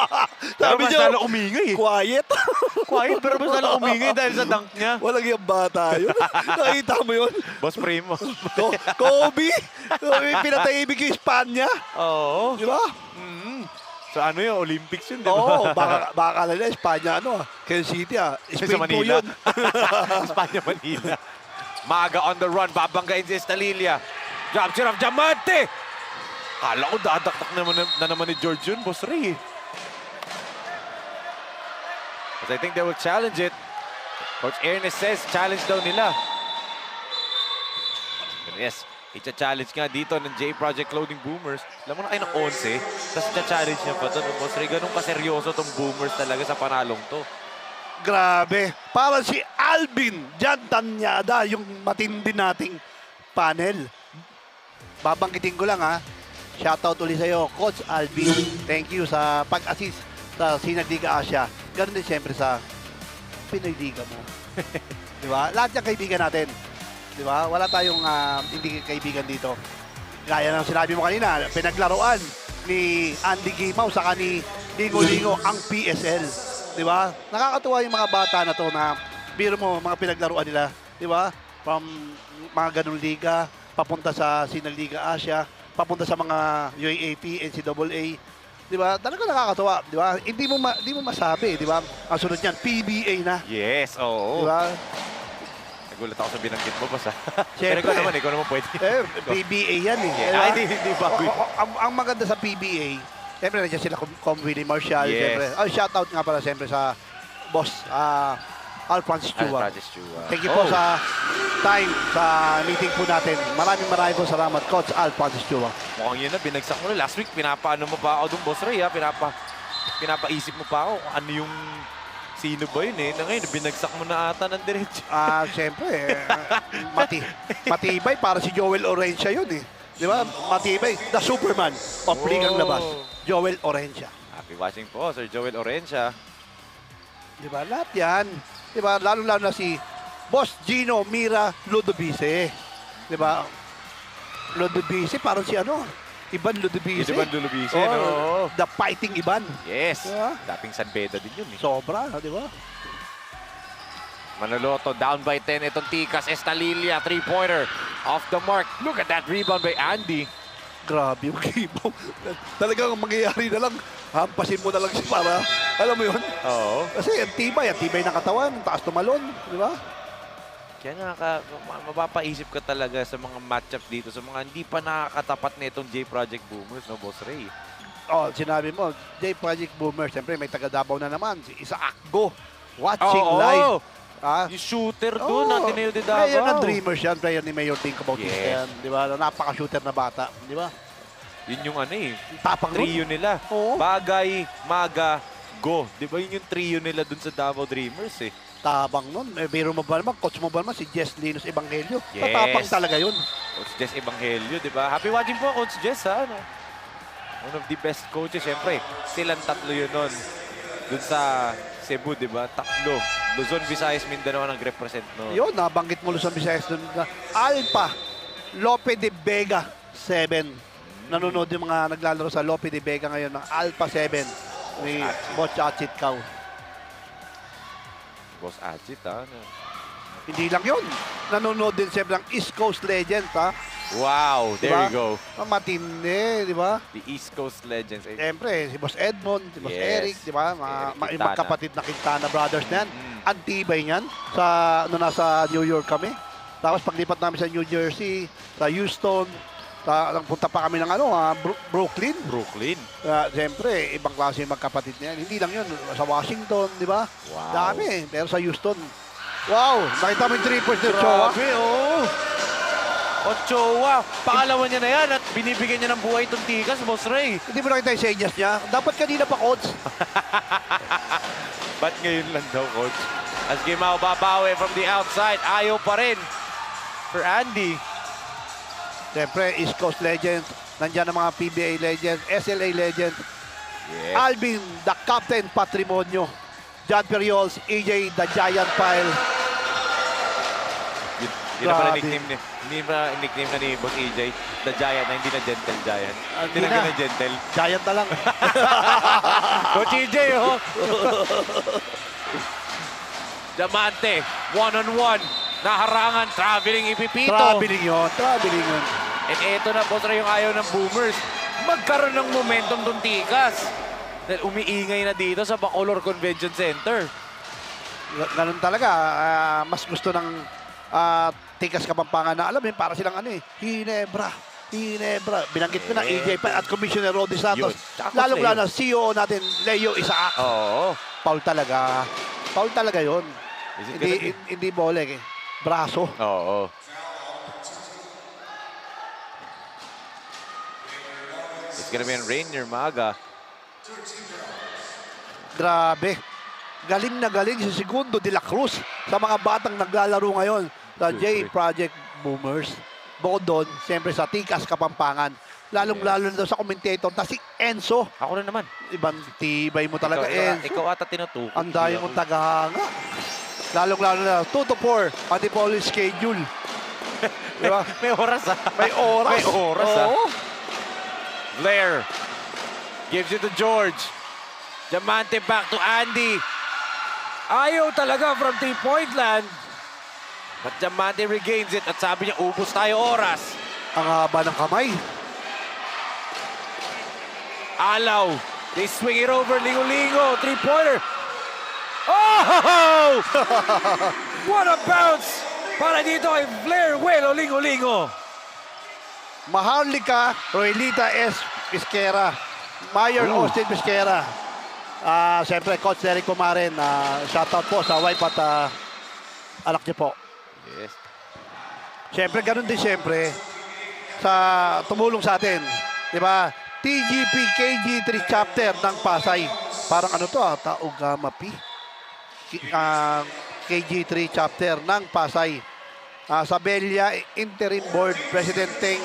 Sabi mas niya, lalo umingay. quiet. Quiet pero mas lalo umingay dahil sa dunk niya. Walang yung bata yun. Nakita mo yun? Boss Primo. Kobe. Pinatahimik yung span niya. Oo. Di ba? So ano yun? Olympics yun, di ba? Oo. Baka kalala, Espanya, Kansas City, Spain sa po Manila. yun. Espanya, Manila. Maga on the run. Babanggain si Estalilia. Drop shot of Diamante. Kala ko dadaktak na naman ni George yun, Boss Ray. But I think they will challenge it. Coach Ernest says, challenge daw nila. And yes, i-challenge nga dito ng J Project Loading Boomers. Alam mo na kayo ng 11, tapos i-challenge niya pa ito. Boss Ray, ganun kaseryoso tong Boomers talaga sa panalong to. Grabe. Parang si Alvin Jan Tanyada, yung matindi nating panel. Babanggitin ko lang Shoutout ulit sa'yo, Coach Alvin. Thank you sa pag-assist sa Sinag Liga Asia, ganun din siyempre sa Pinoy Liga mo. Di ba? Lahat yung kaibigan natin. Di ba? Wala tayong hindi kaibigan dito. Gaya ng sinabi mo kanina, pinaglaruan ni Andy Gimaw saka ni Lingo-Lingo ang PSL. Di ba? Nakakatuwa yung mga bata na to na biro mo, mga pinaglaruan nila. Di ba? From mga ganung liga, papunta sa Sinag Liga Asia, papunta sa mga UAAP, NCAA. Di ba? Talaga nakakatuwa. Di ba? Hindi mo masabi. Di ba? Ang sunod niyan, PBA na. Yes, oo. Di ba? Nagulat ako sa binanggit mo, basta. Siyempre. Pero ikaw naman pwede. PBA yan eh. Yeah. Ay, hindi bago. Ang maganda sa PBA, siyempre nandiyan sila Willie Marshall. Yes. Siyempre. Shoutout nga pala siyempre sa boss, Al Francis Chua. Thank you po sa time, sa meeting po natin. Maraming po salamat, Coach Al Francis Chua. Mukhang yun na, binagsak mo na. Last week, pinapaano mo pa ako dun, Boss Ray, ha? Pinapaisip mo pa ako kung ano yung sino ba yun eh. Na ngayon, binagsak mo na ata ng diretso. Siyempre, matibay para si Joel Orencia yun eh. Di ba? Matibay, the Superman of Ligang Labas. Joel Orencia. Happy watching po, Sir Joel Orencia. Di ba? Lahat yan. Di ba? Lalo-lalo na si Boss Gino Mira Ludovice. Di ba? Ludovice, parang si Ivan Ludovice. Ivan Ludovice, no? The Fighting Ivan. Yes. Diba? Dating San Beda din yun eh. Sobra, di ba? Manaloto down by 10. Itong Tikas Estalilla, 3-pointer. Off the mark. Look at that rebound by Andy. Grabe yung Gimaw. Talagang mangyayari na lang. Hampasin mo na lang siya para, alam mo yun? Oo. Kasi ang tibay ng katawan, taas tumalon, di ba? Kaya mapapaisip ka talaga sa mga matchup dito, sa mga hindi pa nakakatapat na itong J-Project Boomers, no, Boss Ray? Sinabi mo, J-Project Boomers, siyempre may taga-Davao na naman, si Isaac Go, watching live. Yung shooter doon, natin na yun din Davao. Player ng Dreamers yan, player ni Mayor Dinko Bautista yan, di ba? Napaka-shooter na bata, di ba? Yun yung tapang trio nila. Bagay, Maga, Go. Di ba yun yung trio nila dun sa Davao Dreamers eh? Tabang nun. Biro mo ba naman, coach mo ba naman, si Jess Linus Evangelio. Yes. Matapang talaga yun. Coach Jess Evangelio, di ba? Happy watching po, Coach Jess, ha? One of the best coaches, siyempre. Silang tatlo yun nun. Dun sa Cebu, di ba? Tatlo. Luzon, Visayas, Mindanao nag-represent nun. Yun, nabanggit mo Luzon, Visayas dun. Alpha, Lope de Vega, 7. Nanonood yung mga naglalaro sa Lope de Vega ngayon ng Alpha 7 ni Boss Achit Cao. Boss Achit, ha? Hindi lang yun. Nanonood din siyempre ng East Coast Legends, ha? Wow, there diba? you go. Matindi, di ba? The East Coast Legends. Siyempre, si Boss Edmond, si Boss Yes. Eric, di ba? Eric Magkapatid na Quintana Brothers na yan. Ang tibay niyan. Nasa New York kami. Tapos paglipat namin sa New Jersey, sa Houston, punta pa kami ng Brooklyn. Siyempre, ibang klase yung magkapatid niya. Hindi lang yun. Sa Washington, di ba? Wow. Dami. Pero sa Houston, wow! Nakita mo yung 3 points ng Choa? Grabe, oh! Ochoa, pangalawa niya na yan at binibigyan niya ng buhay itong Tikas, Boss Ray. Hindi mo nakita yung senyas niya? Dapat kanina pa, Coach. Ba't ngayon lang daw, Coach? As Gimaw babawi from the outside, ayaw pa rin for Andy. Siyempre, East Coast Legends. Nandiyan ang mga PBA Legends, SLA Legends. Yes. Alvin, the Captain Patrimonio. John Periols, EJ, the Giant Pile. Hindi na pala nickname na ni Boss EJ, the Giant, na hindi na Gentle Giant. Hindi na gana Gentle. Giant na lang. Coach EJ, oh! Diamante, one-on-one. Naharangan, traveling ipipito. Traveling yun. And eto na, Boss Ray, yung ayaw ng Boomers. Magkaroon ng momentum tong Tikas. Dahil umiingay na dito sa Bacolor Convention Center. Ganun talaga. Mas gusto ng Tikas Kapampangan na alam yun, para silang Hinebra. Binanggit ko na EJ pa at Commissioner Rodi Santos. Lalong-lalo na CEO natin, Leo Isaac. Oo. Foul talaga. Foul talaga yun. Hindi bole. Braso. Oo. It's gonna be in Rainier Maga. Grabe. Galing na galing si Segundo de la Cruz sa mga batang naglalaro ngayon sa J-Project Boomers. Bukod doon, siyempre sa Tikas Kapampangan, Lalong-lalo na daw sa commentator na si Enzo. Ako na naman. Ibang tibay mo talaga, Enzo. Ikaw ata tinutukoy. Ang dayo mong tagahanga. Lalong-lalo na 2 to 4. Pati po ulit schedule. Diba? May oras ah. May oras. May oras ah. Blair gives it to George. Diamante back to Andy. Ayaw talaga from 3-point land. But Diamante regains it at sabi niya, ubos tayo oras. Ang haba ng kamay. Alaw. They swing it over. Lingo-lingo. 3-pointer. Oh! What a bounce! Para dito kay Blair Huelo. Lingo-lingo. Maharlika Roelita S. Pisquera. Mayor Austin Pisquera. Siyempre, Coach Derek Pumaren. Shoutout po sa wife at anak niyo po. Yes. Siyempre, ganun din siyempre sa tumulong sa atin. Di ba? TGP KG3 chapter ng Pasay. Parang ano to Taugamapi. KG3 chapter ng Pasay. Sabella Interim Board Presidenteng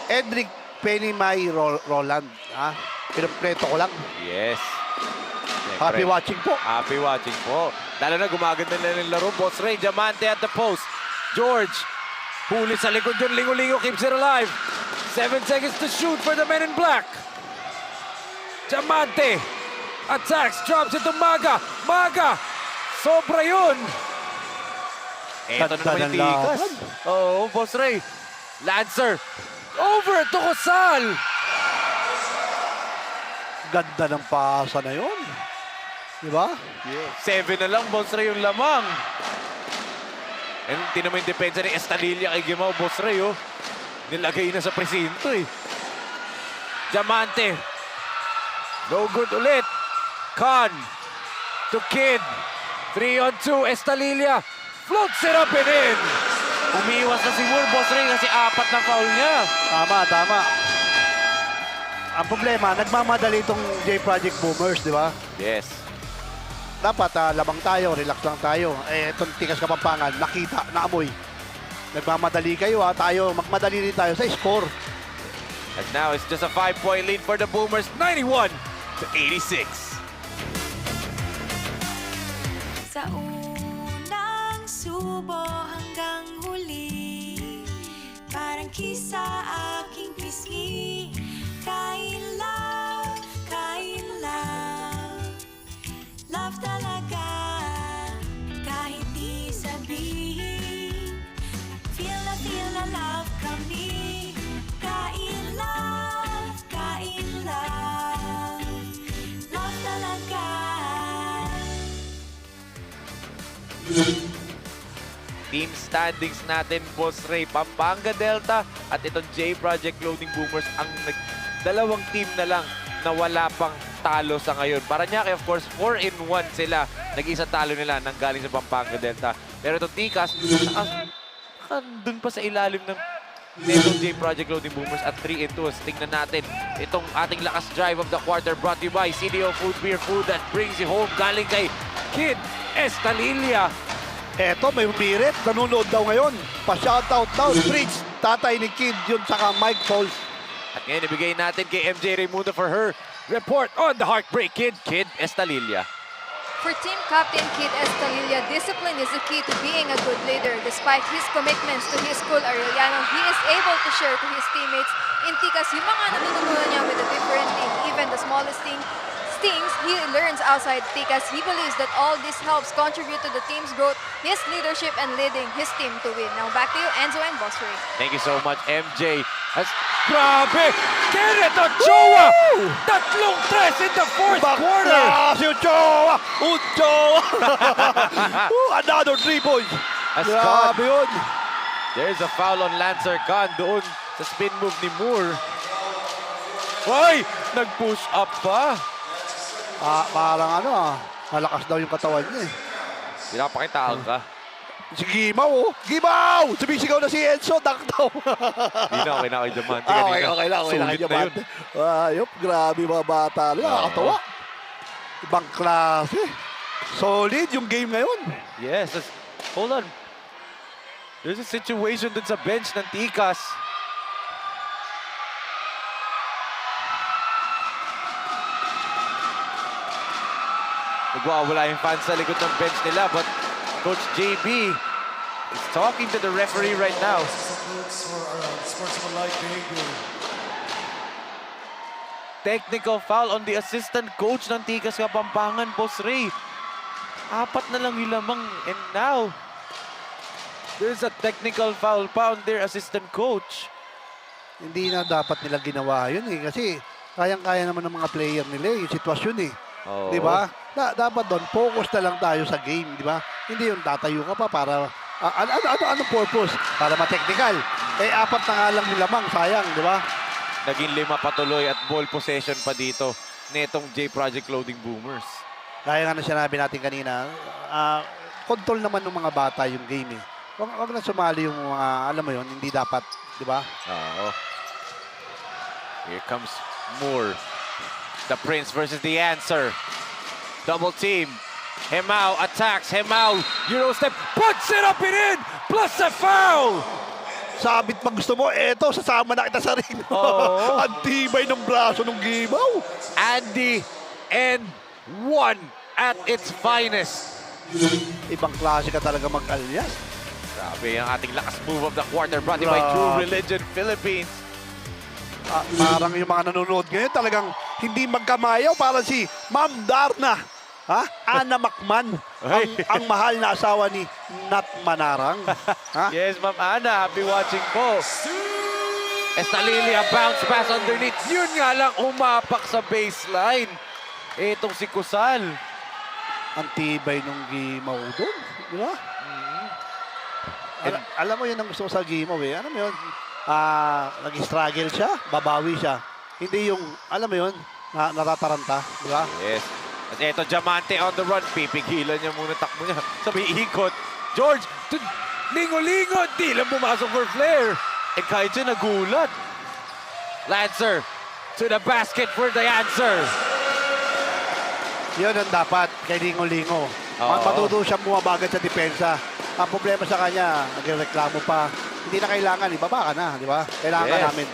Edric Penimay Roland. Pinumpleto ko lang. Yes. Siyempre. Happy watching po. Happy watching po. Lalo na gumaganda na ng laro. Boss Ray, Diamante at the post. George, huli sa likod yun. Lingo-lingo keeps it alive. 7 seconds to shoot for the men in black. Diamante attacks, drops it to Maga. Maga, sobra yun. Eto na naman yung tikas. Oo, Boss Ray. Lancer, over to Cosal. Ganda ng pasa na yun. Di ba? Yeah. 7 na lang, Boss Ray, yung lamang. And tinan mo yung depensa ni Estalilla kay Gimao, Boss Ray, oh. Nilagay na sa presinto, eh. Diamante. No good ulit. Khan to Kid. 3-on-2, Estalilla. Floats it up and in. Umiwas na si Moore, Boss Ray, kasi 4 na foul niya. Tama. Ang problema, nagmamadali itong J-Project Boomers, di ba? Yes. Dapat labang tayo, relax lang tayo. Itong Tikas Kapampangan, nakita, naamoy. Nagmamadali kayo tayo, magmadali din tayo sa score. And now it's just a 5-point lead for the Boomers, 91-86. Sa unang subo hanggang huli, parang kisa aking pisngi. Kain love, love talaga, kahit di sabihin. Feel na love kami. Kain love, love talaga. Team standings natin, Boss Ray, Pampanga Delta at itong J-Project Loading Boomers ang dalawang team na lang na wala pang talo sa ngayon. Parañaque, of course, 4-1 sila. Nag-isa talo nila nang galing sa Pampanga Delta. Pero itong Tikas, dun pa sa ilalim ng netong J-Project Loading Boomers at 3-2. Tingnan natin itong ating lakas drive of the quarter brought to you by CDO Food Beer, food that brings you home. Galing kay Kid Estalilla. Eto, may umirit. Nanonood daw ngayon. Pa-shoutout daw. Fritz, tatay ni Kid yun, saka Mike Pauls. At ngayon, ibigay natin kay MJ Raimundo for her report on the Heartbreak Kid, Kid Estalilla. For team captain Kid Estalilla, discipline is the key to being a good leader. Despite his commitments to his school, Arellano, he is able to share to his teammates in Tikas yung mga natutunan niya with a different team. Even the smallest things he learns outside Tikas. He believes that all this helps contribute to the team's growth, his leadership, and leading his team to win. Now back to you, Enzo and Boss Ray. Thank you so much, MJ. Grabe! Kenneth Ochoa! Tatlong tres in the fourth quarter! Si Ochoa! Another 3 points! Grabe yun! There's a foul on Lancer Khan doon sa spin move ni Moore. Hoy! Nag-push up pa. Parang malakas daw yung katawan niya eh. Pinapakitaan ka. Si Gimaw, Gimaw! Sumisigaw na si Enzo, duck daw. Hindi na, okay na kay Diamante. Okay na kay Diamante. Ayop, grabe mga bata. Nakakatawa. Ibang klase. Solid yung game ngayon. Yes. Hold on. There's a situation dun sa bench ng Tikas. Nagwawala yung fans sa likod ng bench nila, but Coach JB is talking to the referee right now. Sportsmanlike behavior. Technical foul on the assistant coach ng Tikas Kapampangan, Boss Ray. 4 na lang yung lamang, and now there's a technical foul pa on their assistant coach. Hindi na dapat nila ginawa yun eh. Kasi kayang-kaya naman ng mga player nila yung sitwasyon eh. Oo. Di ba? Dapat doon, focus na lang tayo sa game, di ba? Hindi yung tatayo ka pa para, ano purpose? Para ma-technical. Eh, 4 na nga lang yung lamang, sayang, di ba? Naging 5 patuloy at ball possession pa dito netong J Project Loading Boomers. Kaya nga na sinabi natin kanina, control naman ng mga bata yung game eh. Wag na sumali yung mga, alam mo yun, hindi dapat, di ba? Oo. Here comes Moore. The Prince versus the Answer. Double team. Hemao attacks. Hemao, Eurostep, puts it up and in! Plus a foul! Sabit pag gusto mo, eto, sasama na kita sa ring. Oo. Ang tibay ng braso ng Gimaw. Andy and 1 at its finest. Ibang klase ka talaga mag-alias. Grabe ang ating lakas move of the quarter brought to you by True Religion Philippines. Parang yung mga nanonood ngayon talagang hindi magkamayaw. Parang si Ma'am Darna. Ha? Ana Macman. ang mahal na asawa ni Nat Manarang. Ha? Yes, Ma'am Ana. Happy watching po. Estalilia bounce pass underneath. Yun nga lang umapak sa baseline. Itong si Kusal. Ang tibay nung Gimaw doon. Di ba? Alam mo yun ang gusto ko sa Gimaw eh. Alam mo yun? Nag-struggle siya, babawi siya. Hindi yung, alam mo yun, natataranta. Di ba? Yes. At eto, Diamante on the run. Pipigilan niya muna takbo niya. Sabi, ikot. George, lingo-lingo. Di lang pumasok for Flair. Eh, kahit siya nagulat. Lancer to the basket for the Answer. Yun ang dapat kay Lingo-Lingo. Matuto siyang bumabagat sa depensa. Ang problema sa kanya, nagreklamo pa. Hindi na kailangan, ibaba ka na, di ba? Kailangan ka namin.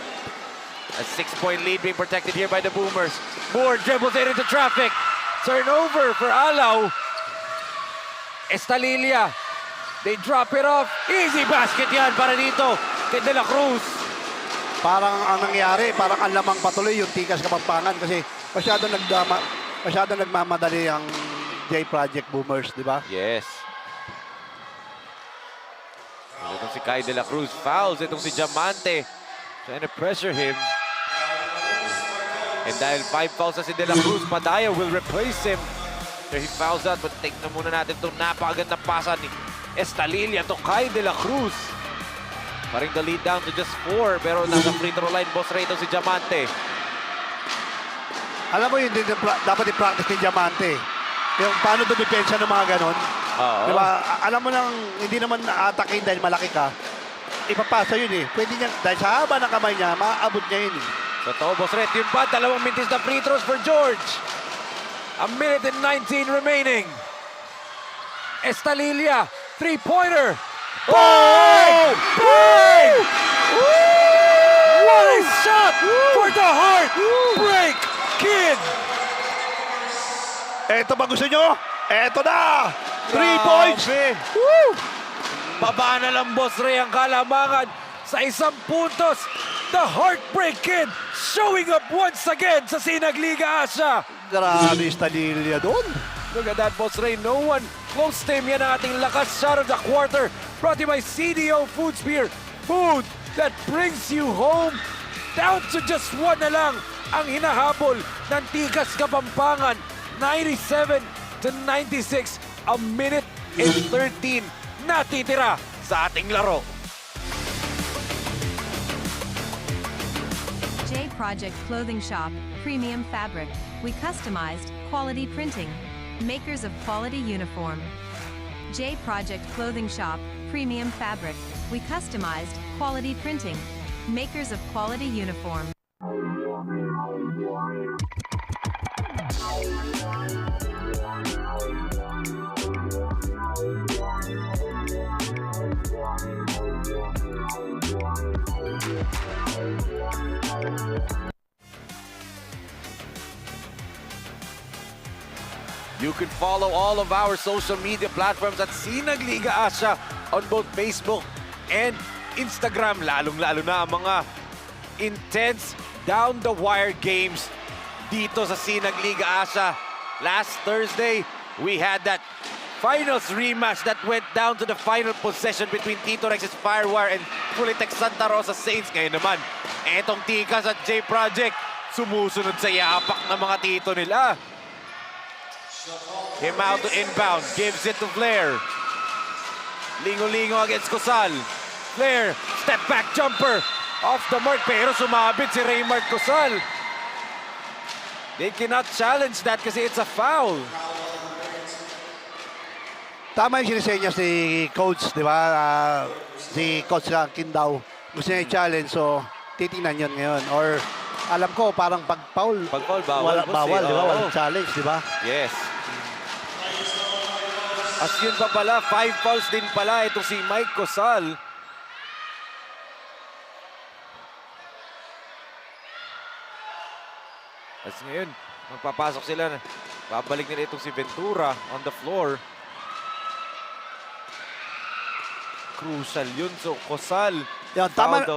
A 6-point lead being protected here by the Boomers. Moore dribbles it into traffic. Turnover for Alaw. Estalilia. They drop it off. Easy basket yan para dito kay De La Cruz. Parang ang nangyari, parang ang lamang patuloy yung Tikas Kapampangan kasi masyadong nagmamadali ang J Project Boomers, di ba? Yes. Itong si Kai De La Cruz fouls. Itong si Diamante trying to pressure him. And dahil 5 fouls na si De La Cruz, Padaya will replace him. So he fouls out, but take na muna natin itong napakagandang pasa ni Estalilia to Kai De La Cruz. Paring the lead down to just 4, pero nasa free throw line, Boss Ray, itong si Diamante. Alam mo yun din dapat i-practice ni Diamante. Yung paano dumipensa ng mga ganon. Oo. Diba? Alam mo nang hindi naman na-atakin dahil malaki ka. Ipapasa yun eh. Pwede niya, dahil sa haba ng kamay niya, maaabot niya yun eh. Totoo, Boss Red. Yun pa, 2 minutes na free throws for George. 1 minute and 19 remaining. Estalilia, 3-pointer. Oh! Break! What a shot for the Heartbreak Kid! Eto ba gusto nyo? Eto na! 3 points! Woo! Baba na lang, Boss Ray, ang kalamangan sa 1 puntos. The Heartbreak Kid showing up once again sa Sinag Liga Asia. Grabe Estalilia doon. Look at that, Boss Ray. No one close to him. Yan ang ating lakas shot of the quarter. Brought to you by CDO Food Spear. Food that brings you home. Down to just 1 na lang ang hinahabol ng Tikas Kapampangan. 97-96. 1 minute and 13 natitira sa ating laro. J Project Clothing Shop, Premium Fabric. We customized, quality printing. Makers of quality uniform. J Project Clothing Shop, Premium Fabric. We customized, quality printing. Makers of quality uniform. You can follow all of our social media platforms at Sinag Liga Asia on both Facebook and Instagram. Lalong-lalo na ang mga intense down-the-wire games dito sa Sinag Liga Asia. Last Thursday, we had that finals rematch that went down to the final possession between Tito Rex's Firewire and Fulitech Santa Rosa Saints. Ngayon naman, etong Tikas at J Project sumusunod sa yapak ng mga tito nila. Him out to inbound, gives it to Flair. Lingo-lingo against Cosal. Flair, step back jumper. Off the mark, pero sumabit si Raymart Cosal. They cannot challenge that kasi it's a foul. Tama yung sinisenya si Coach, di ba? Si Coach Kindaw. Gusto niya i-challenge, so titingnan yun ngayon. Or alam ko, parang pag-foul. Pag-foul, bawal. Bawal, di ba? Walang challenge, di ba? Yes. As yun pa pala, 5 fouls din pala itong si Mike Cosal. As ngayon, magpapasok sila. Babalik nila itong si Ventura on the floor. Crucial yun. So, Cosal, Yan, tama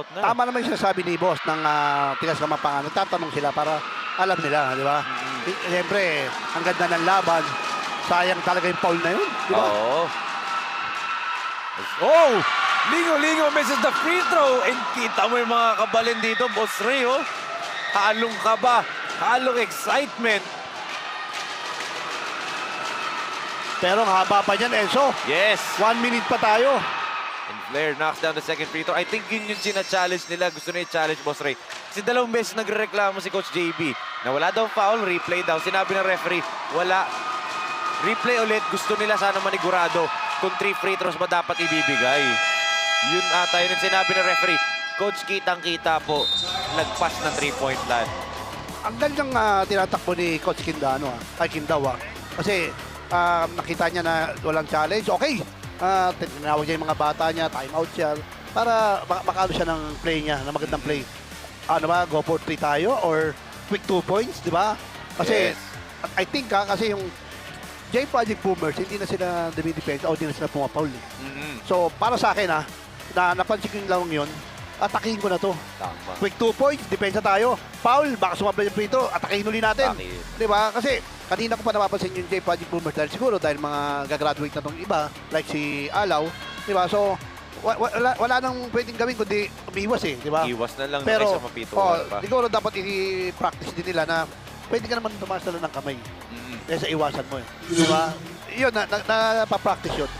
naman yung sinasabi ni Boss ng Tikas Kapampangan. Nagtatanong sila para alam nila, di ba? Siyempre, ang ganda ng laban. Sayang talaga yung foul na yun, di ba? Oo. Oh! Lingo-lingo misses the free throw. And kita mo yung mga kabalin dito, Boss Ray, oh. Halong kaba, halong excitement. Pero ang haba pa niyan, Enzo. Yes. 1 minute pa tayo. And Flair knocks down the second free throw. I think yun yung sina-challenge nila. Gusto na i-challenge, Boss Ray. Kasi 2 beses nagre-reklamo si Coach JB na wala daw foul, replay daw. Sinabi ng referee, wala. Replay ulit. Gusto nila sana manigurado kung 3 free throws ba dapat ibibigay. Yun ata yun yung sinabi ng referee. Coach, kitang-kita po. Nagpas ng 3-point line. Ang gandang tinatakbo ni Coach Kindano, Kindaw. Kasi nakita niya na walang challenge. Okay. Tinawag niya yung mga bata niya, time out siya, para makano siya ng play niya, na magandang play. Ano ba, go for 3 tayo or quick 2 points, di ba? Kasi, yes. I think kasi yung J Project Boomers, hindi na sila demi-defense o hindi na sila pumapaul. So, para sa akin na napansin ko yung larong yun, atakihin ko na to. Tama. Quick 2 points, depensa tayo. Foul, baka sumabla yung free throw, atakihin uli natin. Di ba? Kasi, kanina ko pa napapansin yung J Project Boomers dahil siguro dahil mga gagraduate na tong iba, like si Alaw, di ba? So, wala nang pwedeng gawin kundi umiwas di ba? Iwas na lang pero, na sa mapituan pa. Siguro dapat i-practice din nila na pwede ka naman tumaas na lang ng kamay. Kesa iwasan mo di ba? Yun, napapractice yun.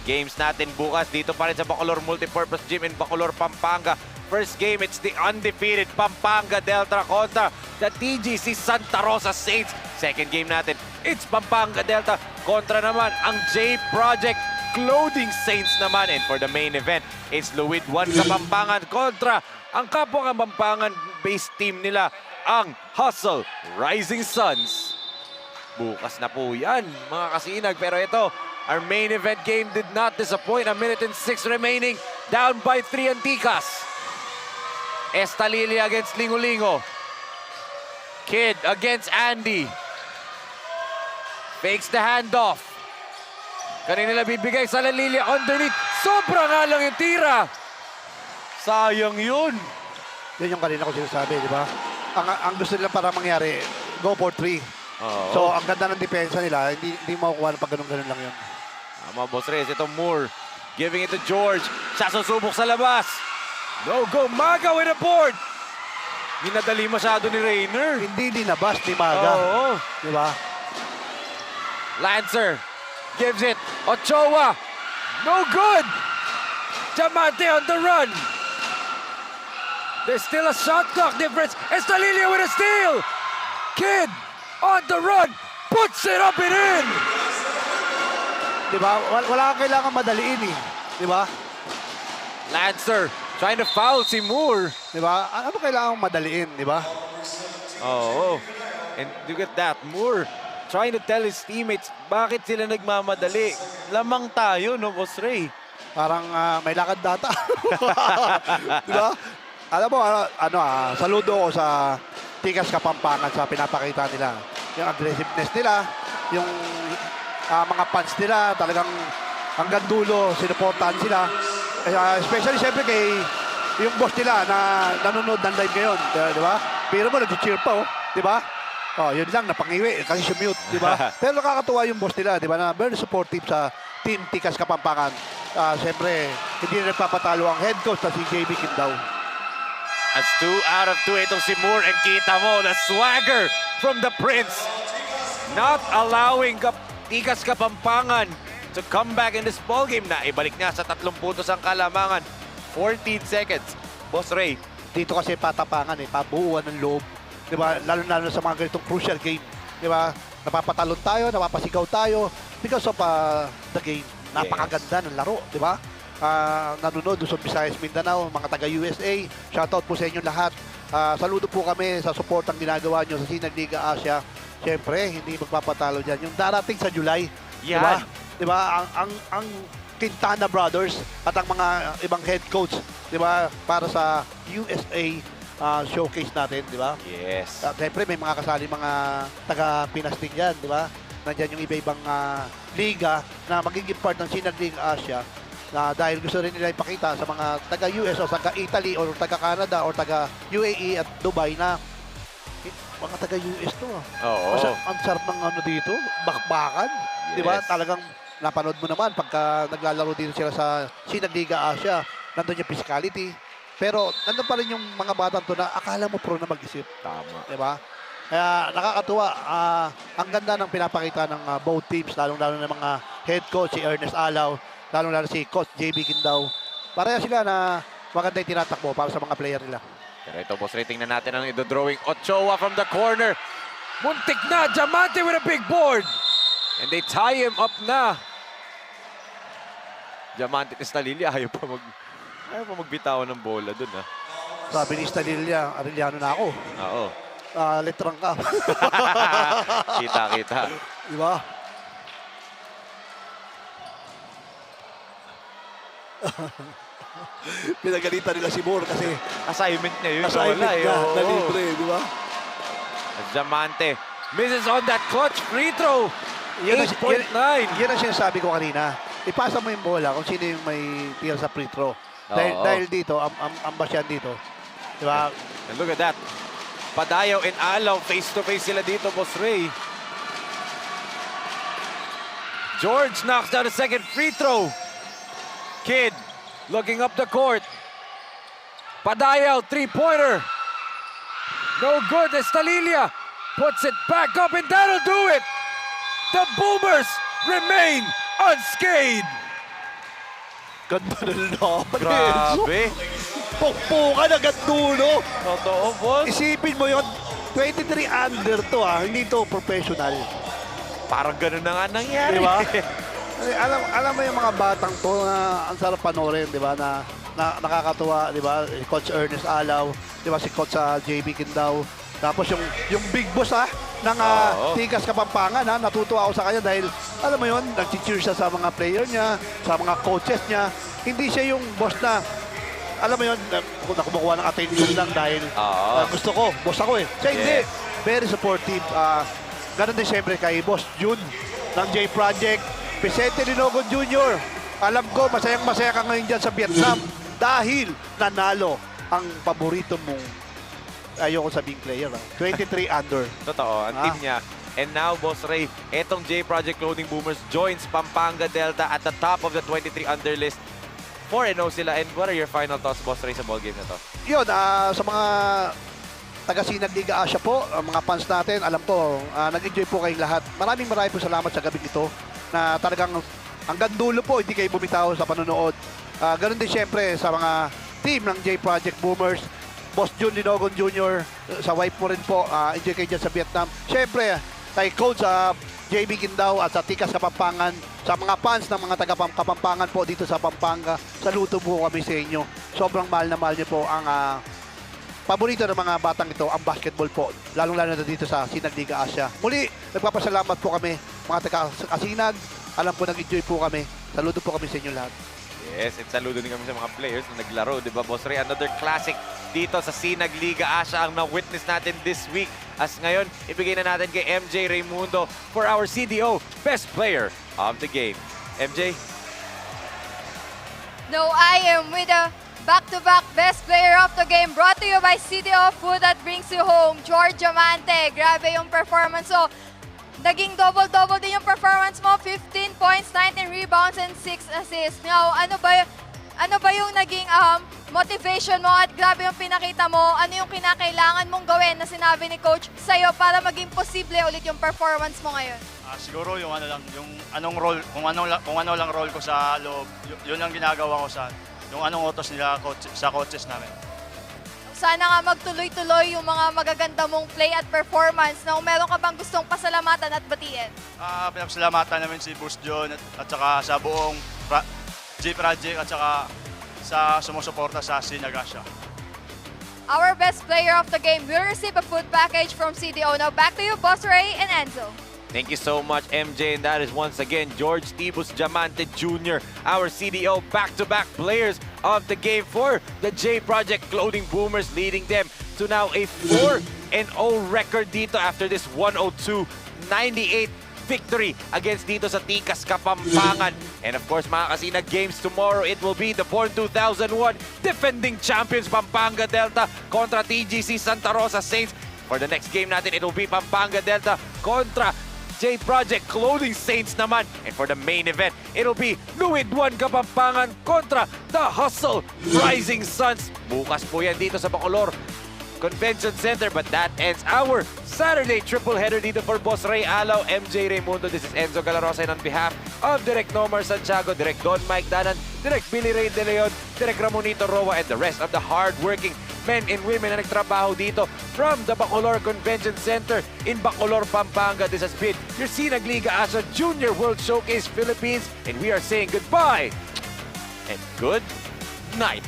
Games natin bukas dito pa rin sa Bacolor Multipurpose Gym in Bacolor, Pampanga. First game, it's the undefeated Pampanga Delta kontra the TGC Santa Rosa Saints. Second game natin, it's Pampanga Delta kontra naman ang J Project Clothing Saints naman. And for the main event, it's Luwid 1 Kapampangan kontra ang kapwa Kapampangan-based team nila, ang Hustle Rising Suns. Bukas na po yan, mga kasinag. Pero ito, our main event game did not disappoint. 1 minute and 6 remaining. Down by 3 ang Tikas. Estalili against Lingo-Lingo. Kid against Andy. Fakes the handoff. Kanina nila bibigay sa Lalilia underneath. Sobra nga lang yung tira. Sayang yun. Yan yung kanina ko sinasabi, di ba? Ang gusto nila para mangyari, go for 3. So, ang ganda ng depensa nila, hindi makukuha ng pag ganun-ganun lang yun. Tama, Boss Reyes. Ito Moore. Giving it to George. Siya susubok sa labas. No go. Maga with a board. Minadali masyado ni Rainer. Hindi dinabas ni Maga. Oo. Di ba? Lancer. Gives it. Ochoa. No good. Diamante on the run. There's still a shot clock difference. Estalilla with a steal. Kid on the run. Puts it up and in. Diba? Wala kang kailangan madaliin Diba? Lancer trying to foul si Moore. Diba? Ano kailangan madaliin, diba? Oo. And look at that. Moore trying to tell his teammates bakit sila nagmamadali. Lamang tayo, no, Boss Ray? Parang may lakad data. Diba? Alam mo, saludo ko sa Tikas Kapampangan sa pinapakita nila. Yung aggressiveness nila, yung mga fans nila, talagang hanggang dulo, sinuportahan sila. Especially siyempre kay yung boss nila na nanonood ng live ngayon, di ba? Pero mo, nag-cheer pa, di ba? Yun lang, napangiwi, kasi sumute, di ba? Pero nakakatuwa yung boss nila, di ba, na very supportive sa Team Tikas Kapampangan. Siyempre, hindi na nagpapatalo ang head coach na si JB Kindaw. As 2 out of 2 itong si Moore, and kita mo, the swagger from the Prince. Not allowing Tikas Kapampangan to come back in this ballgame na ibalik niya sa 3 puntos ang kalamangan. 14 seconds. Boss Ray. Dito kasi patapangan pabuuan ng loob. Diba? Lalo-lalo sa mga ganitong crucial game. Diba? Napapatalon tayo, napapasigaw tayo because of the game. Napakaganda ng laro, diba? Nanonood sa Visayas, Mindanao, mga taga-USA. Shoutout po sa inyo lahat. Saludo po kami sa support ang ginagawa nyo sa Sinag Liga Asia. Siyempre, hindi magpapatalo dyan. Yung darating sa July, diba? Diba? Ang Quintana Brothers at ang mga ibang head coach, diba? Para sa USA showcase natin, di ba? Yes. Siyempre, may mga kasali mga taga-Pinas din yan, di ba? Nandiyan yung iba-ibang liga na magiging part ng Sinag Liga Asia dahil gusto rin nila ipakita sa mga taga-US o taga-Italy o taga-Canada o taga-UAE at Dubai na mga taga-US to. Oo. Ang sarap ng ano dito, bakbakan. Yes. Di ba? Talagang napanood mo naman pagka naglalaro dito sila sa Sinag Liga Asia, nandun yung physicality. Pero nandun pa rin yung mga batang to na akala mo pro na mag-isip. Tama. Diba? Kaya nakakatuwa. Ang ganda ng pinapakita ng both teams, lalong-lalo ng mga head coach, si Ernest Alaw, lalong-lalo si Coach JB Kindaw. Pareha sila na maganda yung tinatakbo para sa mga player nila. Pero ito, boss, rating na natin ang idodrawing. Ochoa from the corner. Muntik na. Diamante with a big board. And they tie him up na. Diamante ni Stalilla, ayaw pa magbitawan ng bola dun, ha? Sabi ni Stalilla, Arellano na ako. Oo. Letrang ka. Kita. Diba? Pinagalitan nila si Moore kasi assignment niya yun. Assignment niya, na libre, di ba? Diamante misses on that clutch free throw. 8.9. Yan ang sinasabi ko kanina. Ipasa mo yung bola kung sino yung may tira sa free throw. Dahil dito, ang basyan dito. Di ba? And look at that. Padayaw and Alaw, face-to-face sila dito, Boss Ray. George knocks down the second free throw. Kid looking up the court. Padayaw, three-pointer. No good. Estalilla puts it back up, and that'll do it. The Boomers remain unscathed. Ganda na laban. Grabe. Pukpukan agad dulo. Totoo, boss. Isipin mo yun, 23 under to hindi to professional. Parang ganun na nga nangyari. Diba? alam mo yung mga batang to na ang sarap panoorin, di ba? Na nakakatuwa, di ba? Si Coach Ernest Alaw, di ba? Si Coach JB Kindaw. Tapos yung big boss ng Tikas Kapampangan, natutuwa ako sa kanya dahil alam mo yun, nag-cheer siya sa mga player niya, sa mga coaches niya. Hindi siya yung boss na, alam mo yun, kumukuha ng attention lang dahil gusto ko, boss ako Siya hindi. Very supportive. Ganun din siyempre kay Boss Jun ng J Project. Vicente Linogon Jr. Alam ko, masayang-masaya ka ngayon dyan sa Vietnam dahil nanalo ang paborito mong, ayoko sabing player, 23 under. Totoo, ang team niya. And now, Boss Ray, etong J Project Clothing Boomers joins Pampanga Delta at the top of the 23 under list. 4-0 sila. And what are your final thoughts, Boss Ray, sa ballgame na to? Yun, sa mga taga-Sinag Liga Asia po, mga fans natin, alam po, nag-enjoy po kayong lahat. Maraming po salamat sa gabing ito na talagang hanggang dulo po, hindi kayo bumitaw sa panonood. Ganun din siyempre sa mga team ng J Project Boomers, Boss Jun Linogon Jr., sa wife mo rin po, enjoy kayo dyan sa Vietnam. Siyempre, kay Coach JB Kindaw at sa Tikas Kapampangan, sa mga fans ng mga taga-Kapampangan po dito sa Pampanga, saludo po kami sa inyo. Sobrang mahal na mahal niyo po ang paborito ng mga batang ito, ang basketball po, lalong-lalo na dito sa Sinag Liga Asia. Muli, nagpapasalamat po kami, mga taga-Sinag. Alam po, nag-enjoy po kami. Saludo po kami sa inyo lahat. Yes, and saludo din kami sa mga players na naglaro, di ba, Boss Ray? Another classic dito sa Sinag Liga Asia ang na-witness natin this week. As ngayon, ibigay na natin kay MJ Raimundo for our CDO Best Player of the Game. MJ? No, I am with a back-to-back Best Player of the Game brought to you by CDO Food that brings you home, George Diamante. Grabe yung performance. So, naging double-double din yung performance mo. 15 points, 19 rebounds, and 6 assists. Now, ano ba yung naging motivation mo at grabe yung pinakita mo? Ano yung kinakailangan mong gawin na sinabi ni Coach sa'yo para maging posible ulit yung performance mo ngayon? Siguro yung ano lang, yung anong role, kung ano lang role ko sa loob, yun ang ginagawa ko sa yung anong utos nila sa coaches namin. Sana nga magtuloy-tuloy yung mga magaganda mong play at performance. Na kung meron ka bang gustong pasalamatan at batiin? Pinapasalamatan namin si Boss John at saka sa buong J-Project at saka sa sumusuporta sa Sinagasha. Our Best Player of the Game will receive a food package from CDO. Now back to you, Boss Ray and Enzo. Thank you so much, MJ. And that is once again George Tibus Diamante Jr., our CDO back-to-back players of the game for the J Project Clothing Boomers, leading them to now a 4-0 record dito after this 102-98 victory against dito sa Tikas Kapampangan. And of course, mga Kasinag games tomorrow, it will be the Born 2001 defending champions Pampanga Delta kontra TGC Santa Rosa Saints. For the next game natin, it will be Pampanga Delta kontra J Project Clothing Saints naman. And for the main event, it'll be Luid 1 Kapampangan kontra The Hustle Rising Suns. Bukas po yan dito sa Bacolor Convention Center. But that ends our Saturday triple header dito for Boss Ray Alaw, MJ Raimundo. This is Enzo Galarosa, and on behalf of Direk Nomar Santiago, Direk Don Mike Danan, Direk Billy Ray De Leon, Direk Ramonito Roa, and the rest of the hard-working men and women na nagtrabaho dito from the Bacolor Convention Center in Bacolor, Pampanga. This has been your Sinag Liga Asia Junior World Showcase Philippines, and we are saying goodbye and good night.